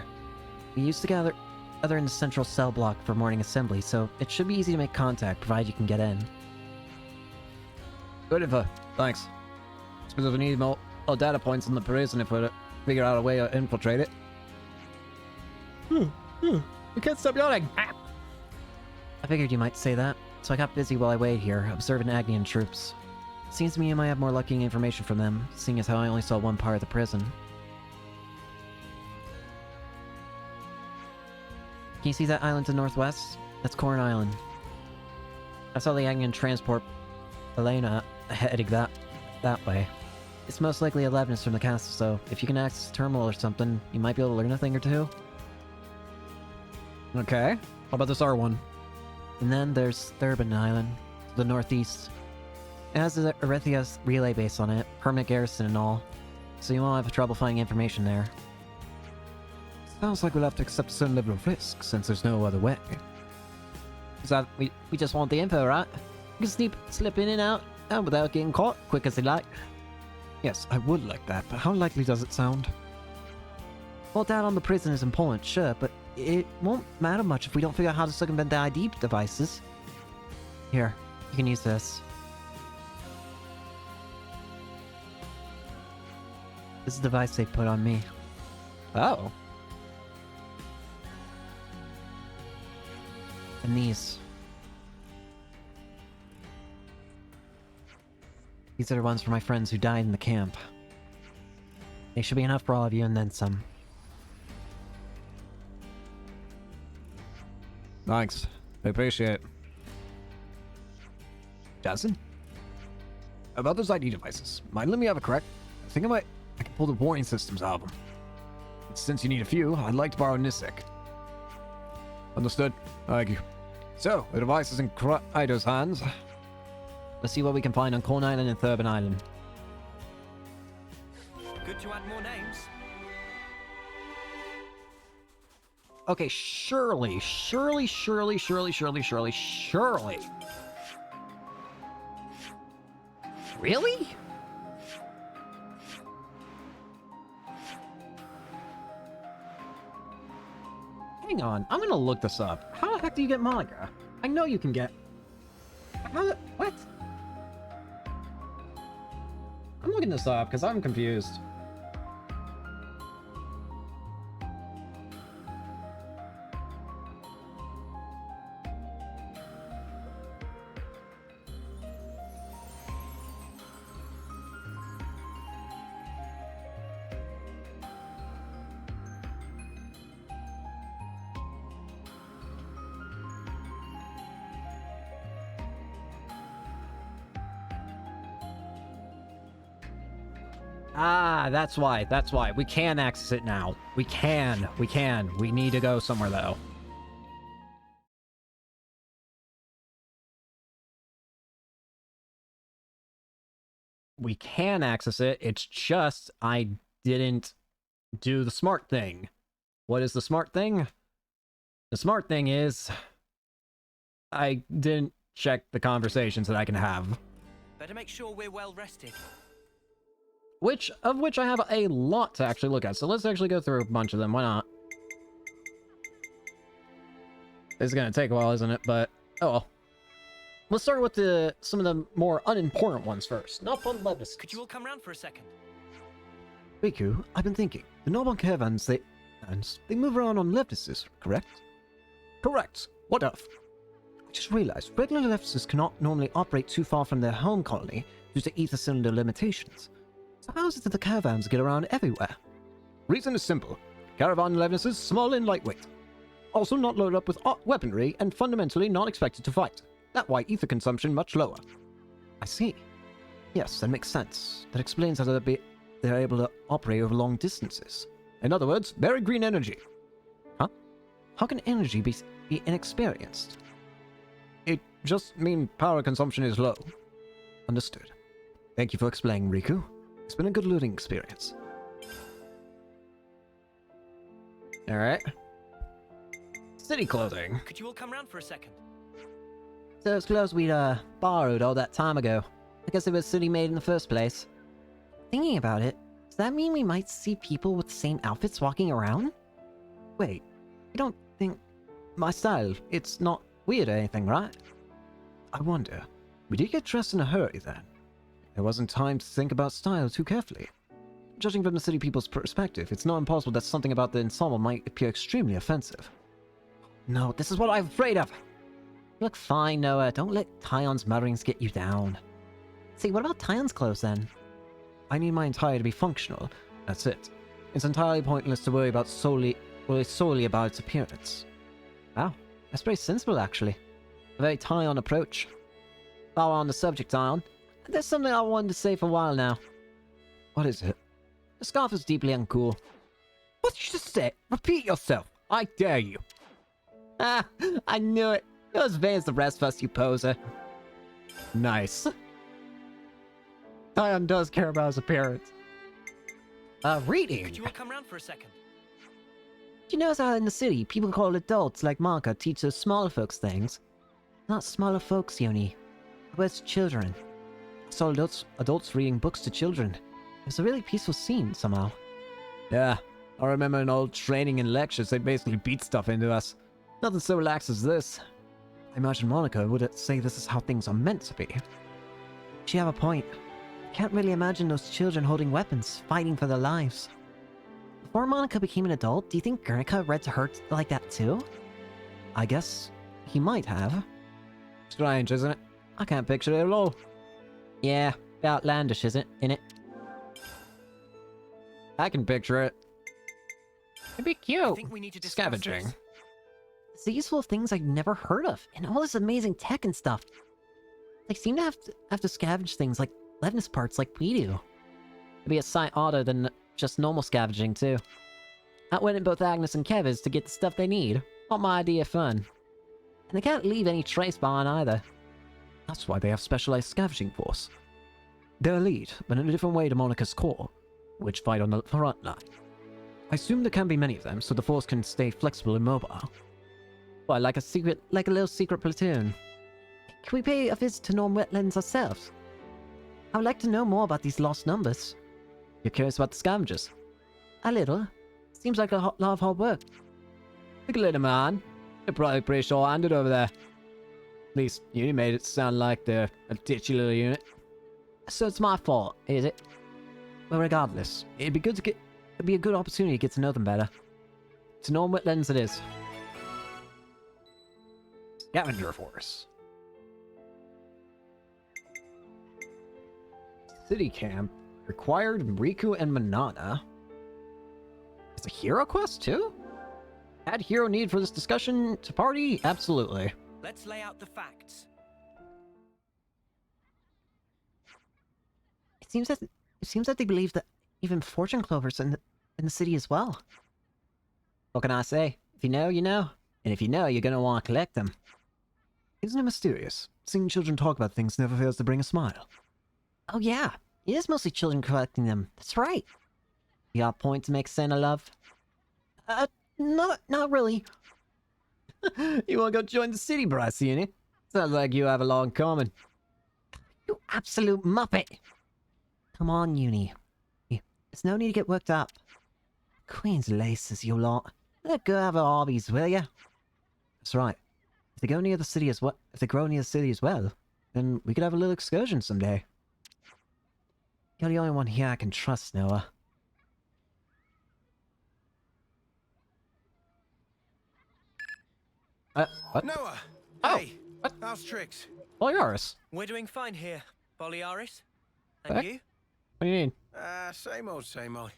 I: we used to gather in the central cell block for morning assembly, so it should be easy to make contact, provided you can get in.
M: Good info. Thanks. Suppose we need more data points on the prison if we're to figure out a way to infiltrate it. You can't stop yawning! Ah.
I: I figured you might say that, so I got busy while I waited here, observing Agnian troops. Seems to me I might have more lucky information from them, seeing as how I only saw one part of the prison. Can you see that island to the northwest? That's Corn Island. I saw the Agnian transport Elena heading that way. It's most likely 11 from the castle, so if you can access the terminal or something, you might be able to learn a thing or two.
M: Okay. How about this R1?
I: And then there's Thurbin Island, to the northeast. It has a Erethia's relay base on it, permanent garrison and all, so you won't have trouble finding information there.
M: Sounds like we'll have to accept a certain level of risk, since there's no other way.
I: Is that we just want the info, right? We can slip in and out without getting caught, quick as they like.
M: Yes, I would like that, but how likely does it sound?
I: Well, down on the prison is in Poland, sure, but it won't matter much if we don't figure out how to circumvent the ID devices. Here, you can use this. This is the device they put on me.
M: Oh.
I: And these. These are the ones for my friends who died in the camp. They should be enough for all of you and then some.
M: Thanks. I appreciate it. Jason? About those ID devices, mind let me have a correct? I think I can pull the warning systems out of them. And since you need a few, I'd like to borrow Nisek. Understood. Thank you. So, the device is in Ida's hands.
I: Let's see what we can find on Corn Island and Thurbin Island.
D: Good to add more names.
M: Okay, surely. Really? Hang on, I'm gonna look this up. How the heck do you get Malaga? I know you can get... What? I'm looking this up because I'm confused. Ah, that's why. That's why. We can access it now. We can. We can. We need to go somewhere, though. We can access it. It's just I didn't do the smart thing. What is the smart thing? The smart thing is I didn't check the conversations that I can have.
D: Better make sure we're well rested.
M: Which I have a lot to actually look at. So let's actually go through a bunch of them. Why not? This is gonna take a while, isn't it? But oh well. Let's start with some of the more unimportant ones first. Not fun legacies.
D: Could you all come round for a second?
I: Riku, I've been thinking. The normal caravans, they move around on leftises, correct?
M: Correct. What of?
I: I just realized regular leftises cannot normally operate too far from their home colony due to ether cylinder limitations. So how is it that the caravans get around everywhere?
M: Reason is simple. Caravan leftises small and lightweight. Also not loaded up with weaponry and fundamentally not expected to fight. That why ether consumption much lower.
I: I see. Yes, that makes sense. That explains how they're able to operate over long distances.
M: In other words, very green energy.
I: Huh? How can energy be inexperienced?
M: It just means power consumption is low.
I: Understood. Thank you for explaining, Riku. It's been a good learning experience.
M: Alright. City clothing.
D: Could you all come round for a second?
I: Those clothes we borrowed all that time ago. I guess they were city made in the first place. Thinking about it, does that mean we might see people with the same outfits walking around? Wait, you don't think... My style, it's not weird or anything, right? I wonder, we did get dressed in a hurry then. There wasn't time to think about style too carefully. Judging from the city people's perspective, it's not impossible that something about the ensemble might appear extremely offensive. No, this is what I'm afraid of! You look fine, Noah. Don't let Tyon's mutterings get you down. See, what about Tyon's clothes then? I need my attire to be functional. That's it. It's entirely pointless to worry solely about its appearance. Wow, that's pretty sensible actually. A very Tyon approach. While we're on the subject, Tyon, there's something I wanted to say for a while now. What is it? The scarf is deeply uncool.
M: What did you just say? Repeat yourself. I dare you.
I: Ah, I knew it. You're as vain as the rest of us, you poser.
M: Nice. Tyon does care about his appearance. Reading.
D: Could you all come round for a second?
I: Do you notice how in the city, people call adults like Marka teach those smaller folks things? Not smaller folks, Yoni. Where's children? I saw adults reading books to children. It was a really peaceful scene, somehow.
M: Yeah, I remember in old training and lectures, they basically beat stuff into us. Nothing so relaxed as this.
I: I imagine Monica would say this is how things are meant to be. She have a point. Can't really imagine those children holding weapons, fighting for their lives. Before Monica became an adult, do you think Guernica read to her like that too? I guess he might have.
M: Strange, isn't it?
I: I can't picture it at all. Yeah, outlandish, isn't it?
M: I can picture it. It'd be cute.
D: I think we need to discuss
M: Scavenging.
D: this.
I: It's the useful things I've never heard of, and all this amazing tech and stuff. They seem to have to scavenge things like Levnis parts like we do. It'd be a sight odder than just normal scavenging, too. Outwitting both Agnes and Kev is to get the stuff they need. Not my idea of fun. And they can't leave any trace behind either.
M: That's why they have specialized scavenging force. They're elite, but in a different way to Monica's core, which fight on the front line. I assume there can be many of them, so the force can stay flexible and mobile.
I: Why, like a little secret platoon. Can we pay a visit to Norm Wetlands ourselves? I would like to know more about these lost numbers.
M: You're curious about the scavengers?
I: A little. Seems like a lot of hard work.
M: Look at little man. They're probably pretty short-handed over there. At least, you made it sound like they're a ditchy little unit.
I: So it's my fault, is it? Well, regardless, it'd be a good opportunity to get to know them better. To Norm Wetlands it is.
M: Scavenger force. City camp. Required Riku and Manana. It's a hero quest too? Add hero need for this discussion to party? Absolutely.
D: Let's lay out the facts.
I: It seems that they believe that even fortune clovers in the city as well. What can I say? If you know, you know. And if you know, you're gonna want to collect them.
M: Isn't it mysterious? Seeing children talk about things never fails to bring a smile.
I: Oh yeah, it is mostly children collecting them. That's right. You got a point to make, Santa love? Not really.
M: You wanna go join the city, Bryce, Uni? Sounds like you have a lot in common.
I: You absolute muppet! Come on, Uni. There's no need to get worked up. Queen's laces, you lot. Let go have her hobbies, will ya?
M: That's right. If they grow near the city as well, then we could have a little excursion someday.
I: You're the only one here I can trust, Noah.
M: What?
K: Noah!
M: Oh!
K: Hey! How's tricks?
M: Boliaris!
D: We're doing fine here, Boliaris. And
M: Heck?
D: you?
M: What do you mean?
K: Same old, same old.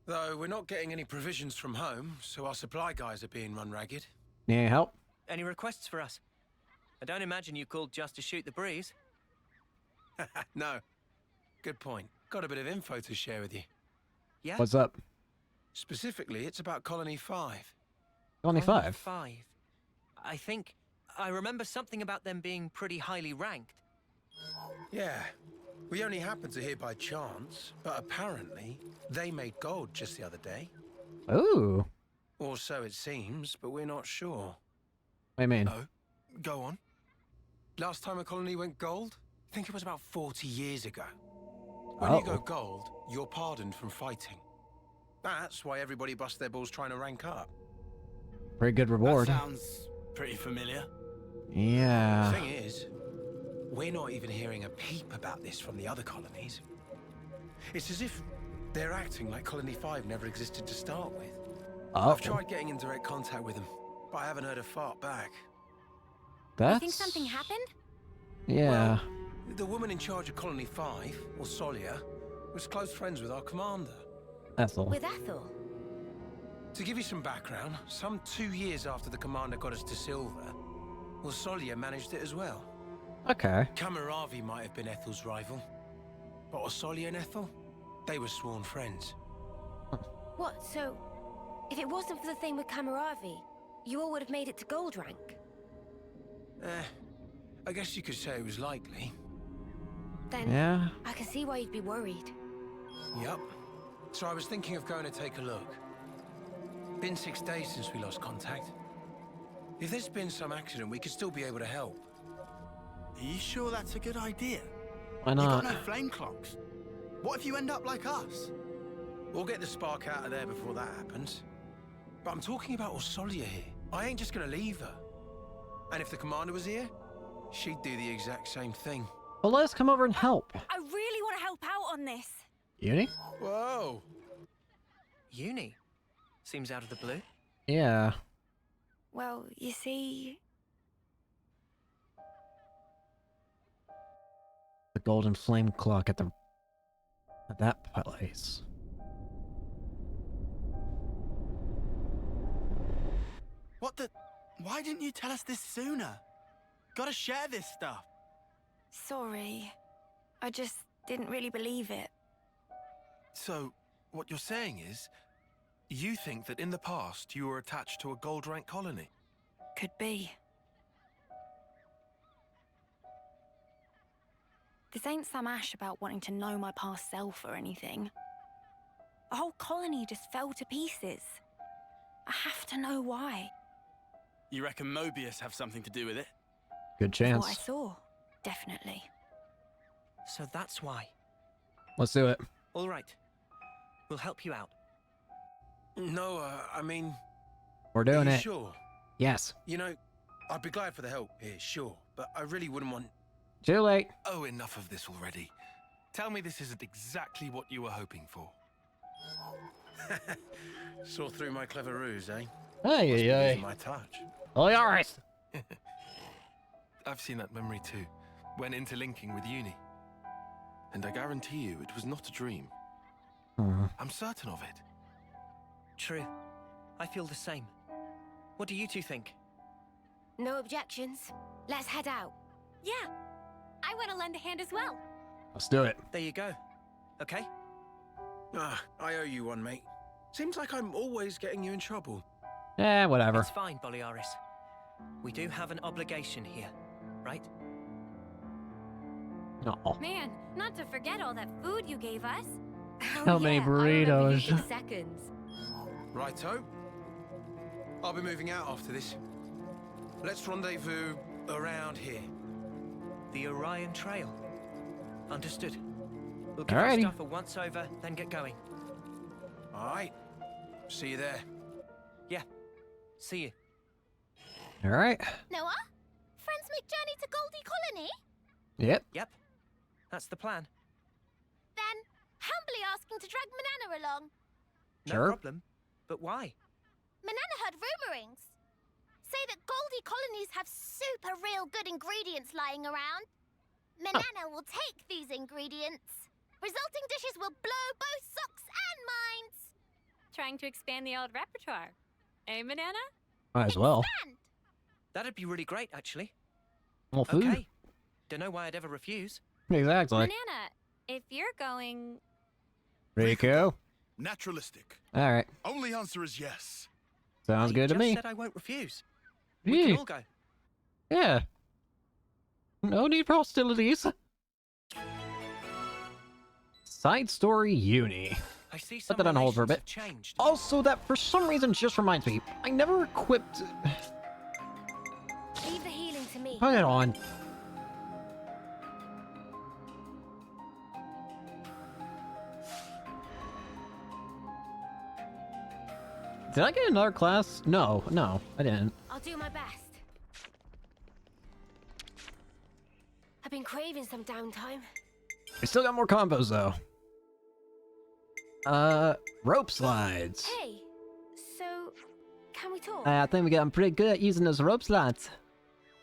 K: Though we're not getting any provisions from home, so our supply guys are being run ragged.
M: Need any help?
D: Any requests for us? I don't imagine you called just to shoot the breeze.
K: No. Good point. Got a bit of info to share with you.
D: Yeah?
M: What's up?
K: Specifically, it's about Colony 5.
M: Colony 5?
D: 5. I think I remember something about them being pretty highly ranked.
K: Yeah. We only happened to hear by chance, but apparently they made gold just the other day.
M: Ooh.
K: Or so it seems, but we're not sure.
M: What do you mean?
K: Oh, go on. Last time a colony went gold? I think it was about 40 years ago. When you go gold, you're pardoned from fighting. That's why everybody busts their balls trying to rank up.
M: Very good reward.
T: That sounds pretty familiar.
M: Yeah.
K: The thing is, we're not even hearing a peep about this from the other colonies. It's as if they're acting like Colony 5 never existed to start with. I've tried getting in direct contact with them, but I haven't heard a fart back.
J: You think something happened?
M: Yeah.
K: Well, the woman in charge of Colony 5, or Solia, was close friends with our commander.
M: Ethel.
J: With Ethel?
K: To give you some background, some 2 years after the commander got us to silver, well, Solia managed it as well.
M: Okay.
K: Kamaravi might have been Ethel's rival, but Osolia and Ethel, they were sworn friends.
E: What, so... if it wasn't for the thing with Kamaravi, you all would have made it to gold rank?
K: I guess you could say it was likely.
E: Then
M: Yeah.
E: I can see why you'd be worried.
K: Yup. So I was thinking of going to take a look. Been 6 days since we lost contact. If there's been some accident, we could still be able to help.
T: Are you sure that's a good idea?
M: Why not?
T: You got no flame clocks. What if you end up like us?
K: We'll get the spark out of there before that happens. But I'm talking about Osolia here. I ain't just gonna leave her. And if the commander was here, she'd do the exact same thing.
M: Well, let us come over and help.
J: I really want to help out on this.
M: Uni?
K: Whoa.
D: Uni? Seems out of the blue.
M: Yeah.
E: Well, you see...
M: The golden flame clock at that place.
T: What the... Why didn't you tell us this sooner? Gotta share this stuff.
E: Sorry. I just didn't really believe it.
K: So, what you're saying is, you think that in the past you were attached to a gold rank colony?
E: Could be. This ain't some ash about wanting to know my past self or anything. The whole colony just fell to pieces. I have to know why.
T: You reckon Mobius have something to do with it?
M: Good chance.
E: What I saw, definitely.
D: So that's why.
M: Let's do it.
D: All right. We'll help you out.
K: No, I mean...
M: We're doing
K: are you
M: it.
K: Sure?
M: Yes.
K: You know, I'd be glad for the help here, sure. But I really wouldn't want...
M: Too late.
K: Oh, enough of this already. Tell me this isn't exactly what you were hoping for. Saw through my clever ruse, eh?
M: Hey.
K: My touch.
M: Oh, all right.
K: I've seen that memory too, when interlinking with Uni. And I guarantee you it was not a dream. I'm certain of it.
D: True. I feel the same. What do you two think?
E: No objections. Let's head out.
B: Yeah. I want to lend a hand as well.
M: Let's do it.
D: There you go. Okay?
K: I owe you one, mate. Seems like I'm always getting you in trouble.
M: Whatever.
D: It's fine, Boliaris. We do have an obligation here, right?
M: Oh.
E: Man, not to forget all that food you gave us.
M: How many burritos?
E: In seconds.
K: Righto. I'll be moving out after this. Let's rendezvous around here.
D: The Orion Trail. Understood. We'll give
M: Alrighty.
D: our stuff a once over, then get going.
K: Alright. See you there.
D: Yeah. See you.
M: Alright.
J: Noah? Friends make journey to Goldie Colony?
M: Yep.
D: Yep. That's the plan.
J: Then, humbly asking to drag Manana along.
D: No
M: Sure.
D: problem. But why?
J: Manana heard rumorings. Say that Goldie colonies have super real good ingredients lying around. Manana will take these ingredients. Resulting dishes will blow both socks and minds.
B: Trying to expand the old repertoire. Eh, Manana?
M: Might as well.
D: That'd be really great, actually.
M: More food.
D: Okay. Don't know why I'd ever refuse.
M: Exactly.
B: Manana, if you're going...
M: Rico.
K: Naturalistic.
M: Alright.
K: Only answer is yes.
M: Sounds good to me.
D: Just said I won't refuse. We can all go.
M: Yeah. No need for hostilities. Side story uni.
D: I see
M: Put
D: some
M: that on hold for a
D: relations
M: bit.
D: have changed.
M: Also, that for some reason just reminds me, I never equipped.
E: Leave the healing to me.
M: Put it on. Did I get another class? No, I didn't.
E: I'll do my best. I've been craving some downtime.
M: We still got more combos though. Rope slides.
E: Hey, so can we talk?
I: I think we got pretty good at using those rope slides.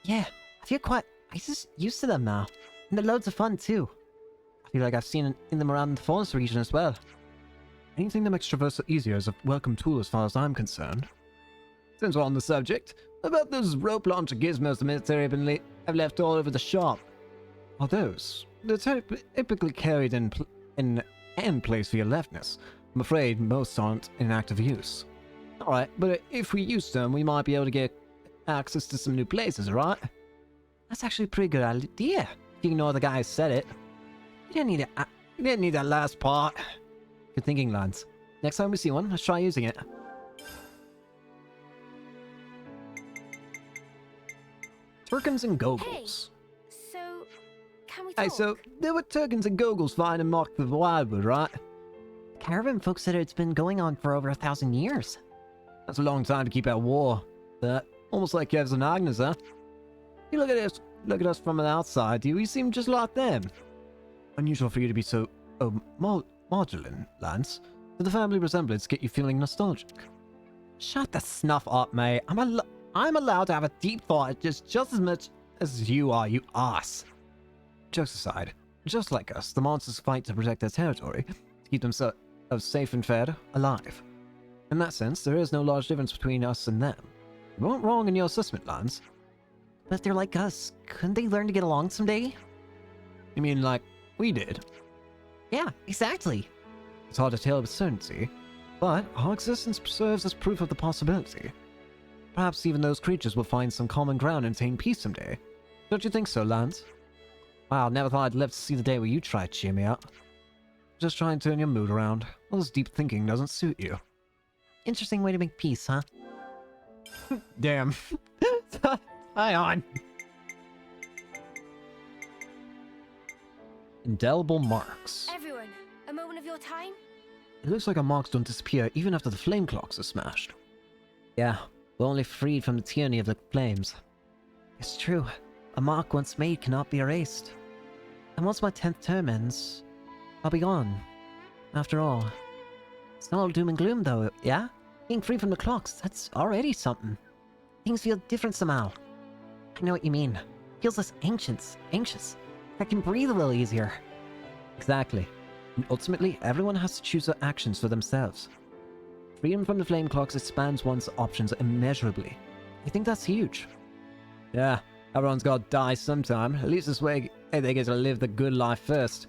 I: Yeah, I feel quite just used to them now. And they're loads of fun too. I feel like I've seen them around the forest region as well.
M: Anything that makes traversal easier is a welcome tool as far as I'm concerned. Since we're on the subject, about those rope launcher gizmos the military have left all over the shop. Are those? They're typically carried in and placed for your leftness. I'm afraid most aren't in active use. Alright, but if we use them, we might be able to get access to some new places, right?
I: That's actually a pretty good idea. If you ignore the guy who said it.
M: You didn't need that last part.
I: Good thinking, lads. Next time we see one, let's try using it.
M: Turkins and Gogles.
E: Hey, so can we talk?
M: Hey, so there were Turkins and Gogles fighting in Mark the Wildwood, right?
I: Caravan folks said it's been going on for over 1,000 years.
M: That's a long time to keep at war. That almost like Yevs and Agnes, huh? You look at us from the outside, we seem just like them. Unusual for you to be so modular, Lance. Did the family resemblance get you feeling nostalgic?
I: Shut the snuff up, mate. I'm allowed to have a deep thought just as much as you are, you ass.
M: Jokes aside, just like us, the monsters fight to protect their territory, to keep themselves safe and fed, alive. In that sense, there is no large difference between us and them. You weren't wrong in your assessment, Lance.
I: But if they're like us, couldn't they learn to get along someday?
M: You mean like we did?
I: Yeah, exactly.
M: It's hard to tell with certainty, but our existence serves as proof of the possibility. Perhaps even those creatures will find some common ground and attain peace someday. Don't you think so, Lance?
I: Wow, never thought I'd live to see the day where you try to cheer me up.
M: Just try and turn your mood around. All this deep thinking doesn't suit you.
I: Interesting way to make peace, huh?
M: Damn. Hang on. Indelible marks.
E: Everyone, a moment of your time?
M: It looks like our marks don't disappear even after the flame clocks are smashed.
I: Yeah, we're only freed from the tyranny of the flames. It's true. A mark once made cannot be erased. And once my 10th term ends, I'll be gone. After all. It's not all doom and gloom though, yeah? Being free from the clocks, that's already something. Things feel different somehow. I know what you mean. Feels less anxious. I can breathe a little easier.
M: Exactly. And ultimately, everyone has to choose their actions for themselves. Freedom from the flame clocks expands one's options immeasurably. I think that's huge. Yeah, everyone's got to die sometime. At least this way they get to live the good life first.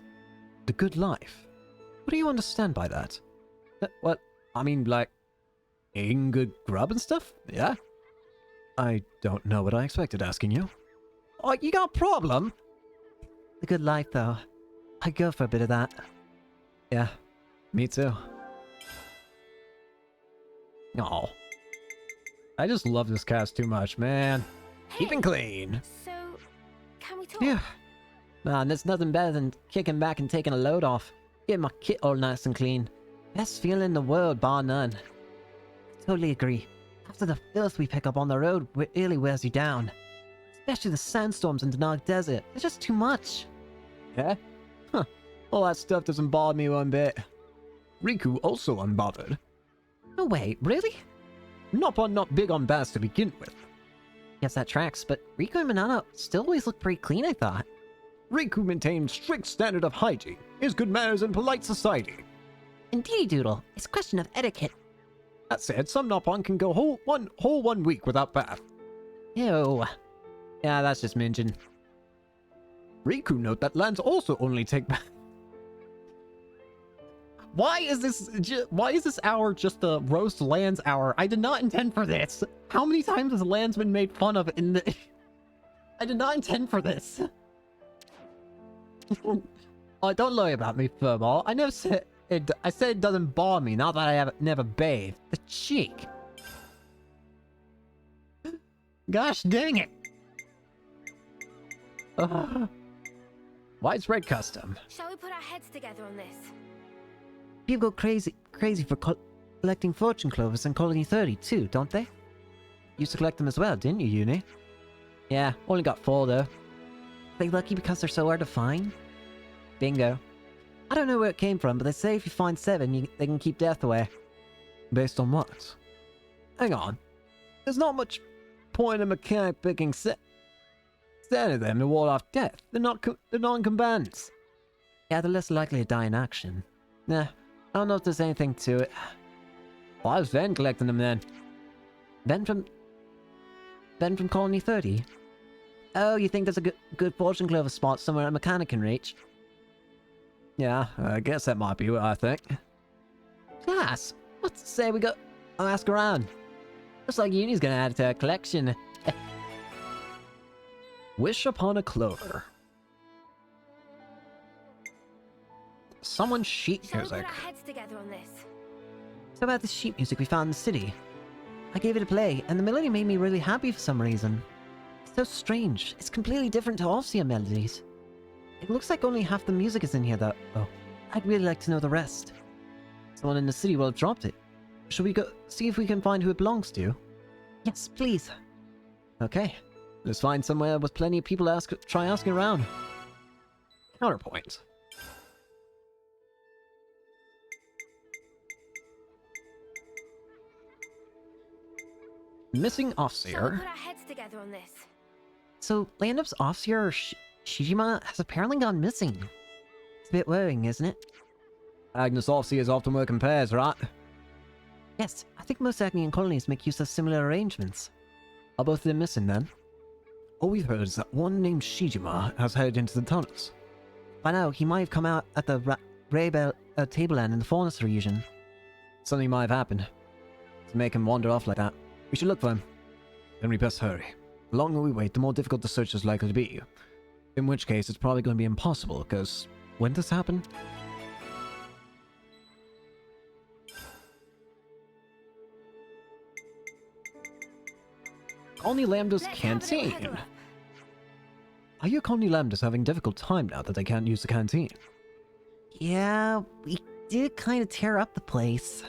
M: The good life? What do you understand by that? What? I mean, like, eating good grub and stuff? Yeah? I don't know what I expected asking you. Oh, you got a problem? The good life, though. I'd go for a bit of that. Yeah, me too. Aw. I just love this cast too much, man. Keeping clean.
E: So, can we talk?
I: Yeah. Man, there's nothing better than kicking back and taking a load off. Getting my kit all nice and clean. Best feeling in the world, bar none. I totally agree. After the filth we pick up on the road, it really wears you down. Especially the sandstorms in the Nog Desert. It's just too much.
M: Yeah? Huh. All that stuff doesn't bother me one bit. Riku also unbothered.
I: No way, really?
M: Noppa not big on baths to begin with.
I: Yes, that tracks, but Riku and Manana still always look pretty clean, I thought.
M: Riku maintains strict standard of hygiene, his good manners in polite society.
I: Indeedy doodle, it's a question of etiquette.
M: That said, some Noppon can go whole one week without bath.
I: Ew. Yeah, that's just minging.
M: Riku note that lands also only take bath. Why is this hour just a roast Lands hour? I did not intend for this. How many times has Lands been made fun of in the... I did not intend for this. Oh, don't worry about me, Furball. I never said it. I said it doesn't bother me, not that I have never bathed. The cheek. Gosh dang it. Widespread custom.
E: Shall we put our heads together on this?
I: People go crazy for collecting fortune clovers in Colony 30 too, don't they? Used to collect them as well, didn't you, Uni? Yeah, only got 4 though. They lucky because they're so hard to find? Bingo. I don't know where it came from, but they say if you find 7, they can keep death away.
M: Based on what? Hang on. There's not much point in mechanic picking 7 of them to ward off death. They're non-combatants.
I: Yeah, they're less likely to die in action. Nah, I don't know if there's anything to it.
M: Why was Ven collecting them then?
I: Ven from Colony 30? Oh, you think there's a good fortune clover spot somewhere a mechanic can reach?
M: Yeah, I guess that might be what I think.
I: Class, let's say we go ask around. Looks like Uni's gonna add it to our collection.
M: Wish upon a clover. Someone's sheet
E: Shall
M: music.
E: we put our heads together on this?
I: So about this sheet music we found in the city. I gave it a play, and the melody made me really happy for some reason. It's so strange. It's completely different to Offsia melodies. It looks like only half the music is in here though. Oh, I'd really like to know the rest. Someone in the city will have dropped it. Should we go see if we can find who it belongs to? Yes, please.
M: Okay. Let's find somewhere with plenty of people to try asking around. Counterpoint. Missing
E: Shall we
M: Offseer.
E: put our heads together on this?
I: So, Landup's Offseer, Shijima, has apparently gone missing. It's a bit worrying, isn't it?
M: Agnes Offseers often work in pairs, right?
I: Yes, I think most Agnian colonies make use of similar arrangements.
M: Are both of them missing then? All we've heard is that one named Shijima has headed into the tunnels.
I: By now, he might have come out at the Raybell tableland in the Faunus region.
M: Something might have happened to make him wander off like that. We should look for him. Then we best hurry. The longer we wait, the more difficult the search is likely to be. In which case, it's probably going to be impossible, because when does this happen? Colony Lambda's canteen. Are your Colony Lambdas having a difficult time now that they can't use the canteen?
I: Yeah, we did kind of tear up the place.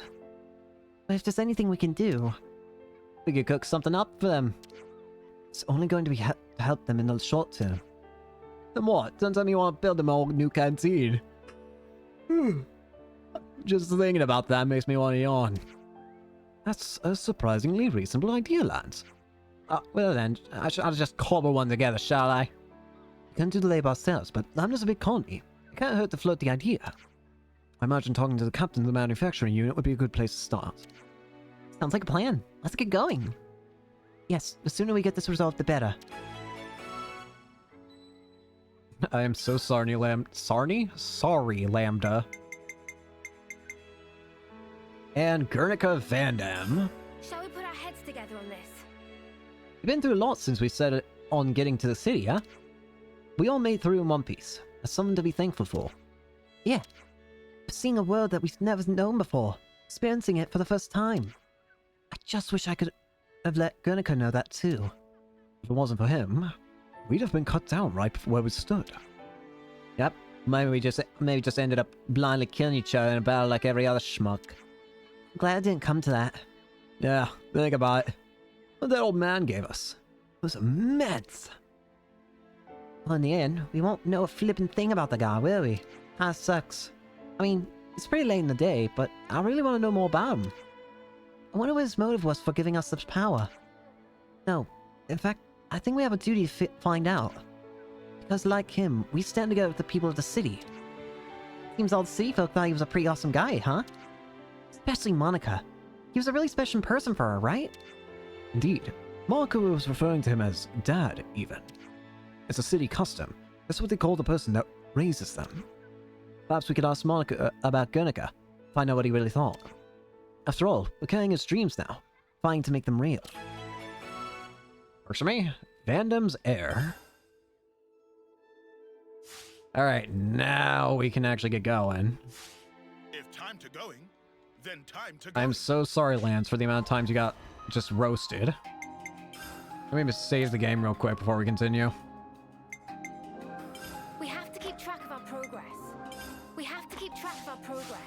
I: But if there's anything we can do...
M: We could cook something up for them.
I: It's only going to be to help them in the short term.
M: Then what? Don't tell me you want to build them a whole new canteen. Just thinking about that makes me want to yawn. That's a surprisingly reasonable idea, Lance. Well then, I'll just cobble one together, shall I?
I: We can do the labor ourselves, but Lambda's a big colony. It can't hurt to float the idea.
M: I imagine talking to the captain of the manufacturing unit would be a good place to start.
I: Sounds like a plan. Let's get going. Yes, the sooner we get this resolved, the better.
M: I am so sorry, Sorry, Lambda. and Guernica Vandam.
E: Shall we put our heads together on this?
M: We've been through a lot since we set it on getting to the city, huh? We all made through in one piece. That's something to be thankful for. Yeah. Seeing a world that we've never known before. Experiencing it for the first time. I just wish I could have let Guernica know that too. If it wasn't for him, we'd have been cut down right where we stood. Yep. Maybe we just ended up blindly killing each other in a battle like every other schmuck. I'm glad it didn't come to that. Yeah, think about it. What that old man gave us was immense. Well, in the end, we won't know a flippin' thing about the guy, will we? Kinda sucks. I mean, it's pretty late in the day, but I really want to know more about him. I wonder what his motive was for giving us such power. No, in fact, I think we have a duty to find out. Because like him, we stand together with the people of the city. Seems all the city folk thought he was a pretty awesome guy, huh? Especially Monica. He was a really special person for her, right? Indeed. Monica was referring to him as Dad, even. It's a city custom. That's what they call the person that raises them. Perhaps we could ask Monica about Guernica, find out what he really thought. After all, we're carrying his dreams now, trying to make them real. Works for me. Vandam's heir. Alright, now we can actually get going.
K: If time to going, then time to go.
M: I'm so sorry, Lance, for the amount of times you got just roasted. Let me just save the game real quick before we continue.
E: We have to keep track of our progress. We have to keep track of our progress.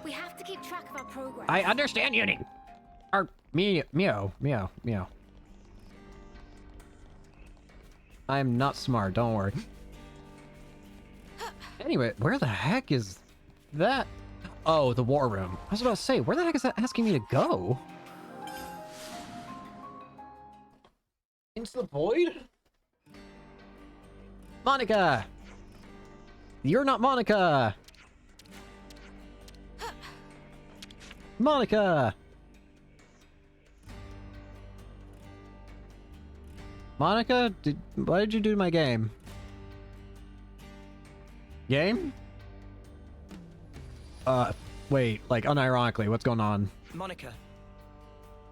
E: We have to keep track of our progress.
M: I understand, Uni. Or meow. I'm not smart, don't worry. Anyway, where the heck is that? Oh, the war room. I was about to say, where the heck is that asking me to go? Into the void? Monica! You're not Monica! Monica! Monica, what did you do to my game? Game? Wait, like unironically, what's going on?
D: Monica,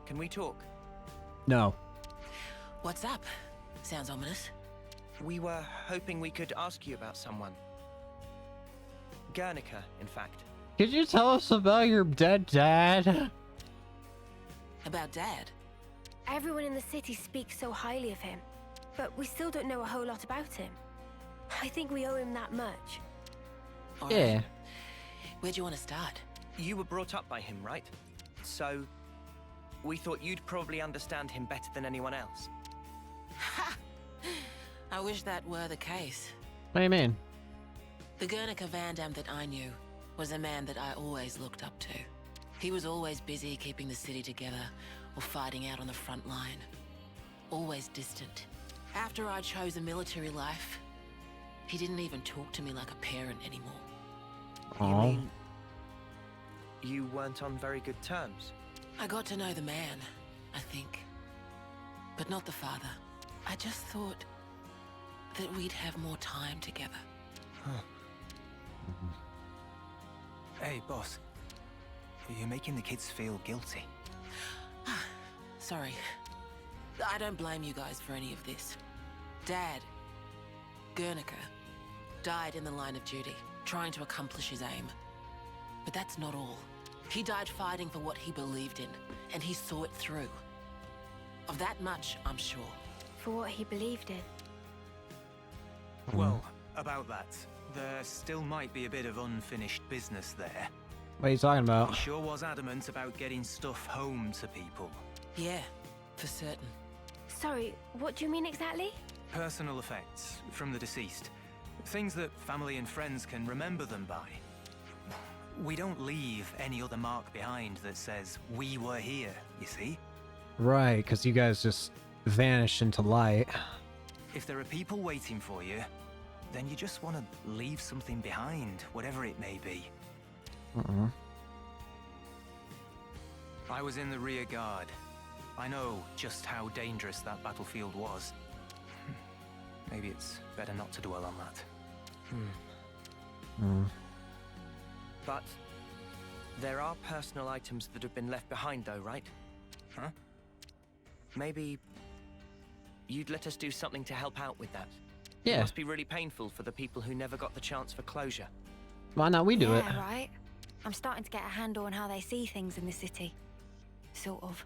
D: can we talk?
M: No.
H: What's up? Sounds ominous.
D: We were hoping we could ask you about someone. Guernica, in fact.
M: Could you tell us about your dead dad?
H: About Dad?
E: Everyone in the city speaks so highly of him, but we still don't know a whole lot about him. I think we owe him that much.
H: All
M: yeah.
H: Right. Where'd you want to start?
D: You were brought up by him, right? So, we thought you'd probably understand him better than anyone else.
H: Ha! I wish that were the case.
M: What do you mean?
H: The Guernica Vandam that I knew was a man that I always looked up to. He was always busy keeping the city together or fighting out on the front line. Always distant. After I chose a military life, he didn't even talk to me like a parent anymore.
D: You mean you weren't on very good terms?
H: I got to know the man, I think. But not the father. I just thought that we'd have more time together.
D: Huh. Hey, boss. You're making the kids feel guilty.
H: Sorry. I don't blame you guys for any of this. Dad, Guernica, died in the line of duty, trying to accomplish his aim. But that's not all. He died fighting for what he believed in, and he saw it through. Of that much, I'm sure.
E: For what he believed in.
U: Well, about that, there still might be a bit of unfinished business there.
M: What are you talking about?
U: He sure was adamant about getting stuff home to people.
H: Yeah, for certain.
E: Sorry, what do you mean exactly?
U: Personal effects from the deceased. Things that family and friends can remember them by. We don't leave any other mark behind that says we were here, you see?
M: Right, because you guys just vanish into light.
U: If there are people waiting for you, then you just want to leave something behind, whatever it may be. I was in the rear guard. I know just how dangerous that battlefield was. Maybe it's better not to dwell on that.
D: But There are personal items that have been left behind though, right?
U: Huh?
D: Maybe you'd let us do something to help out with that.
M: Yeah.
D: It must be really painful for the people who never got the chance for closure.
M: Why not we do it?
E: Yeah, right. I'm starting to get a handle on how they see things in the city. Sort of.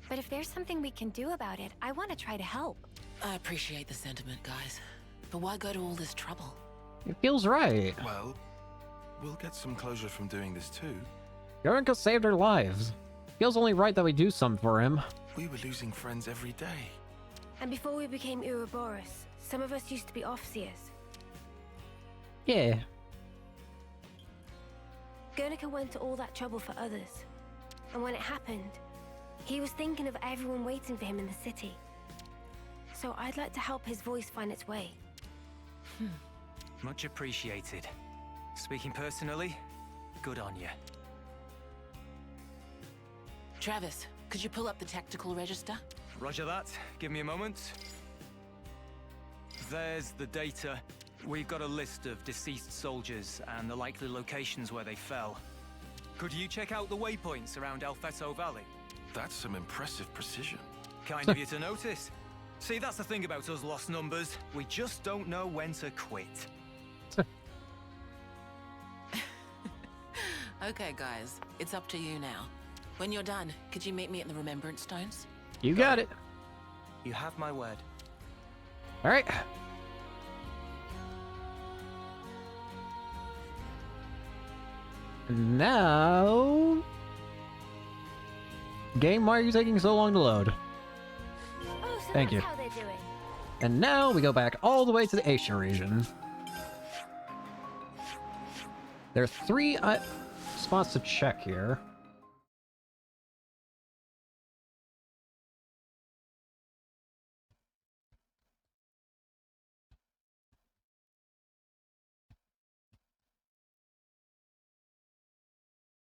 B: But if there's something we can do about it, I want to try to help.
H: I appreciate the sentiment, guys. But why go to all this trouble?
M: It feels right.
K: Well, we'll get some closure from doing this too.
M: Yurika saved our lives. Feels only right that we do something for him.
K: We were losing friends every day.
E: And before we became Ouroboros, some of us used to be Offseers.
M: Yeah.
E: Guernica went to all that trouble for others. And when it happened, he was thinking of everyone waiting for him in the city. So I'd like to help his voice find its way.
U: Much appreciated. Speaking personally, good on you.
H: Travis, could you pull up the tactical register?
U: Roger that. Give me a moment. There's the data. We've got a list of deceased soldiers and the likely locations where they fell. Could you check out the waypoints around Alfeto Valley?
K: That's some impressive precision.
U: Kind of you to notice. See, that's the thing about us lost numbers. We just don't know when to quit.
H: Okay, guys. It's up to you now. When you're done, could you meet me at the Remembrance Stones?
M: You got it.
D: You have my word.
M: All right. Now... Game, why are you taking so long to load?
E: Oh, so
M: Thank
E: that's
M: you.
E: how they're doing.
M: And now we go back all the way to the Asia region. There are 3 spots to check here.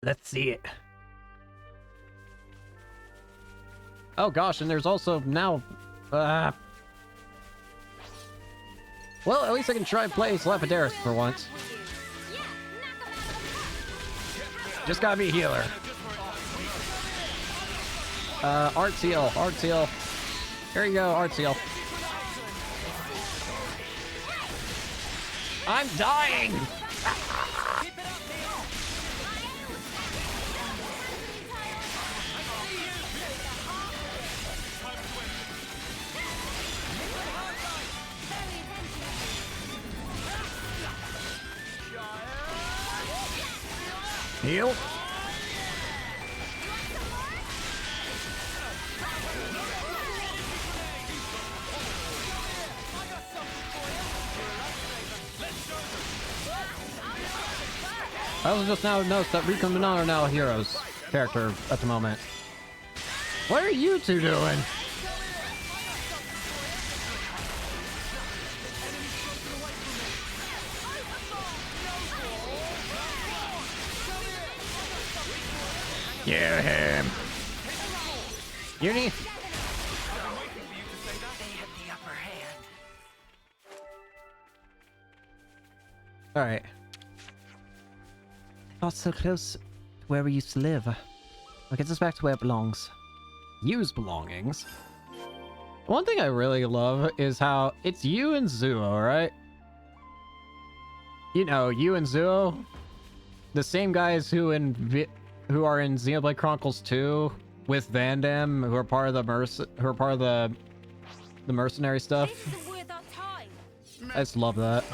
M: Let's see it. Oh gosh, and there's also now... well, at least I can try and play Slapaderis for once. Just gotta be a healer. Art Seal, Art Seal. Here you go, Art Seal. I'm dying! Heal. I also just now noticed that Rico and Manon are now heroes character at the moment. What are you two doing? Kill him. Uni. All right. Not so close to where we used to live. I'll get us back to where it belongs. Use belongings. One thing I really love is how it's you and Zuo, right? You know, you and Zuo, the same guys who are in Xenoblade Chronicles 2 with Van Damme, who are part of the mercenary stuff. I just love that.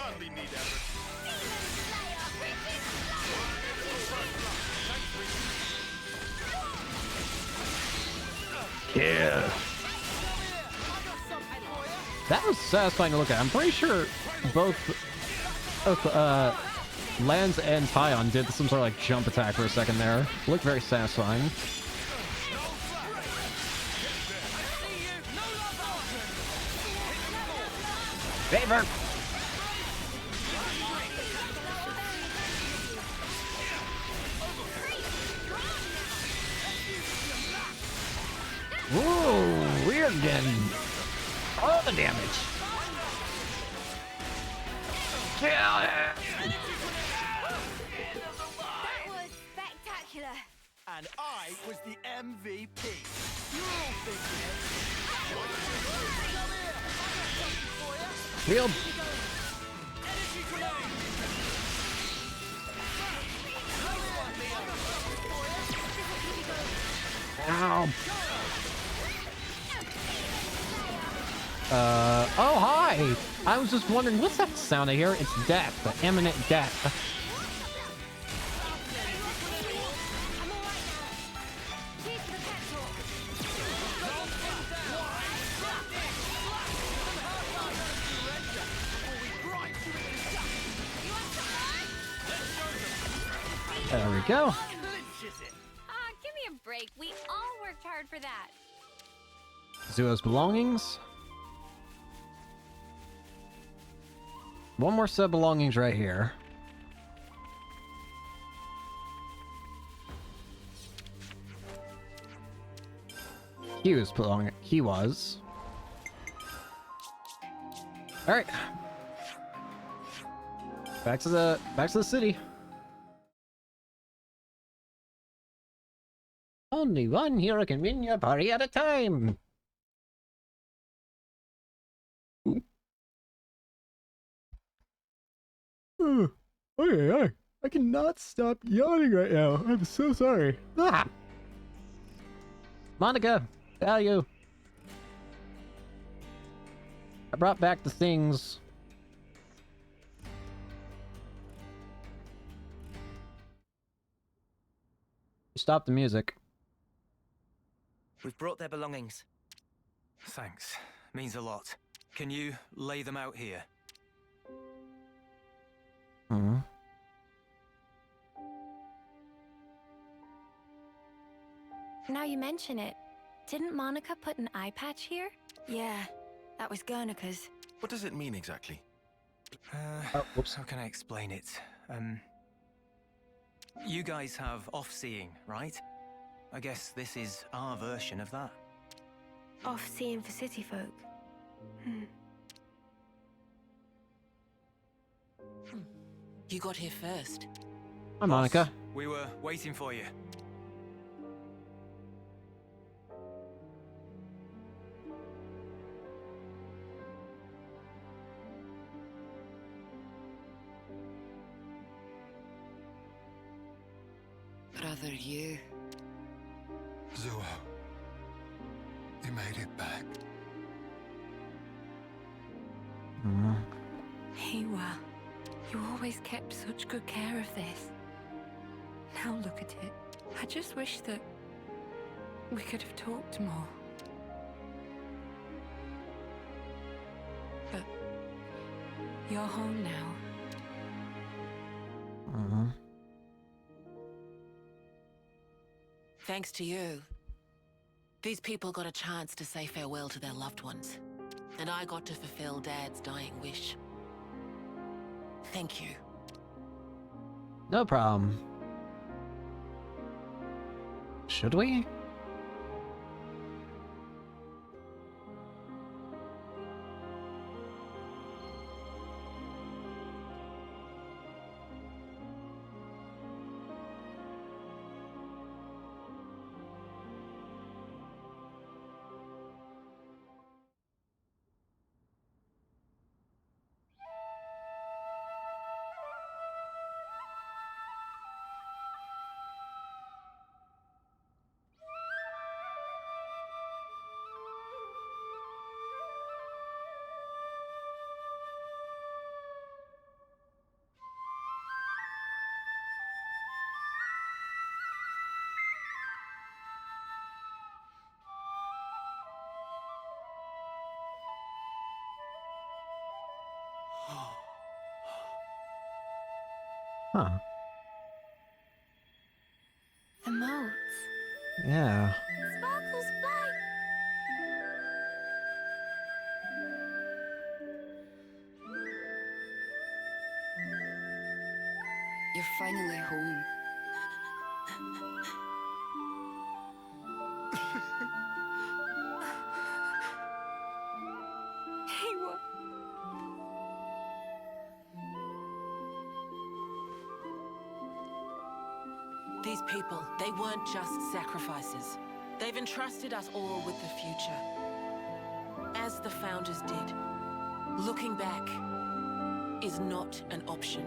M: Yeah. That was satisfying to look at. I'm pretty sure both Lance and Tyon did some sort of like jump attack for a second there. It looked very satisfying. Favor! Whoa, we're getting all the damage.
E: That was spectacular.
T: and I was the MVP. You're all thinking it.
M: Shield. Ow. Oh, hi! I was just wondering, what's that sound I hear? It's death, imminent death. There we go.
B: Give me a break. We all worked hard for that.
M: Zuo's belongings. One more set of belongings right here. He was belonging. He was. All right. Back to the city. Only one hero can win your party at a time. Okay, I cannot stop yawning right now. I'm so sorry. Ah! Monica, value. I brought back the things. Stop the music.
D: We've brought their belongings.
U: Thanks. Means a lot. Can you lay them out here?
M: Hmm.
E: Now you mention it, didn't Monica put an eye patch here? Yeah, that was Guernica's.
K: What does it mean exactly?
U: How can I explain it? You guys have off-seeing, right? I guess this is our version of that.
E: Off-seeing for city folk.
H: You got here first.
M: Hi, Monica.
U: We were waiting for you.
H: Brother, you.
L: Zuo. You made it back.
R: Hewa, you always kept such good care of this. Now look at it. I just wish that we could have talked more. But you're home now.
H: Thanks to you, these people got a chance to say farewell to their loved ones. And I got to fulfill Dad's dying wish. Thank you.
M: No problem. Should we? Huh.
E: The moats.
M: Yeah.
J: Sparkles fly.
Q: You're finally home.
R: Hewa.
H: These people, they weren't just sacrifices. They've entrusted us all with the future. As the Founders did. Looking back is not an option.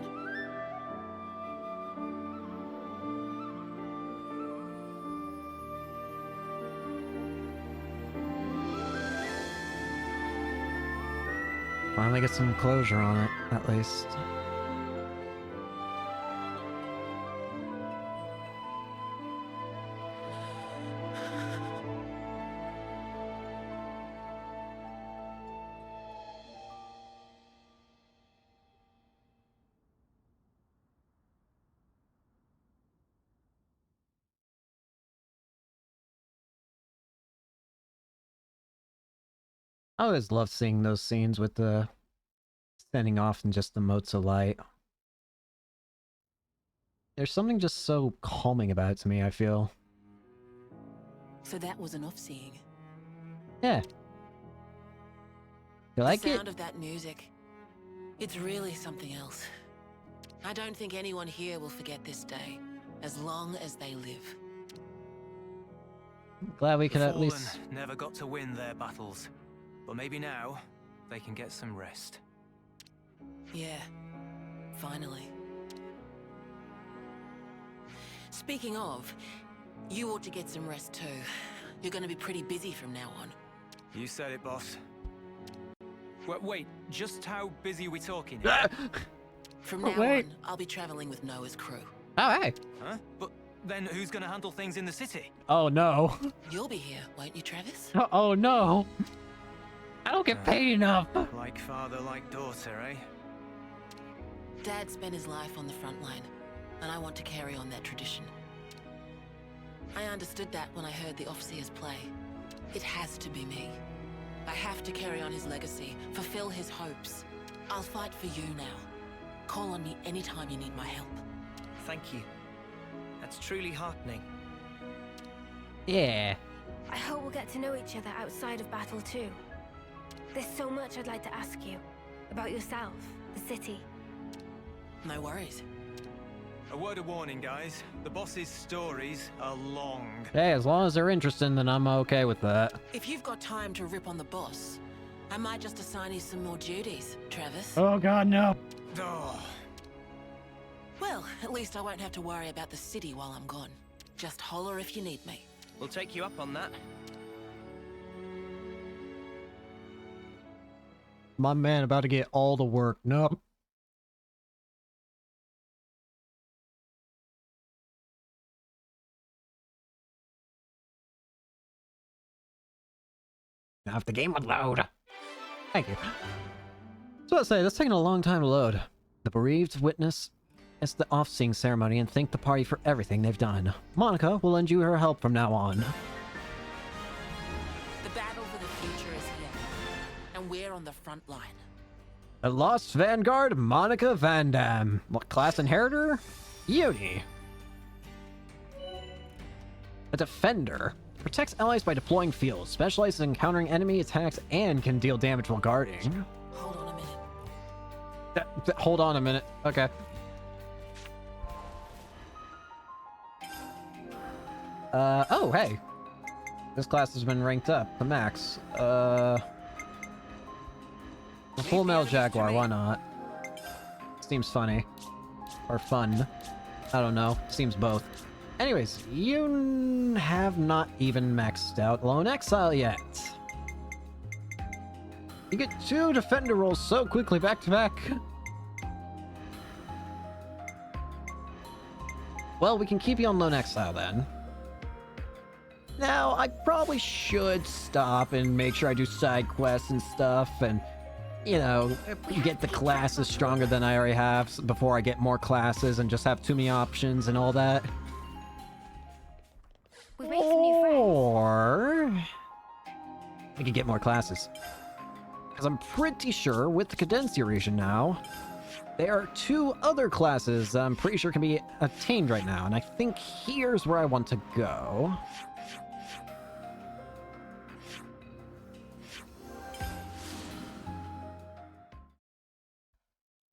M: Finally get some closure on it, at least. I always love seeing those scenes with the standing off and just the motes of light. There's something just so calming about it to me, I feel.
H: So that was enough seeing.
M: Yeah. You like
H: the
M: it?
H: sound of that music. It's really something else. I don't think anyone here will forget this day, as long as they live.
M: Glad we
U: The
M: could at
U: Fallen
M: least...
U: never got to win their battles. But maybe now, they can get some rest.
H: Yeah, finally. Speaking of, you ought to get some rest too. You're gonna be pretty busy from now on.
U: You said it, boss. Wait, just how busy are we talking here?
H: From now on, I'll be traveling with Noah's crew.
M: Oh, hey.
U: Huh? But then who's gonna handle things in the city?
M: Oh, no.
H: You'll be here, won't you, Travis?
M: Oh, no. I don't get paid enough.
U: Like father, like daughter, eh?
H: Dad spent his life on the front line, and I want to carry on that tradition. I understood that when I heard the Officers play. It has to be me. I have to carry on his legacy, fulfill his hopes. I'll fight for you now. Call on me anytime you need my help.
D: Thank you. That's truly heartening.
M: Yeah.
E: I hope we'll get to know each other outside of battle too. There's so much I'd like to ask you. About yourself, the city.
H: No worries.
U: A word of warning, guys. The boss's stories are long.
M: Hey, as long as they're interesting, then I'm okay with that.
H: If you've got time to rip on the boss, I might just assign you some more duties, Travis.
M: Oh, God, no.
U: Oh.
H: Well, at least I won't have to worry about the city while I'm gone. Just holler if you need me.
D: We'll take you up on that.
M: My man about to get all the work. Nope. Now if the game would load. Thank you. So I say, that's taking a long time to load. The bereaved witness is the off-seeing ceremony and thank the party for everything they've done. Monica will lend you her help from now on.
H: The battle for the future is here, and we're on the front line.
M: The Lost Vanguard, Monica Van Dam. What class inheritor? Uni. A defender. Protects allies by deploying fields. Specializes in countering enemy attacks and can deal damage while guarding.
H: Hold on a minute.
M: Hold on a minute. Okay. Oh, hey. This class has been ranked up to max. A full metal jaguar, why not? Seems funny. Or fun. I don't know. Seems both. Anyways, you have not even maxed out Lone Exile yet. You get 2 defender rolls so quickly back to back. Well, we can keep you on Lone Exile then. Now, I probably should stop and make sure I do side quests and stuff and, you know, get the classes stronger than I already have before I get more classes and just have too many options and all that.
E: We've made some new friends.
M: Or I could get more classes. Because I'm pretty sure with the Cadencia region now, there are 2 other classes I'm pretty sure can be attained right now. And I think here's where I want to go.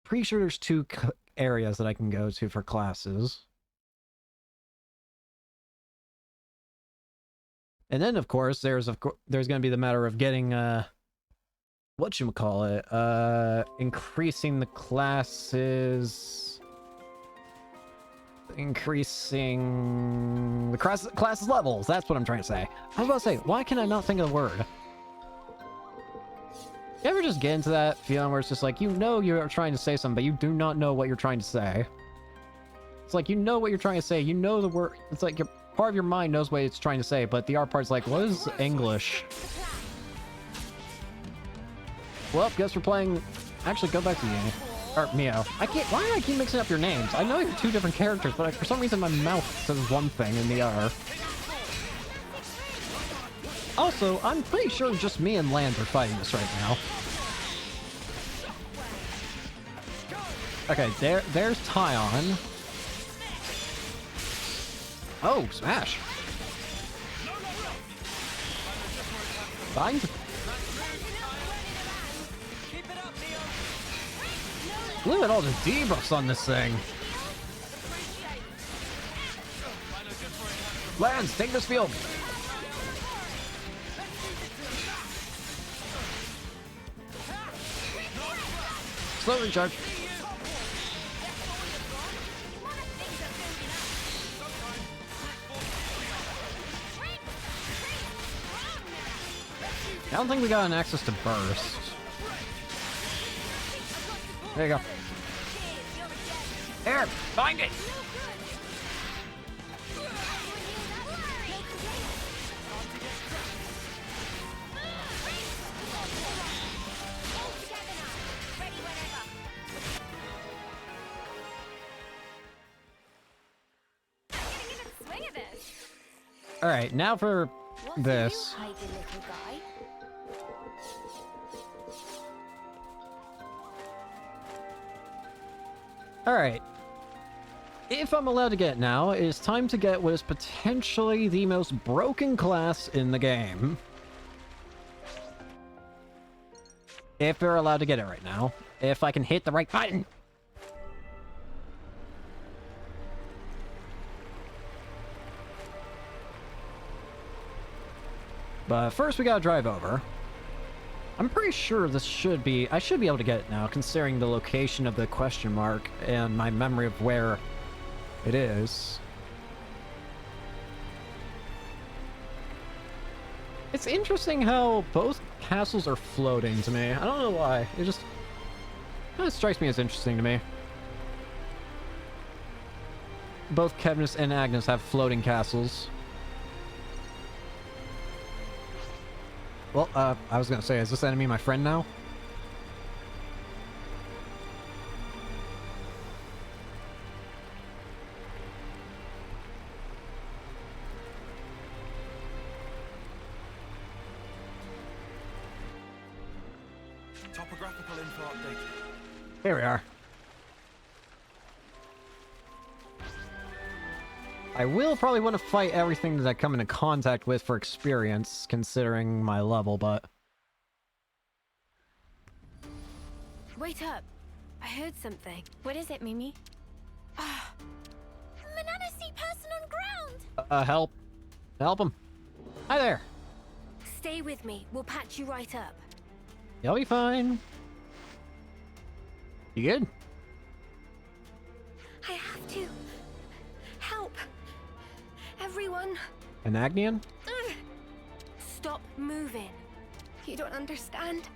M: Pretty sure there's 2 areas that I can go to for classes.
A: And then, of course, there's going to be the matter of getting, whatchamacallit, increasing the classes... Increasing the classes levels. That's what I'm trying to say. I was about to say, why can I not think of the word? You ever just get into that feeling where it's just like, you know you're trying to say something, but you do not know what you're trying to say? It's like, you know what you're trying to say, you know the word, it's like part of your mind knows what it's trying to say, but the other part's like, what is English? Well, guess we're playing... Actually, go back to Mio. Or Mio. Why do I keep mixing up your names? I know you're two different characters, but for some reason my mouth says one thing and the other. Also, I'm pretty sure just me and Land are fighting this right now. Okay, there's Tyon. Oh, smash. Bind. Look at all the debuffs on this thing. Lance, take this field. Slow recharge. I don't think we got an access to burst. There you go. There, find it. All right, now for this. All right. If I'm allowed to get it now, it is time to get what is potentially the most broken class in the game. If we're allowed to get it right now. If I can hit the right button. But first we gotta drive over. I'm pretty sure this should be... I should be able to get it now, considering the location of the question mark and my memory of where it is. It's interesting how both castles are floating to me. I don't know why. It just kind of strikes me as interesting to me. Both Kevnis and Agnes have floating castles. Well, I was gonna say, is this enemy my friend now?
K: Topographical info updated.
A: Here we are. I will probably want to fight everything that I come into contact with for experience, considering my level, but...
E: Wait up. I heard something.
B: What is it, Mimi?
J: Manana see person on ground!
A: Help. Help him. Hi there.
E: Stay with me. We'll patch you right up.
A: You'll be fine. You good?
E: I have to. Help. Everyone.
A: An Agnian?
E: Stop moving. You don't understand.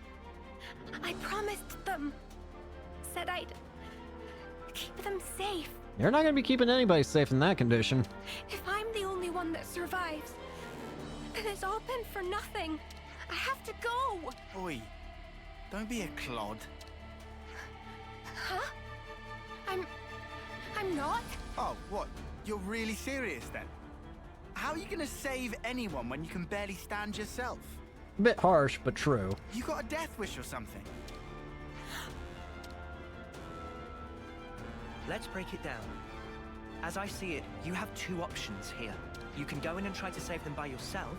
E: I promised them. Said I'd keep them safe.
A: You're not gonna be keeping anybody safe in that condition.
E: If I'm the only one that survives, then it's all been for nothing. I have to go.
C: Oi, don't be a clod.
E: Huh? I'm not.
C: Oh, what? You're really serious then? How are you gonna save anyone when you can barely stand yourself?
A: A bit harsh, but true.
C: You got a death wish or something?
D: Let's break it down. As I see it, you have two options here. You can go in and try to save them by yourself,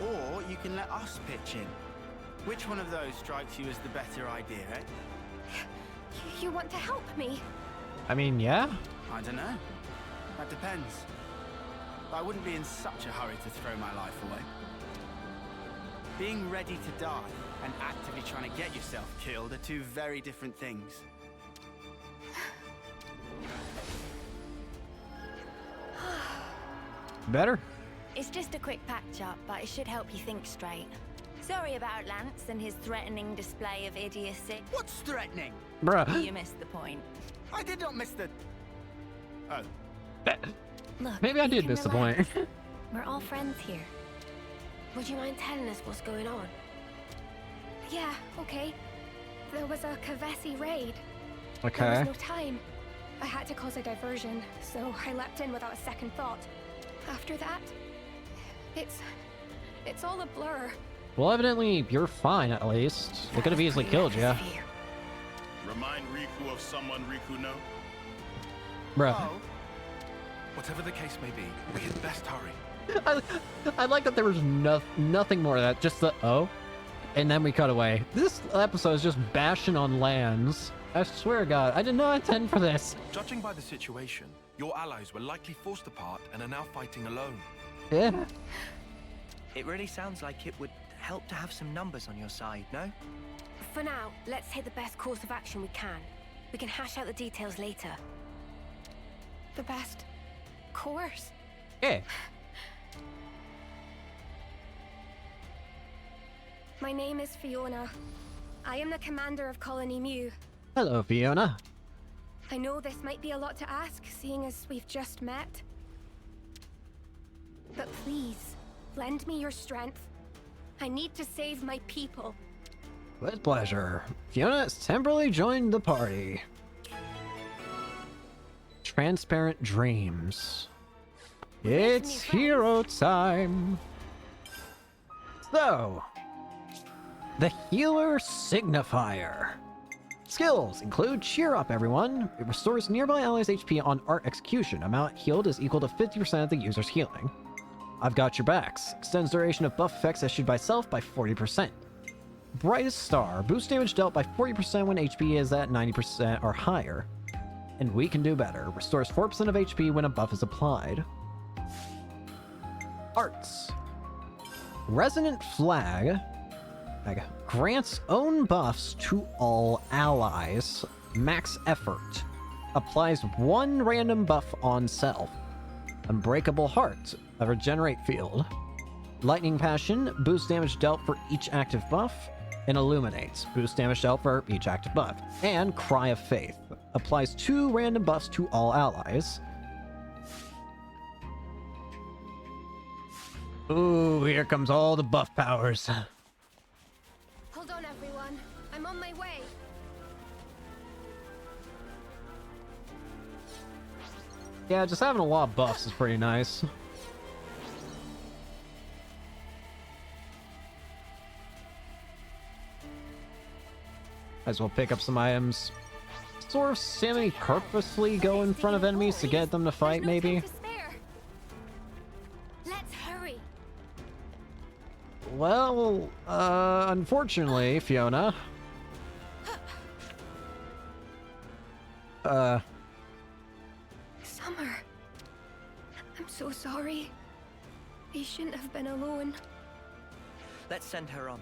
C: or you can let us pitch in. Which one of those strikes you as the better idea, eh?
E: You want to help me?
A: I mean, yeah?
C: I don't know. That depends. I wouldn't be in such a hurry to throw my life away. Being ready to die and actively trying to get yourself killed are two very different things.
M: Better?
E: It's just a quick patch-up, but it should help you think straight. Sorry about Lance and his threatening display of idiocy.
C: What's threatening?
M: Bruh.
E: You missed the point.
C: I did not miss the... Oh.
E: Look,
M: Maybe I
E: you
M: did
E: can
M: miss the
E: relax.
M: point.
E: We're all friends here. Would you mind telling us what's going on?
J: Yeah, okay. There was a Kavesi raid. There
M: Okay.
J: was no time. I had to cause a diversion, so I leapt in without a second thought. After that, it's all a blur.
M: Well, evidently, you're fine, at least. They could have easily killed you.
K: Remind Riku of someone Riku know?
M: Bruh.
K: Oh. Whatever the case may be, we had best hurry.
M: I like that there was nothing more of that, just the oh, and then we cut away. This episode is just bashing on lands. I swear to God, I did not intend for this.
K: Judging by the situation, your allies were likely forced apart and are now fighting alone.
M: Yeah.
D: It really sounds like it would help to have some numbers on your side, no?
E: For now, let's take the best course of action we can. We can hash out the details later.
J: The best course?
M: Yeah.
J: My name is Fiona. I am the commander of Colony Mu.
M: Hello, Fiona.
J: I know this might be a lot to ask, seeing as we've just met. But please, lend me your strength. I need to save my people.
M: With pleasure. Fiona has temporarily joined the party. Transparent dreams. It's hero time. So, the healer signifier. Skills include cheer up everyone. It restores nearby allies' HP on art execution. Amount healed is equal to 50% of the user's healing. I've got your backs. Extends duration of buff effects issued by self by 40%. Brightest star. Boost damage dealt by 40% when HP is at 90% or higher. And we can do better. Restores 4% of HP when a buff is applied. Arts. Resonant Flag grants own buffs to all allies. Max effort. Applies one random buff on self. Unbreakable Heart. A regenerate field. Lightning Passion. Boost damage dealt for each active buff. And Illuminates. Boost damage dealt for each active buff. And Cry of Faith. Applies 2 random buffs to all allies. Ooh, here comes all the buff powers.
J: Hold on, everyone. I'm on my way.
M: Yeah, just having a lot of buffs is pretty nice. Might as well pick up some items. Sort of semi-purposely go in front of enemies to get them to fight, maybe?
J: Let's hurry.
M: Well, unfortunately, Fiona.
J: Summer. I'm so sorry. They shouldn't have been alone.
D: Let's send her on.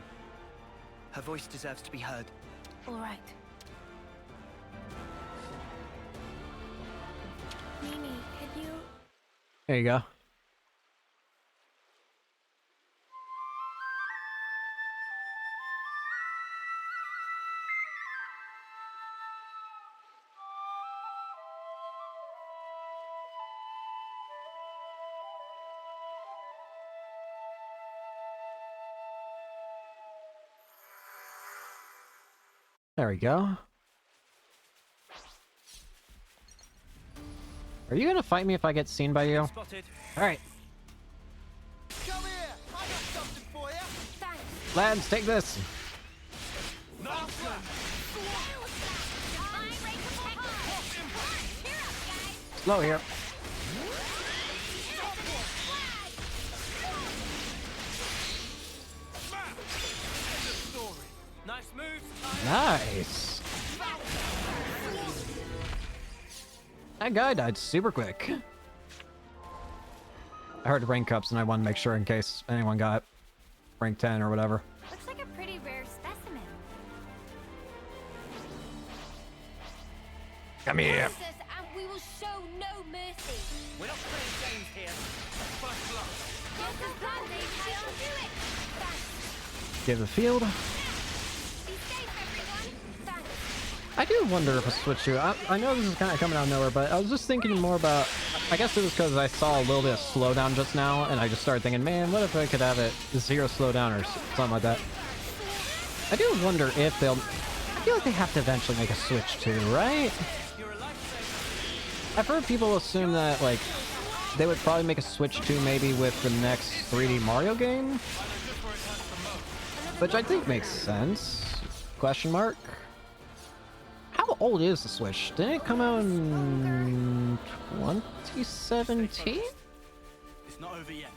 D: Her voice deserves to be heard.
E: All right.
J: Mimi, can you...
M: There you go. There we go. Are you gonna fight me if I get seen by you?
D: Spotted.
M: Alright.
T: Come here! I got something for you!
J: Thanks.
M: Lads, take this. Slow here.
D: Nice moves.
M: Nice. That guy died super quick. I heard rank ups and I wanted to make sure in case anyone got rank 10 or whatever.
B: Looks like a pretty rare specimen.
M: Come here.
J: Us and we will show no mercy.
N: We're not playing games here. First blood.
J: Just as planned, I will do it. Thanks.
M: Give the field.
J: Be safe, everyone. Thanks.
M: I do wonder if a switch to. I know this is kind of coming out of nowhere, but I was just thinking more about. I guess it was because I saw a little bit of slowdown just now, and I just started thinking, man, what if I could have it 0 slowdown or something like that? I do wonder if they'll. I feel like they have to eventually make a switch to, right? I've heard people assume that like they would probably make a switch to maybe with the next 3D Mario game, which I think makes sense. Question mark. How old is the Switch? Didn't it come out in 2017?
T: It's not over yet.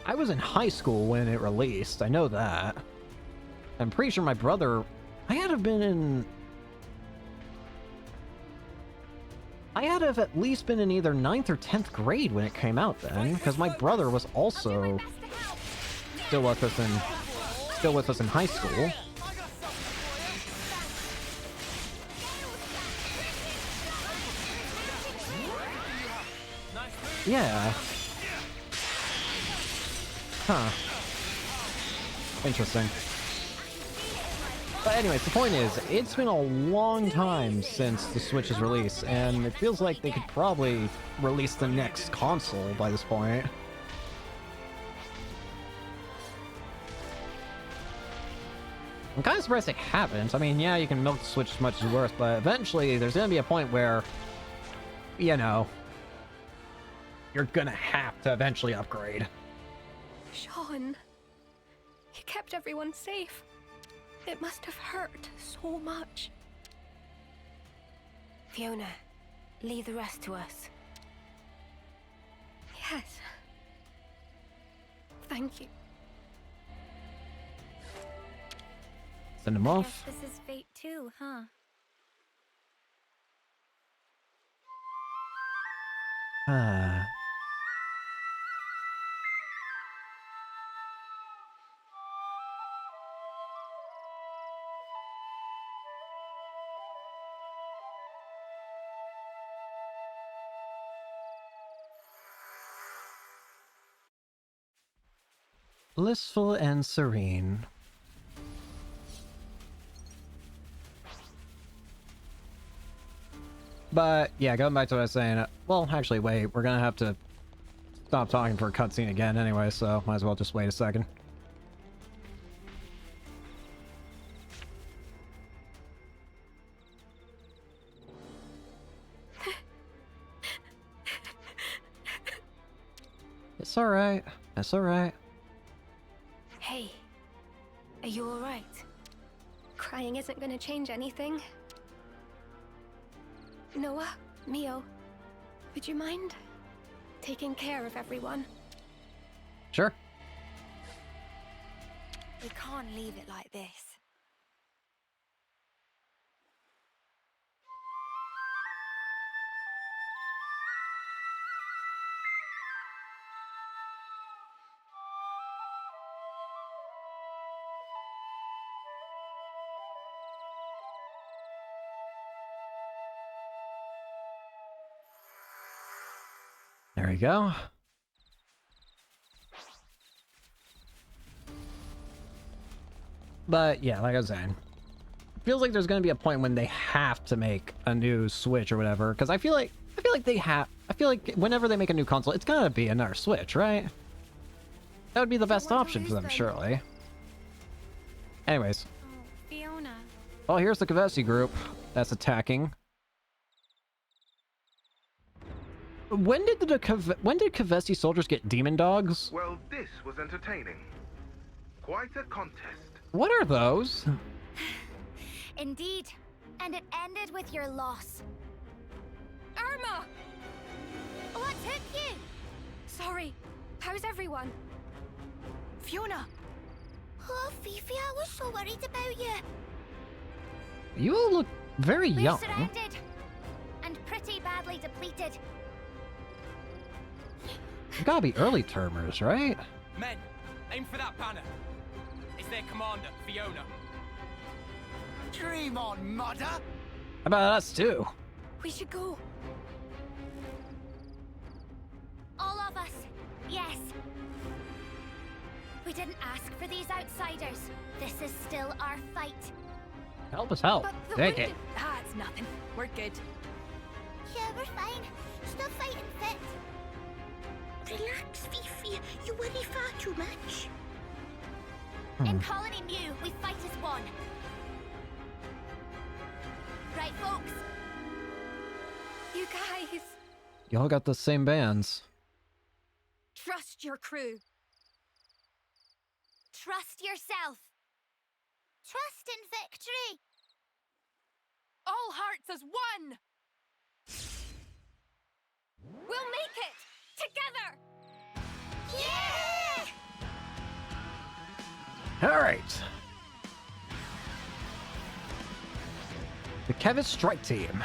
M: I was in high school when it released. I know that. I'm pretty sure my brother. I had to have been in. I had to have at least been in either 9th or 10th grade when it came out then, because my brother was also still with us in high school. Yeah. Huh. Interesting. But anyways, the point is, it's been a long time since the Switch's release, and it feels like they could probably release the next console by this point. I'm kind of surprised they haven't. I mean, yeah, you can milk the Switch as much as it's worth, but eventually there's going to be a point where, you know, you're going to have to eventually upgrade.
O: Sean, you kept everyone safe. It must have hurt so much.
E: Fiona, leave the rest to us.
O: Yes. Thank you.
M: Send him off.
B: Guess this is fate too, huh?
M: Blissful and serene. But yeah, going back to what I was saying. Well, actually, wait. We're gonna have to stop talking for a cutscene again anyway, so might as well just wait a second. It's alright. It's alright.
E: Hey, are you alright?
O: Crying isn't going to change anything. Noah, Mio, would you mind taking care of everyone?
M: Sure.
E: We can't leave it like this.
M: There we go. But yeah, like I was saying, feels like there's gonna be a point when they have to make a new Switch or whatever. Because I feel like whenever they make a new console, it's gotta be another Switch, right? That would be the best option for them, surely. Anyways.
B: Oh, Fiona.
M: Well, here's the Kavesi group that's attacking. When did Kavesi soldiers get demon dogs?
G: Well, this was entertaining. Quite a contest.
M: What are those?
J: Indeed. And it ended with your loss.
O: Irma!
J: What took you?
O: Sorry. How's everyone?
J: Fiona! Oh, Fifi, I was so worried about you.
M: You all look very
J: We're
M: young.
J: surrounded. And pretty badly depleted.
M: Gotta be early termers, right?
P: Men, aim for that banner. It's their commander, Fiona.
T: Dream on, mother!
M: How about us too?
O: We should go.
J: All of us, yes. We didn't ask for these outsiders. This is still our fight.
M: Help us help. Take it.
O: Ah, it's nothing. We're good.
J: Yeah, we're fine. Stop fighting fit. Relax, Fifi. You worry far too much. In Colony Mew, we fight as one. Right, folks?
O: You guys.
M: Y'all got the same bands.
O: Trust your crew.
J: Trust yourself. Trust in victory.
O: All hearts as one. We'll make it together.
J: Yeah!
M: All right. The Kevin Strike Team.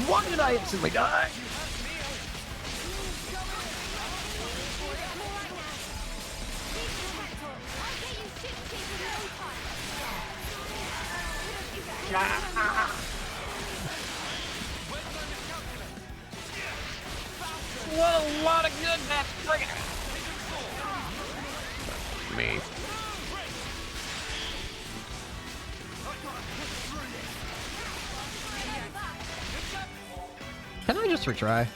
M: Why did I instantly die? What a lot of good that's friggin' me. Can I just retry?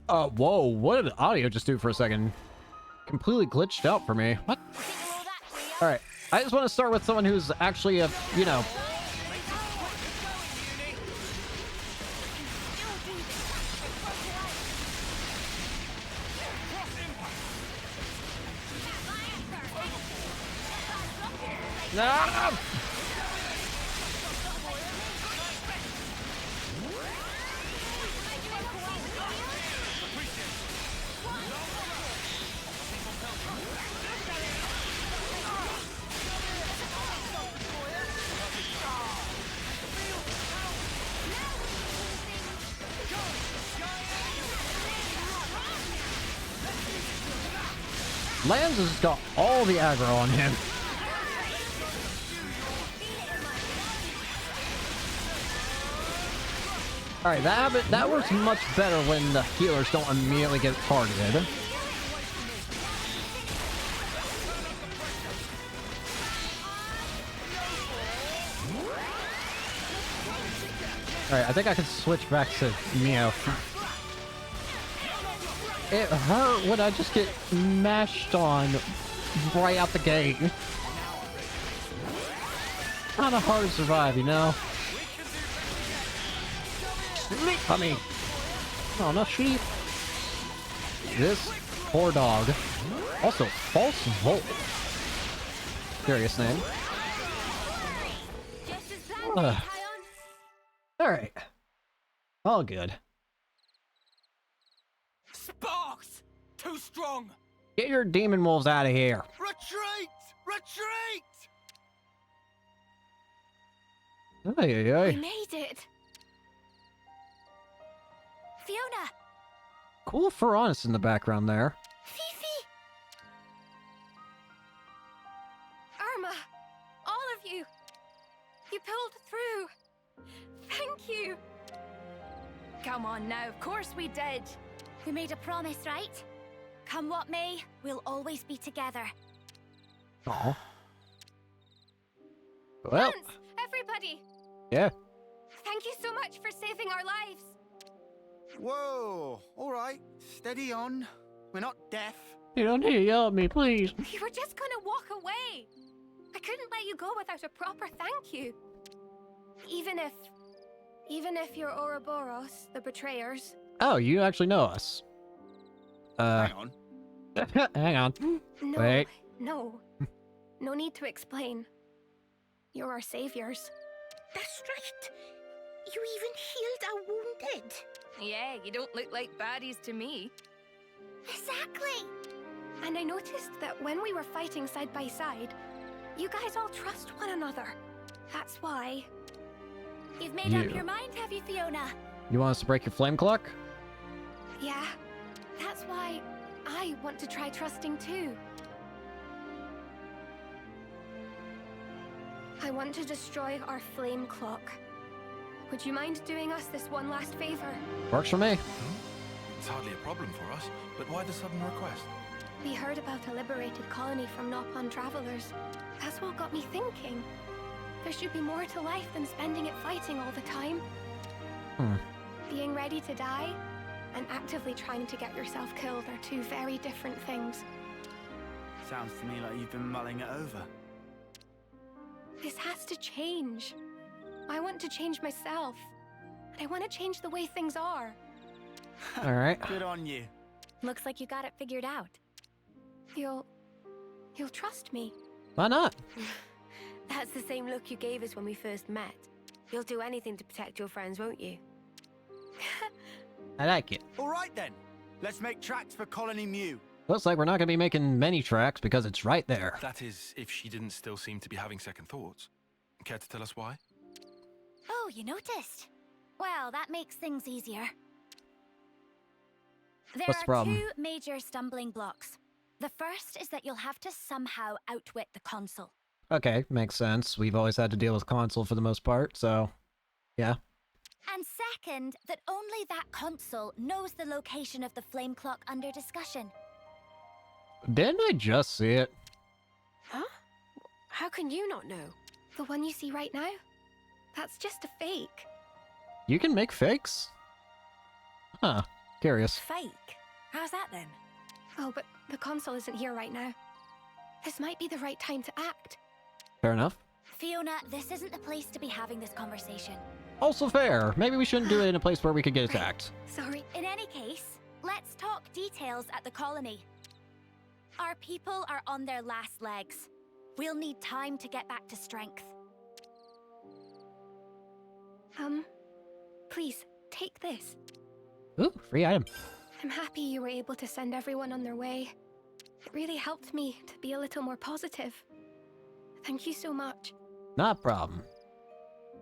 M: Whoa, what did audio just do for a second? Completely glitched out for me. What? Alright, I just want to start with someone who's actually a, you know... No! Lance has got all the aggro on him. Alright, that works much better when the healers don't immediately get targeted. Alright, I think I can switch back to Mio. It hurt when I just get mashed on right out the gate. Kinda hard to survive, you know? Sleep on me! Oh, no sheep. This poor dog. Also, False Volt. Curious name. Alright. All good.
P: Sparks! Too strong!
M: Get your demon wolves out of here.
T: Retreat! Retreat!
O: We made it.
J: Fiona!
M: Cool Ferronis in the background there.
J: Fifi!
O: Irma! All of you! You pulled through! Thank you! Come on now, of course we did!
J: We made a promise, right? Come what may, we'll always be together.
M: Aw. Well.
O: Lance, everybody!
M: Yeah.
O: Thank you so much for saving our lives!
T: Whoa! Alright, steady on. We're not deaf.
M: You don't need to yell at me, please.
O: You were just gonna walk away! I couldn't let you go without a proper thank you. Even if you're Ouroboros, the betrayers.
M: Oh, you actually know us.
T: Hang on.
M: Hang on.
O: No,
M: Wait.
O: no. No need to explain. You're our saviors.
J: That's right. You even healed our wounded.
O: Yeah, you don't look like baddies to me.
J: Exactly.
O: And I noticed that when we were fighting side by side, you guys all trust one another.
E: That's why.
J: You've made up your mind, have you, Fiona?
M: You want us to break your flame clock?
E: Yeah, that's why I want to try trusting too. I want to destroy our flame clock. Would you mind doing us this one last favor?
M: Works for me.
K: It's hardly a problem for us, but why the sudden request?
E: We heard about a liberated colony from Nopon travelers. That's what got me thinking. There should be more to life than spending it fighting all the time. Being ready to die and actively trying to get yourself killed are two very different things.
T: Sounds to me like you've been mulling it over.
E: This has to change. I want to change myself. And I want to change the way things are.
M: Alright.
T: Good on you.
J: Looks like you got it figured out.
E: You'll trust me.
M: Why not?
E: That's the same look you gave us when we first met. You'll do anything to protect your friends, won't you?
M: I like it.
T: All right then. Let's make tracks for Colony Mew.
M: Looks like we're not going to be making many tracks because it's right there.
K: That is, if she didn't still seem to be having second thoughts. Care to tell us why?
J: Oh, you noticed? Well, that makes things easier. There
M: What's the
J: are
M: problem?
J: 2 major stumbling blocks. The first is that you'll have to somehow outwit the console.
M: Okay, makes sense. We've always had to deal with console for the most part, so yeah.
J: And second, that only that console knows the location of the flame clock under discussion.
M: Didn't I just see it?
E: Huh? How can you not know? The one you see right now? That's just a fake.
M: You can make fakes? Huh, curious.
E: Fake? How's that then? Oh, but the console isn't here right now. This might be the right time to act.
M: Fair enough.
J: Fiona, this isn't the place to be having this conversation.
M: Also fair. Maybe we shouldn't do it in a place where we could get attacked.
E: Sorry.
J: In any case, let's talk details at the colony. Our people are on their last legs. We'll need time to get back to strength.
E: Please, take this.
M: Ooh, free item.
E: I'm happy you were able to send everyone on their way. It really helped me to be a little more positive. Thank you so much.
M: Not a problem.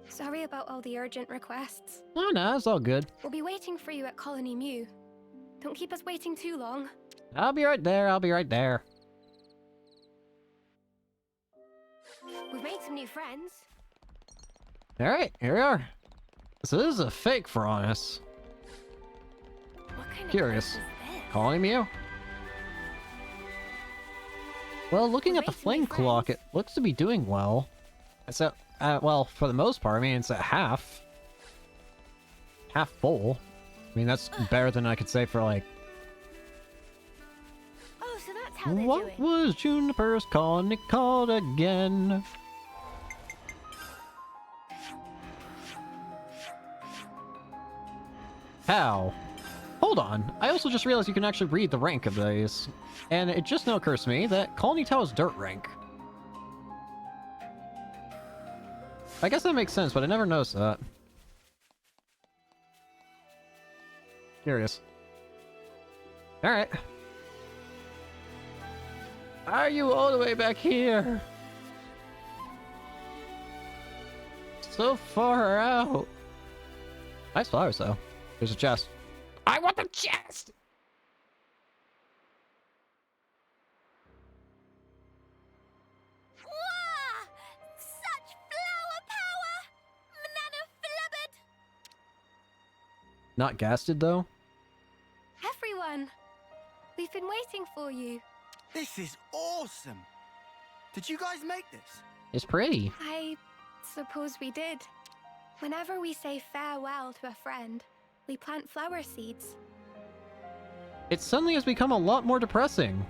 E: Sorry about all the urgent requests.
M: Oh, no, it's all good.
E: We'll be waiting for you at Colony Mew. Don't keep us waiting too long.
M: I'll be right there, I'll be right there.
E: We've made some new friends.
M: Alright, here we are. So this is a fake for honest.
E: What kind
M: Curious.
E: of place is this?
M: Calling Mew? Well, looking at the flame clock, it looks to be doing well. It's at, well, for the most part, I mean, it's at half full. I mean, that's better than I could say for, like...
E: Oh, so that's how they're
M: What
E: doing.
M: was Juniper's colony called again? How? Hold on, I also just realized you can actually read the rank of these. And it just now occurs to me that Colony Tau is dirt rank. I guess that makes sense, but I never noticed that. Curious. Alright. Are you all the way back here? So far out. Nice flowers, though. There's a chest. I want the chest!
J: Wah! Such flower power! Manana flubbered!
M: Not gasted, though?
E: Everyone! We've been waiting for you.
T: This is awesome! Did you guys make this?
M: It's pretty.
E: I suppose we did. Whenever we say farewell to a friend, we plant flower seeds.
M: It suddenly has become a lot more depressing.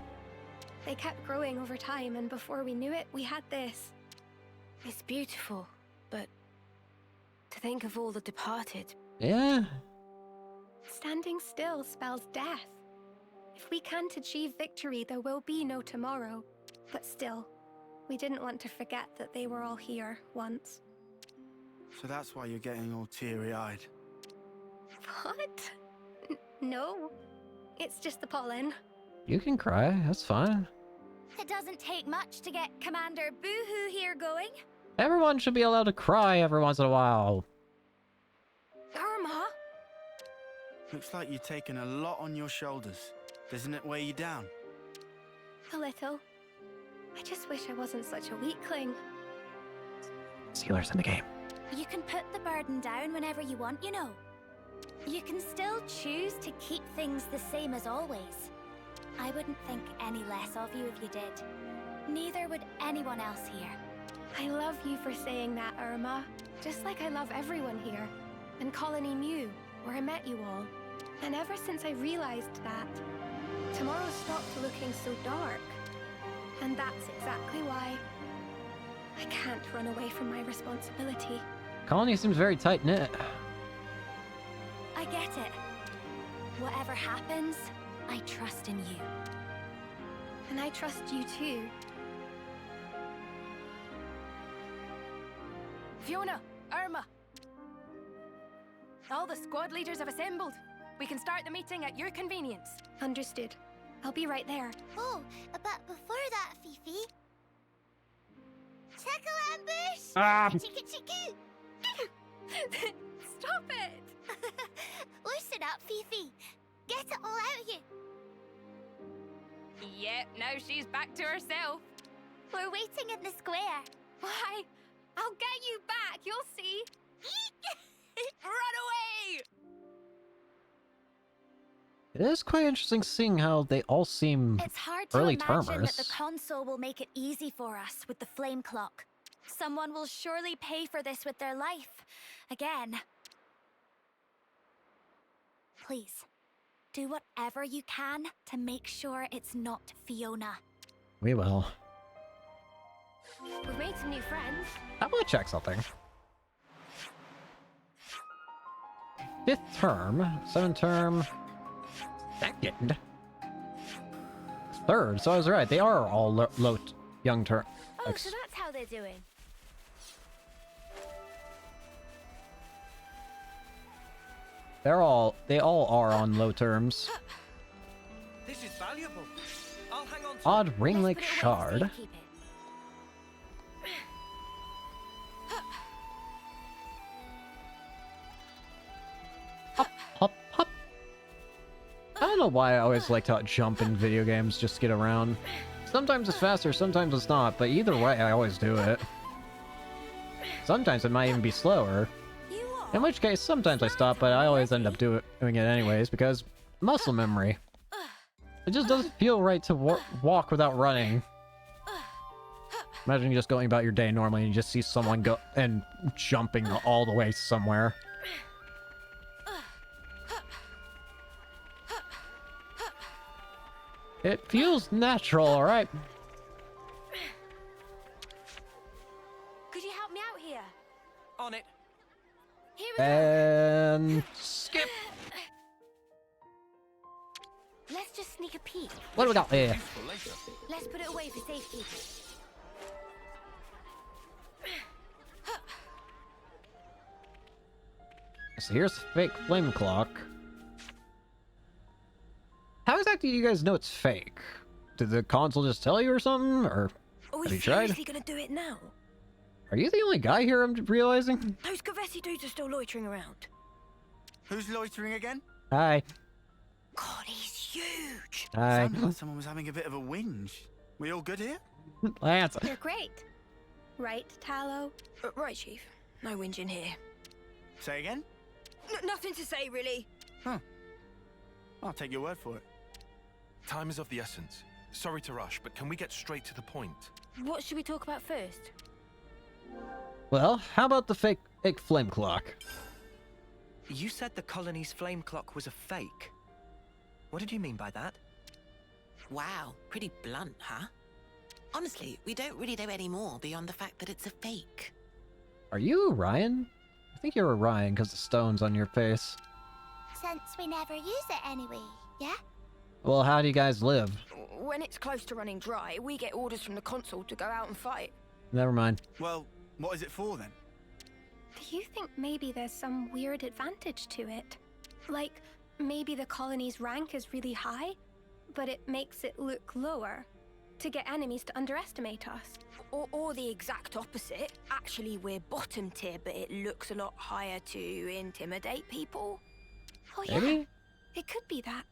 E: They kept growing over time, and before we knew it, we had this. It's beautiful, but to think of all the departed.
M: Yeah.
E: Standing still spells death. If we can't achieve victory, there will be no tomorrow. But still, we didn't want to forget that they were all here once.
T: So that's why you're getting all teary-eyed.
E: What? No. It's just the pollen.
M: You can cry, that's fine.
J: It doesn't take much to get Commander Boohoo here going.
M: Everyone should be allowed to cry every once in a while.
Q: Irma?
T: Looks like you're taking a lot on your shoulders. Doesn't it weigh you down?
O: A little. I just wish I wasn't such a weakling.
M: Sealers in the game.
J: You can put the burden down whenever you want, you know. You can still choose to keep things the same as always. I wouldn't think any less of you if you did. Neither would anyone else here.
O: I love you for saying that, Irma. Just like I love everyone here. And Colony Mew, where I met you all. And ever since I realized that, tomorrow stopped looking so dark. And that's exactly why I can't run away from my responsibility.
M: Colony seems very tight-knit.
J: I get it. Whatever happens, I trust in you.
O: And I trust you too. Fiona, Irma. All the squad leaders have assembled. We can start the meeting at your convenience. Understood. I'll be right there.
J: Oh, but before that, Fifi. Tickle ambush!
M: Ah.
J: Chiku!
O: Stop it!
J: Loosen up, Fifi. Get it all out here.
O: Yep, now she's back to herself.
J: We're waiting in the square.
O: Why? I'll get you back, you'll see. Run away!
M: It is quite interesting seeing how they all seem
J: It's hard to
M: early
J: imagine
M: termers.
J: that the console will make it easy for us with the flame clock. Someone will surely pay for this with their life. Again. Please, do whatever you can to make sure it's not Fiona.
M: We will.
O: We've made some new friends.
M: I'm gonna check something. 5th term, 7th term, 2nd, 3rd. So I was right. They are all young term.
J: Oh, so that's how they're doing.
M: They all are on low terms.
D: This is valuable. I'll hang on to
M: Odd
D: it.
M: ring-like shard. Hop, hop, hop. I don't know why I always like to jump in video games just to get around. Sometimes it's faster, sometimes it's not, but either way, I always do it. Sometimes it might even be slower. In which case, sometimes I stop, but I always end up doing it anyways, because muscle memory. It just doesn't feel right to walk without running. Imagine just going about your day normally and you just see someone go and jumping all the way somewhere. It feels natural, alright?
O: Could you help me out here?
D: On it.
O: Here we go.
M: And skip.
J: Let's just sneak a peek.
M: What do we got here?
J: Let's put it away for safety.
M: So here's fake flame clock. How exactly do you guys know it's fake? Did the console just tell you or something? Or
Q: Are we
M: have you tried?
Q: seriously gonna do it now?
M: Are you the only guy here I'm realizing?
Q: Those Kavesi dudes are still loitering around.
T: Who's loitering again?
M: Hi.
Q: God, he's huge.
M: Hi.
T: Sounded like someone was having a bit of a whinge. We all good here?
M: Lance.
O: You're great. Right, Tallow?
Q: Right, Chief. No whinging here.
T: Say again?
Q: Nothing to say, really.
T: Huh. I'll take your word for it.
K: Time is of the essence. Sorry to rush, but can we get straight to the point?
E: What should we talk about first?
M: Well, how about the fake flame clock?
D: You said the colony's flame clock was a fake. What did you mean by that?
H: Wow, pretty blunt, huh? Honestly, we don't really know any more beyond the fact that it's a fake.
M: Are you Orion? I think you're Orion because the stone's on your face.
J: Since we never use it anyway, yeah?
M: Well, how do you guys live?
Q: When it's close to running dry, we get orders from the console to go out and fight.
M: Never mind.
T: Well, what is it for then?
O: Do you think maybe there's some weird advantage to it? Like, maybe the colony's rank is really high, but it makes it look lower? to get enemies to underestimate us.
E: Or the exact opposite. Actually, we're bottom tier, but it looks a lot higher to intimidate people.
O: Oh yeah,
M: Maybe?
O: It could be that.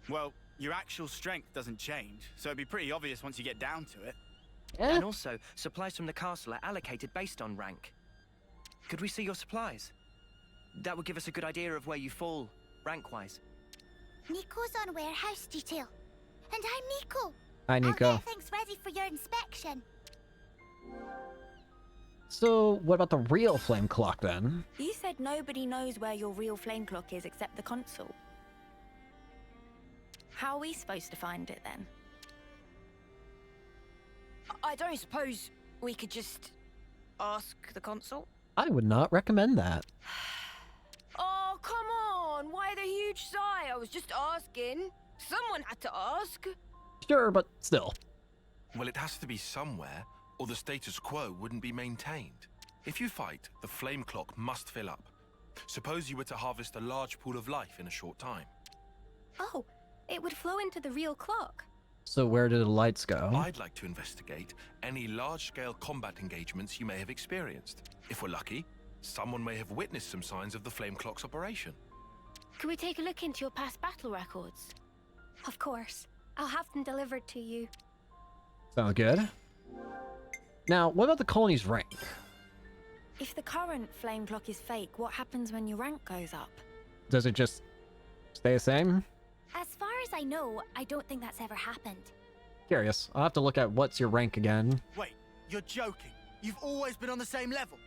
T: Well, your actual strength doesn't change, so it'd be pretty obvious once you get down to it.
D: And also, supplies from the castle are allocated based on rank. Could we see your supplies? That would give us a good idea of where you fall, rank-wise.
J: Nico's on warehouse detail. And I'm Nico.
M: Hi, Nico.
J: I'll get things ready for your inspection.
M: So, what about the real flame clock then?
E: You said nobody knows where your real flame clock is except the console. How are we supposed to find it then? I don't suppose we could just ask the console?
M: I would not recommend that.
E: Oh, come on! Why the huge sigh? I was just asking. Someone had to ask.
M: Sure, but still.
K: Well, it has to be somewhere, or the status quo wouldn't be maintained. If you fight, the flame clock must fill up. Suppose you were to harvest a large pool of life in a short time.
O: Oh, it would flow into the real clock.
M: So where do the lights go?
K: I'd like to investigate any large-scale combat engagements you may have experienced. If we're lucky, someone may have witnessed some signs of the flame clock's operation.
E: Could we take a look into your past battle records?
O: Of course. I'll have them delivered to you.
M: Sounds good. Now, what about the colony's rank?
E: If the current flame clock is fake, what happens when your rank goes up?
M: Does it just stay the same?
J: As far as I know, I don't think that's ever happened.
M: Curious. I'll have to look at what's your rank again.
T: Wait, you're joking. You've always been on the same level.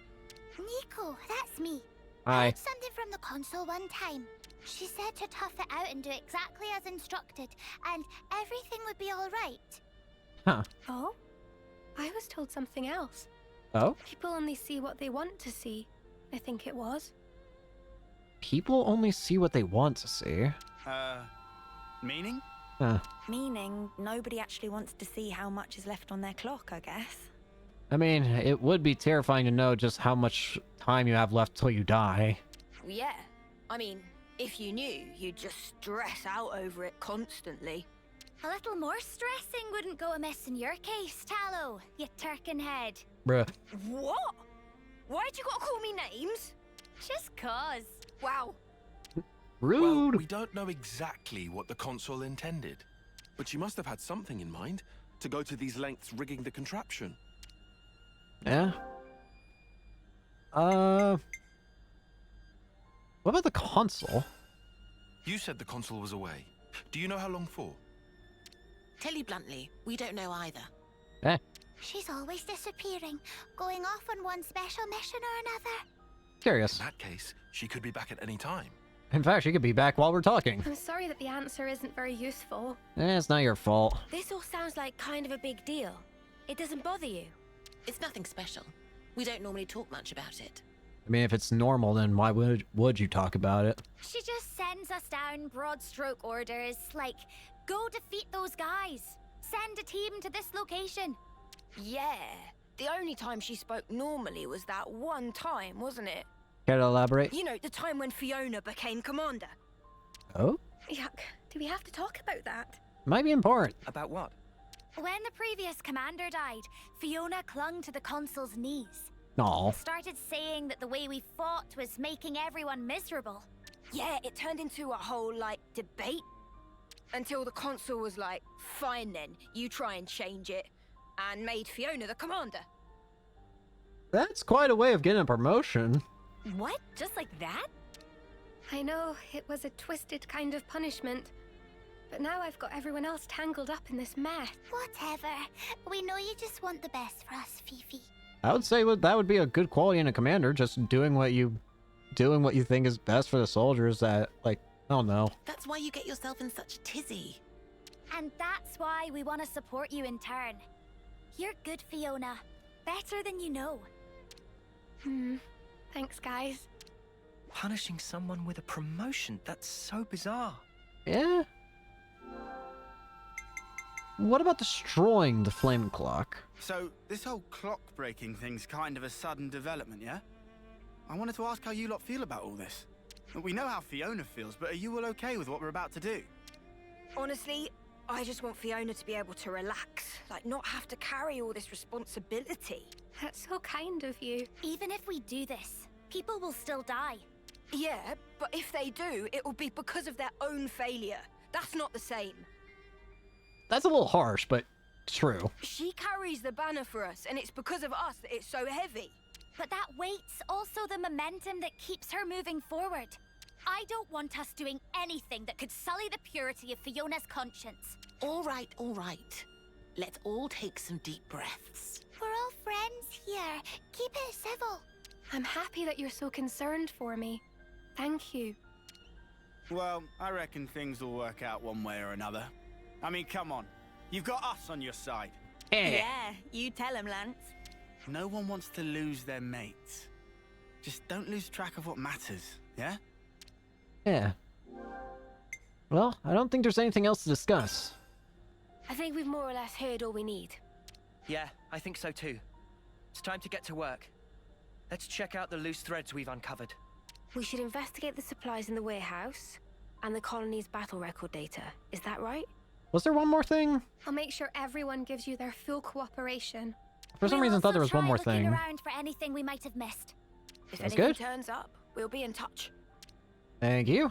J: Nico, that's me.
M: Hi.
J: I heard something from the console one time. She said to tough it out and do exactly as instructed, and everything would be all right.
M: Huh.
O: Oh? I was told something else.
M: Oh?
O: People only see what they want to see, I think it was.
M: People only see what they want to see.
T: Meaning?
E: Meaning, nobody actually wants to see how much is left on their clock, I guess.
M: I mean, it would be terrifying to know just how much time you have left till you die.
E: Yeah. I mean, if you knew, you'd just stress out over it constantly.
J: A little more stressing wouldn't go amiss in your case, Tallow, you turkin head.
M: Bruh.
E: What? Why'd you gotta call me names?
J: Just cause.
E: Wow.
M: Rude.
K: Well, we don't know exactly what the console intended, but you must have had something in mind to go to these lengths rigging the contraption.
M: Yeah. What about the console?
K: You said the console was away. Do you know how long for?
H: Tell you bluntly, we don't know either.
M: Eh.
J: She's always disappearing, going off on one special mission or another.
M: Curious.
K: In that case, she could be back at any time.
M: In fact, she could be back while we're talking.
O: I'm sorry that the answer isn't very useful.
M: It's not your fault.
E: This all sounds like kind of a big deal. It doesn't bother you.
H: It's nothing special. We don't normally talk much about it.
M: I mean, if it's normal, then why would you talk about it?
J: She just sends us down broad stroke orders, like, go defeat those guys. Send a team to this location.
E: Yeah. The only time she spoke normally was that one time, wasn't it?
M: Care to elaborate?
E: You know, the time when Fiona became commander.
M: Oh?
O: Yuck. Do we have to talk about that?
M: Might be important.
D: About what?
J: When the previous commander died, Fiona clung to the consul's knees.
M: Aw.
J: Started saying that the way we fought was making everyone miserable.
E: Yeah, it turned into a whole, like, debate. Until the consul was like, fine then, you try and change it. And made Fiona the commander.
M: That's quite a way of getting a promotion.
J: What? Just like that?
O: I know, it was a twisted kind of punishment. But now I've got everyone else tangled up in this mess.
J: Whatever. We know you just want the best for us, Fifi.
M: I would say that would be a good quality in a commander, just doing what you think is best for the soldiers that, like, I don't know.
H: That's why you get yourself in such a tizzy.
J: And that's why we want to support you in turn. You're good, Fiona. Better than you know.
O: Thanks, guys.
D: Punishing someone with a promotion? That's so bizarre.
M: Yeah? What about destroying the flame clock?
T: So, this whole clock-breaking thing's kind of a sudden development, yeah? I wanted to ask how you lot feel about all this. We know how Fiona feels, but are you all okay with what we're about to do?
E: Honestly,
Q: I just want Fiona to be able to relax, like not have to carry all this responsibility.
O: That's so kind of you.
J: Even if we do this, people will still die.
Q: Yeah, but if they do, it will be because of their own failure. That's not the same.
A: That's a little harsh, but true.
Q: She carries the banner for us, and it's because of us that it's so heavy.
J: But that weight's also the momentum that keeps her moving forward. I don't want us doing anything that could sully the purity of Fiona's conscience.
H: All right, all right. Let's all take some deep breaths.
J: We're all friends here. Keep it civil.
O: I'm happy that you're so concerned for me. Thank you.
T: Well, I reckon things will work out one way or another. I mean, come on. You've got us on your side.
J: Yeah, you tell him, Lance.
T: No one wants to lose their mates. Just don't lose track of what matters, yeah?
A: Yeah. Well, I don't think there's anything else to discuss.
E: I think we've more or less heard all we need.
D: Yeah, I think so too. It's time to get to work. Let's check out the loose threads we've uncovered.
E: We should investigate the supplies in the warehouse and the colony's battle record data. Is that right?
A: Was there one more thing?
O: I'll make sure everyone gives you their full cooperation.
A: For some reason, I thought there was one more thing.
J: Around for anything we might have missed.
Q: If
A: That's
Q: anything
A: good.
Q: turns up, we'll be in touch.
A: Thank you.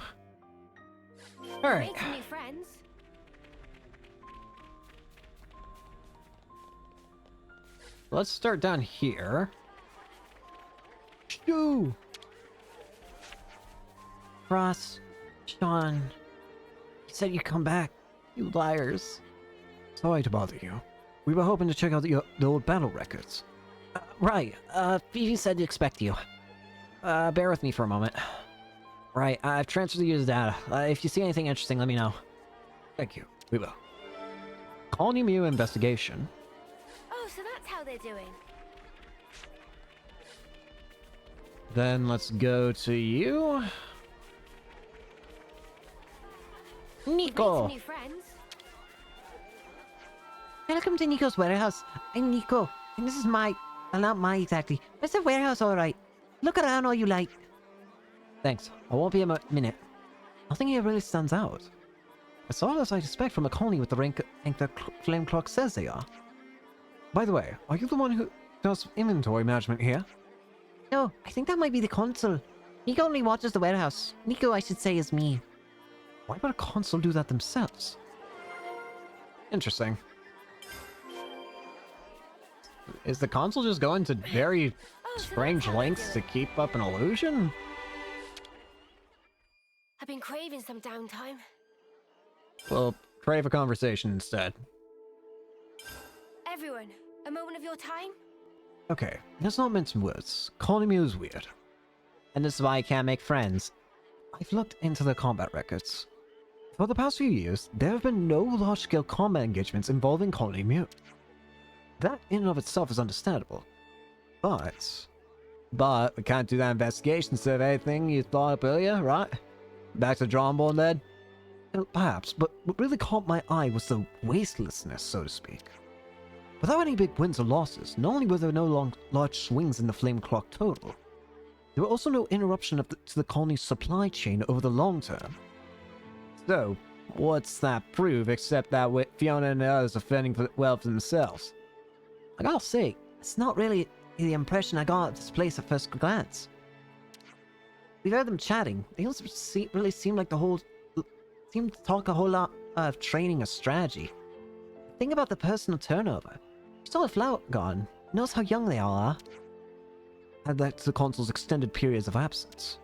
A: All right.
E: Make some new friends.
A: Let's start down here. Shoo!
I: Ross, Sean, you said you'd come back. You liars.
A: Sorry to bother you. We were hoping to check out the old battle records.
I: Right, Phoebe said to expect you.
A: Bear with me for a moment.
I: Right, I've transferred you the data. If you see anything interesting, let me know.
A: Thank you. We will. Colony Mew investigation.
E: Oh, so that's how they're doing.
A: Then let's go to you.
I: Nico!
E: New friends.
I: Welcome to Nico's warehouse. I'm Nico, and this is my... Well, not my exactly. It's a warehouse, alright. Look around all you like.
A: Thanks. I won't be a minute. Nothing here really stands out. It's all as I'd expect from a colony with the rank the flame clock says they are. By the way, are you the one who does inventory management here?
I: No, I think that might be the consul. Nico only watches the warehouse. Nico, I should say, is me.
A: Why would a consul do that themselves? Interesting. Is the consul just going to very strange lengths to keep up an illusion?
E: I've been craving some downtime.
A: Well, crave a conversation instead.
E: Everyone, a moment of your time?
A: Okay, let's not mince words. Colony Mew is weird.
I: And this is why I can't make friends.
A: I've looked into the combat records. For the past few years, there have been no large-scale combat engagements involving Colony Mew. That in and of itself is understandable. But we can't do that investigation survey thing you thought up earlier, right? Back to the drawing board, then? Well, perhaps, but what really caught my eye was the wastelessness, so to speak. Without any big wins or losses, not only were there no large swings in the flame clock total, there were also no interruption to the colony's supply chain over the long term. So, what's that prove except that Fiona and the others are fending well for themselves?
I: I gotta say, it's not really the impression I got of this place at first glance. We heard them chatting. They also really seem like seem to talk a whole lot of training or strategy. Think about the personal turnover. You saw the flower garden. Knows how young they all are.
A: Add that to the consul's extended periods of absence.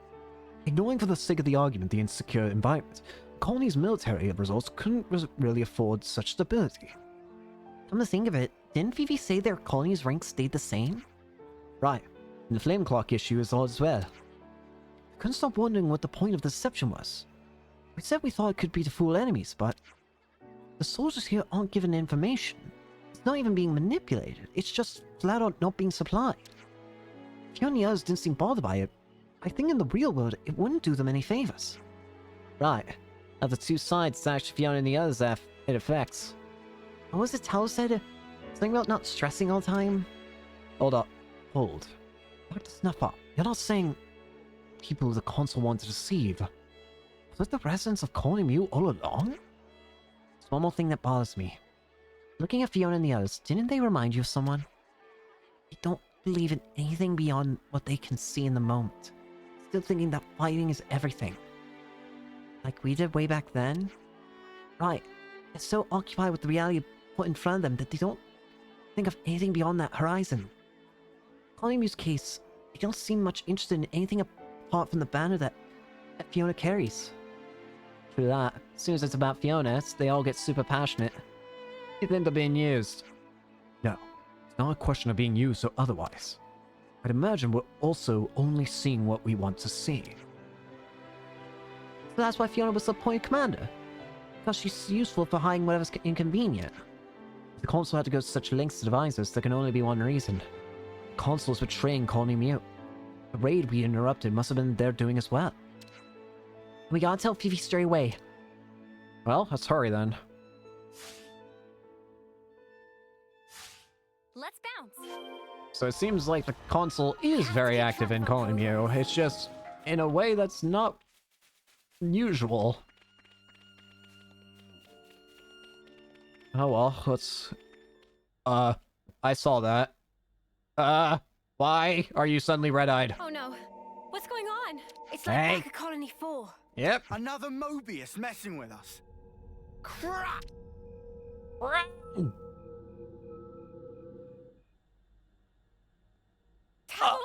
A: Ignoring for the sake of the argument the insecure environment, the colony's military results couldn't really afford such stability.
I: Come to think of it, didn't Vivi say their colony's rank stayed the same?
A: Right, and the flame clock issue is all as well. I couldn't stop wondering what the point of the deception was. We said we thought it could be to fool enemies, but the soldiers here aren't given information. It's not even being manipulated, it's just flat out not being supplied. Fiona and the others didn't seem bothered by it. I think in the real world, it wouldn't do them any favors.
I: Right. Of the two sides, it's actually Fiona and the others that it affects.
A: What was it Tao said? Something about not stressing all the time? Hold up. Hold. Back to snuff up. You're not saying people the consul wanted to deceive. Was it the residents of Colony Mew all along?
I: There's one more thing that bothers me. Looking at Fiona and the others, didn't they remind you of someone? They don't believe in anything beyond what they can see in the moment. Still thinking that fighting is everything. Like we did way back then? Right. They're so occupied with the reality put in front of them that they don't think of anything beyond that horizon. Calling Mew's case, they don't seem much interested in anything apart from the banner that Fiona carries. True that. As soon as it's about Fiona, they all get super passionate. You think they're being used? No. It's not a question of being used or otherwise. I'd imagine we're also only seeing what we want to see. So that's why Fiona was the point commander. Because she's useful for hiding whatever's inconvenient. If the Consul had to go to such lengths to devise this, there can only be one reason. The Consul's betraying Colony Mew. The raid we interrupted must have been their doing as well. We gotta tell Fifi straight away.
A: Well, let's hurry then.
B: Let's bounce.
A: So it seems like the Consul is very active in Colony Mew. It's just in a way that's not usual. Oh well, let's... I saw that. Why are you suddenly red-eyed?
E: Oh no. What's going on? It's like
A: Hey.
E: back at Colony 4.
A: Yep.
T: Another Mobius messing with us. Crap!
E: Tal?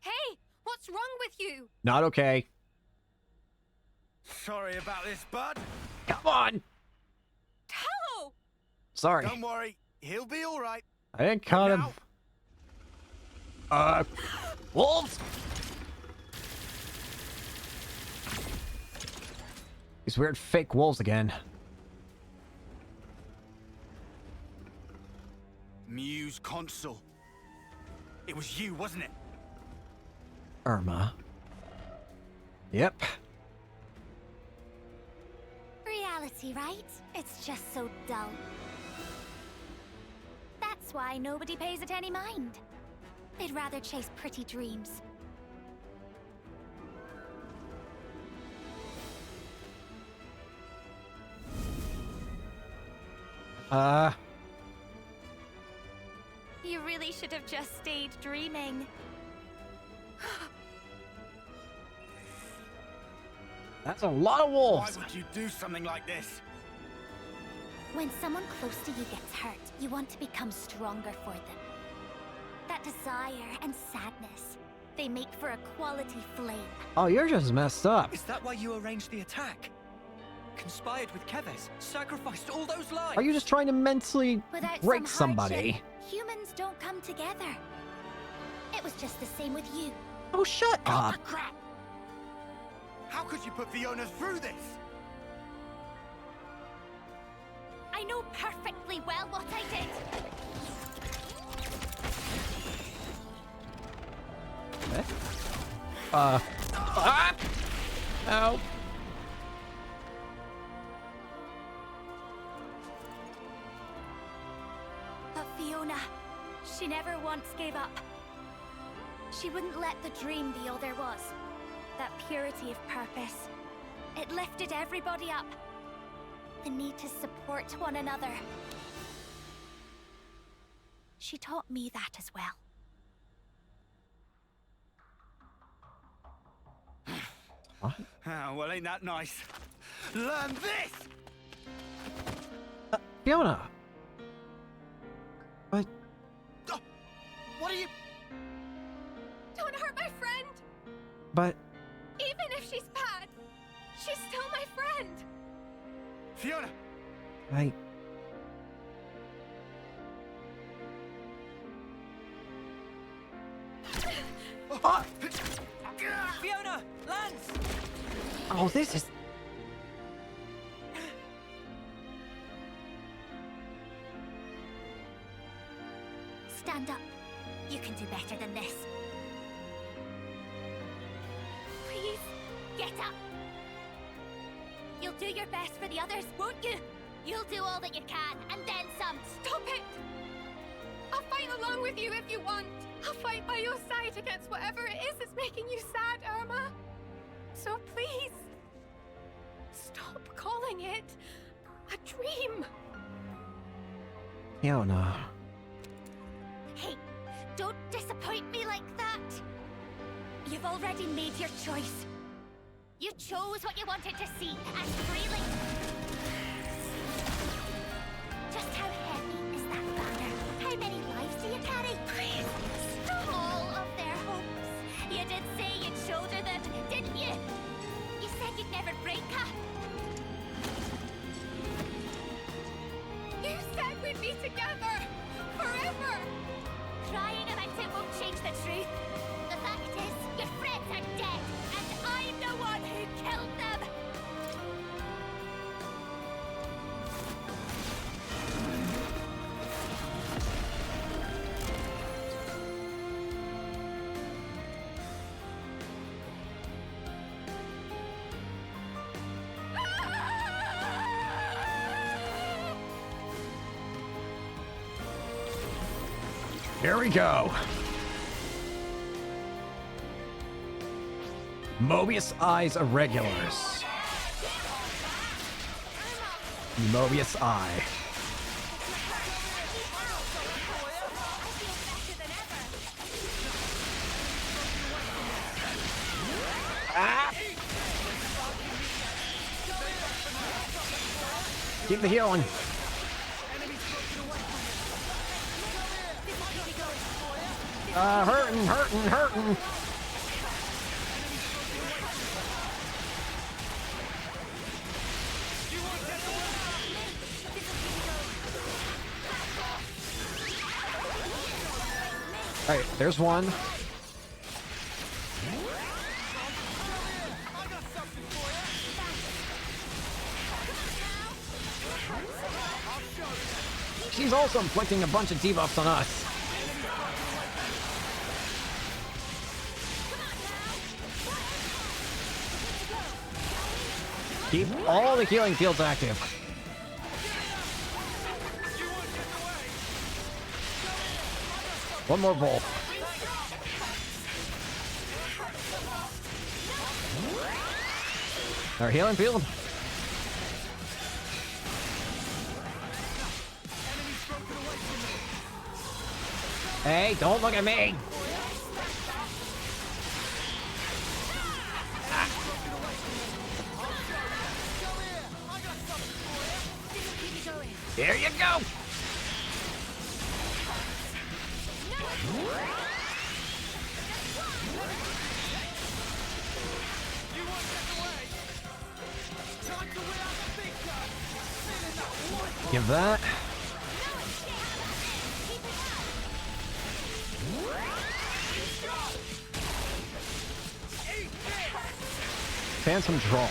E: Hey, what's wrong with you?
A: Not okay.
T: Sorry about this, bud.
A: Come on!
E: Tal!
A: Sorry.
T: Don't worry, he'll be all right.
A: I didn't cut him. Wolves! These weird fake wolves again.
T: Mew's Consul. It was you, wasn't it?
A: Irma. Yep.
J: Reality, right? It's just so dull. That's why nobody pays it any mind. They'd rather chase pretty dreams. You really should have just stayed dreaming.
A: That's a lot of wolves.
T: Why would you do something like this?
J: When someone close to you gets hurt, you want to become stronger for them. That desire and sadness, they make for a quality flame.
A: Oh, you're just messed up.
D: Is that why you arranged the attack? Conspired with Keves, sacrificed all those lives?
A: Are you just trying to mentally
J: Without
A: break
J: some
A: somebody?
J: hardship, humans don't come together. It was just the same with you.
A: Oh, shut up.
T: Crap! How could you put Fiona through this?
J: I know perfectly well what I did.
A: Ow.
J: But Fiona, she never once gave up. She wouldn't let the dream be all there was. That purity of purpose. It lifted everybody up. The need to support one another. She taught me that as well.
A: What?
T: Oh, well, ain't that nice? Learn this!
A: Fiona! What?
T: Oh, what are you...
E: Don't hurt my friend!
A: But...
E: Even if she's bad, she's still my friend!
T: Fiona!
A: I...
D: Fiona! Lance!
A: Oh, this is...
J: Stand up. You can do better than this. Please, get up. You'll do your best for the others, won't you? You'll do all that you can, and then some.
E: Stop it! I'll fight along with you if you want. I'll fight by your side against whatever it is that's making you sad, Irma. So please, stop calling it
O: A dream!
M: Fiona.
J: Hey, don't disappoint me like that. You've already made your choice. You chose what you wanted to see, and freely. Just how heavy is that banner? How many lives do you carry? All of their hopes. You did say you'd shoulder them, didn't you? You said you'd never break her.
O: You said we'd be together! Forever!
J: Crying about it won't change the truth. The fact is, your friends are dead, and I'm the one who killed them!
M: Here we go. Mobius Eye's Irregulars. Mobius Eye. Ah! Keep the healing. Hurting. Alright, there's one. She's also inflicting a bunch of debuffs on us. Keep all the healing fields active. One more bolt. Our healing field. Hey, don't look at me! Here you go! Give that. Phantom draw.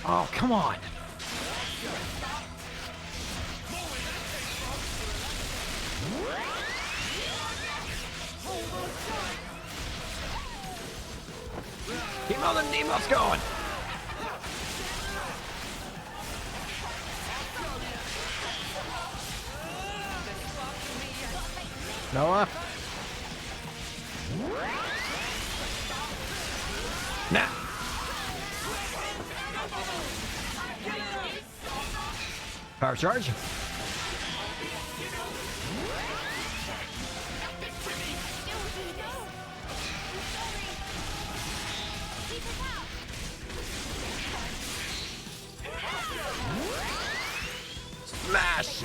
M: Oh, come on. Keep all the debuffs going. Noah. Nah. Power charge. Smash!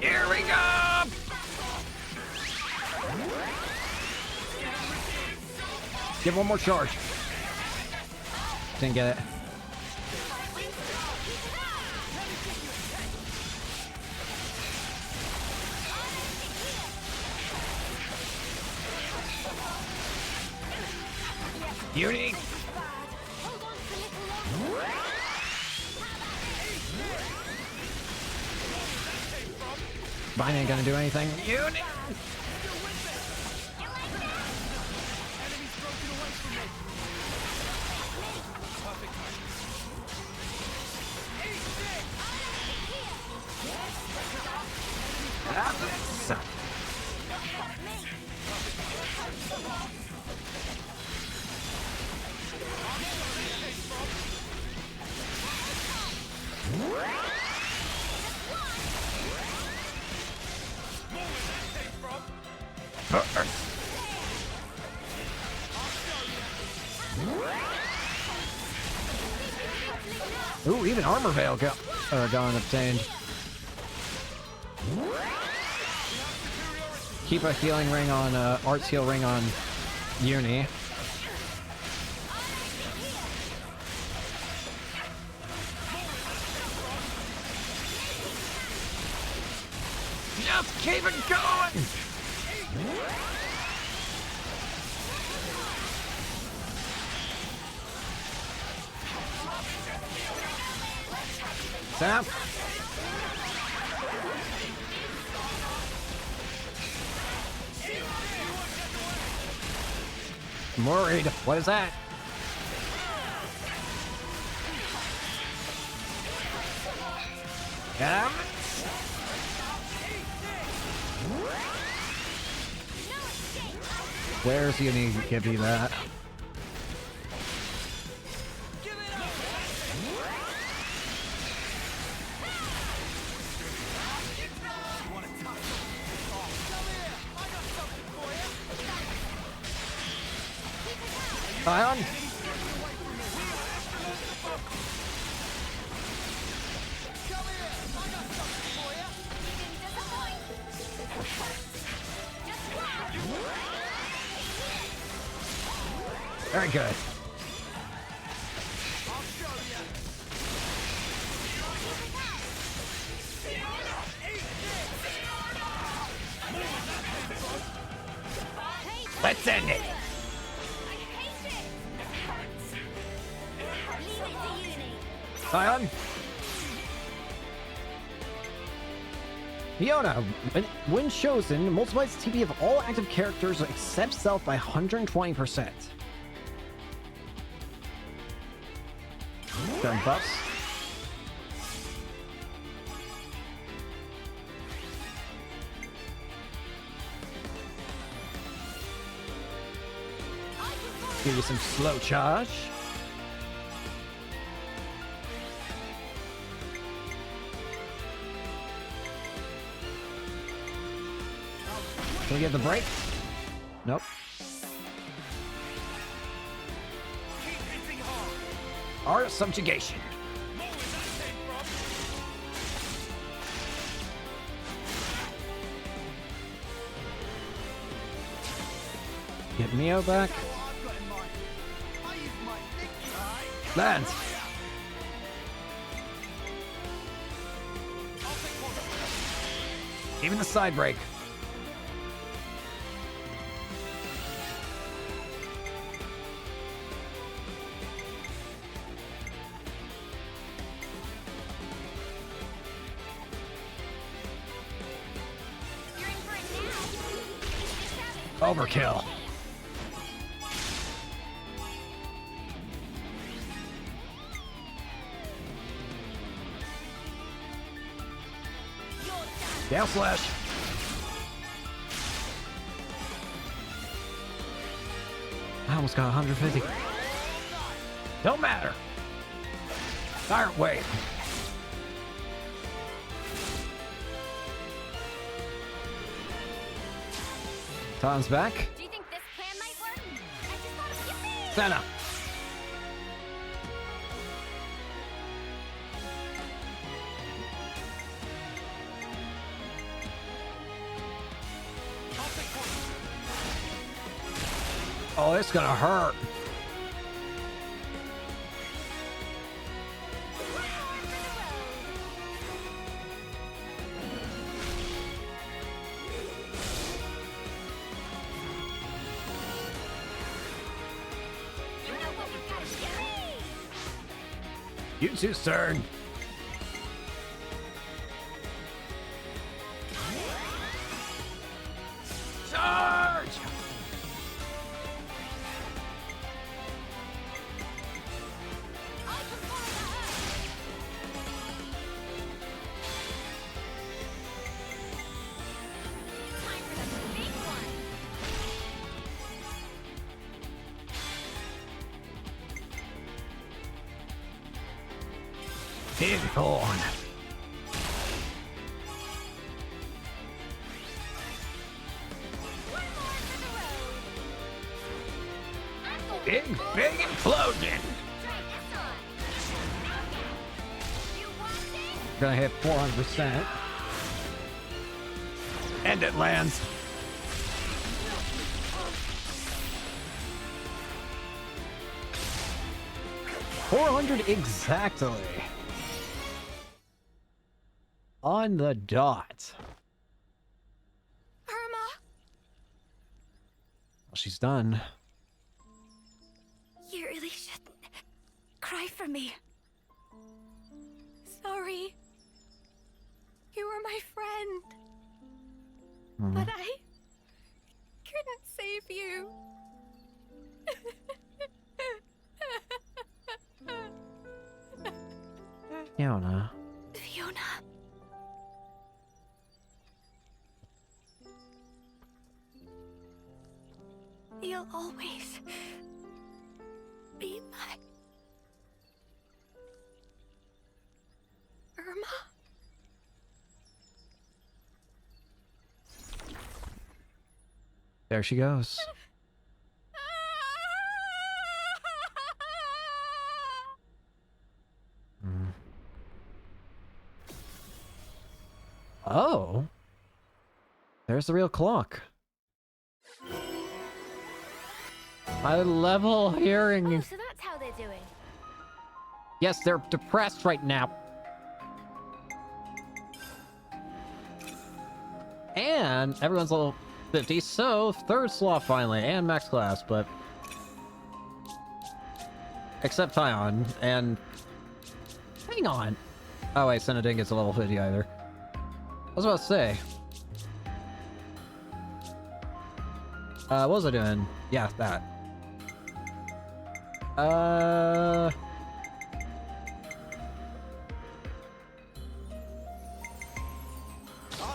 M: Here we go! Give one more charge. Didn't get it. Unique. Mine ain't gonna do anything. Unique. first. Ooh, even armor veil gone obtained. Keep a healing ring on Art's heal ring on Uni. Just keep it going! Sam? I'm worried. What is that? Get him! Where's Uni? Give me that. Ion. Very good. Let's end it. Sion. Fiona, when chosen, multiplies TP of all active characters except self by 120%. Gun buffs. Give you some slow charge. Can we get the break? Nope. Art subjugation. Get Mio back. Land. Even the side break. Overkill. Down slash. I almost got 150. Don't matter. Tyrant wave. Tom's back.
J: Do you think this plan might work? I just thought of you.
M: Senna. Oh, it's gonna hurt. You too, Stern. Charge! Bighorn.
A: Big explosion! Gonna hit 400%. And it lands. $400 exactly. On the dot.
E: Irma!
A: Well, she's done.
E: You really shouldn't cry for me. Sorry. You were my friend. But I couldn't save you.
A: Fiona.
E: Fiona. You'll always be my Irma.
A: There she goes. Oh. There's the real clock. My level hearing.
J: Oh, so that's how they're doing.
A: Yes, they're depressed right now. And everyone's level 50, so third slot finally, and max class, but... Except Tyon, and... Hang on! Oh wait, Senna didn't get to level 50 either. I was about to say... what was I doing? Yeah, that. I'll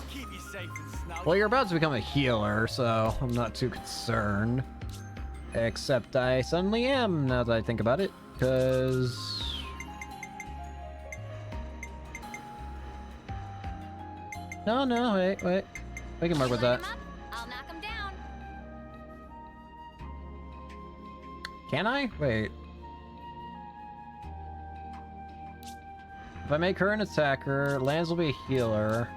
T: keep you safe and snug.
A: Well, you're about to become a healer, so I'm not too concerned. Except I suddenly am, now that I think about it, because... No, wait. We can work with that.
J: I'll knock him down.
A: Can I? Wait. If I make her an attacker, Lance will be a healer.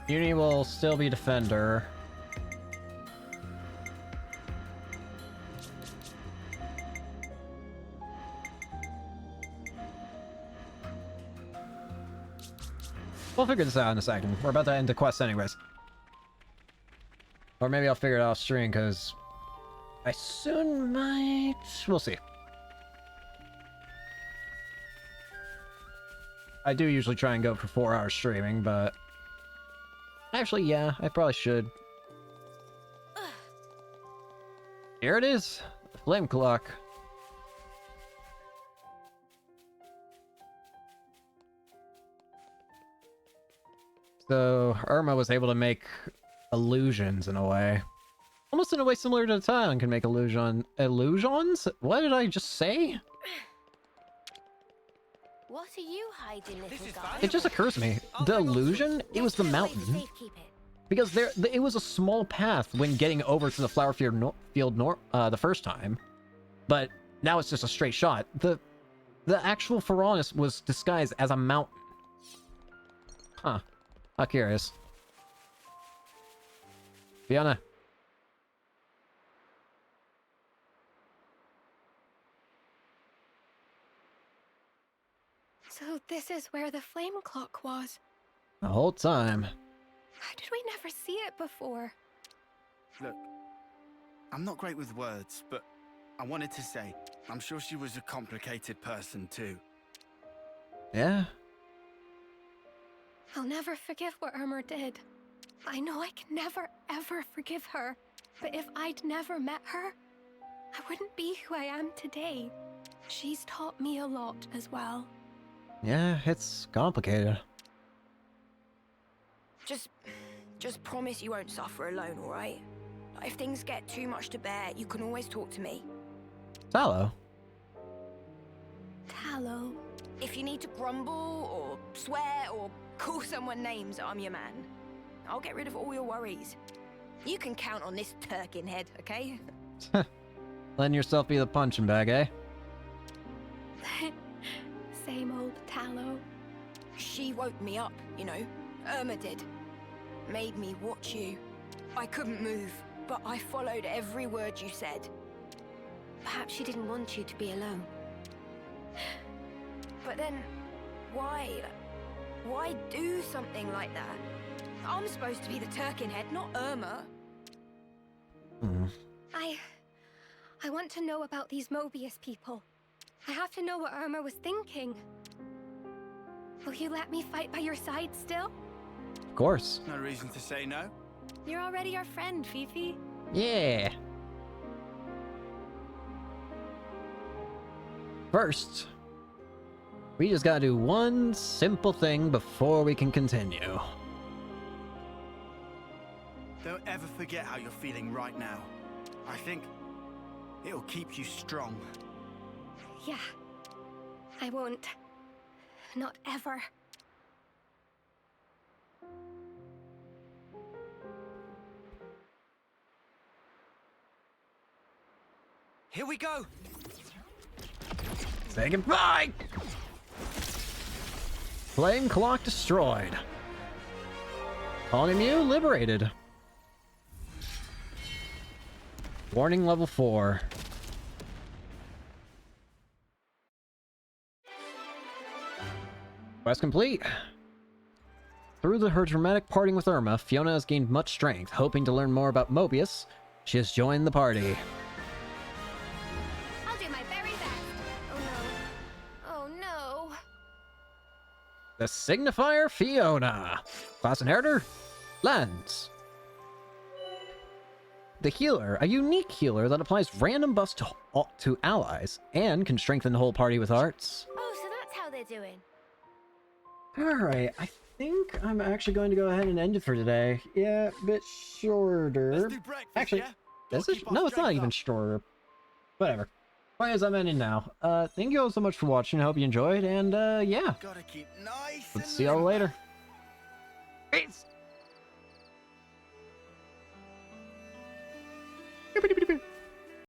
A: Uni will still be defender. We'll figure this out in a second. We're about to end the quest anyways. Or maybe I'll figure it out off stream, because I soon might... We'll see. I do usually try and go for 4 hours streaming, but... Actually, yeah, I probably should. Here it is. The flame clock. So, Irma was able to make illusions in a way. Almost in a way similar to Tyon can make illusions? What did I just say?
J: What are you hiding, little guy?
A: It just occurs to me. The illusion, it was the mountain. Because it was a small path when getting over to the flower field the first time. But now it's just a straight shot. The actual Ferronis was disguised as a mountain. Huh. How curious. Fiona.
O: So this is where the flame clock was.
A: The whole time.
O: How did we never see it before?
T: Look, I'm not great with words, but I wanted to say, I'm sure she was a complicated person too.
A: Yeah?
O: I'll never forgive what Irma did. I know I can never, ever forgive her. But if I'd never met her, I wouldn't be who I am today. She's taught me a lot as well.
A: Yeah, it's complicated.
S: Just promise you won't suffer alone, alright? If things get too much to bear, you can always talk to me.
A: Tallow.
O: Tallow.
S: If you need to grumble, or swear, or call someone names, I'm your man. I'll get rid of all your worries. You can count on this Turkin head, okay?
M: Letting yourself be the punching bag, eh?
O: Same old Tallow.
S: She woke me up, you know. Irma did. Made me watch you. I couldn't move, but I followed every word you said.
E: Perhaps she didn't want you to be alone.
S: But then, why? Why do something like that? I'm supposed to be the Turkin head, not Irma.
O: I want to know about these Mobius people. I have to know what Irma was thinking. Will you let me fight by your side still?
M: Of course.
T: No reason to say no.
O: You're already our friend, Fifi.
M: Yeah. First, we just gotta do one simple thing before we can continue.
T: Don't ever forget how you're feeling right now. I think it'll keep you strong.
O: Yeah. I won't. Not ever.
D: Here we go!
M: Say goodbye! Flame clock destroyed. Colony Mew liberated. Warning level 4. Quest complete. Through her dramatic parting with Irma, Fiona has gained much strength. Hoping to learn more about Mobius, she has joined the party.
J: I'll do my very best.
E: Oh no.
M: The Signifier Fiona. Class Inheritor, Lens. The Healer, a unique healer that applies random buffs to allies and can strengthen the whole party with arts.
J: Oh, so that's how they're doing.
M: Alright, I think I'm actually going to go ahead and end it for today. Yeah, a bit shorter.
T: Let's do breakfast,
M: Actually,
T: yeah?
M: this is, no, it's not even shorter. Whatever. Well, as I'm ending now. Thank you all so much for watching. I hope you enjoyed, and yeah.
T: Gotta keep nice.
M: Let's see y'all later. Peace.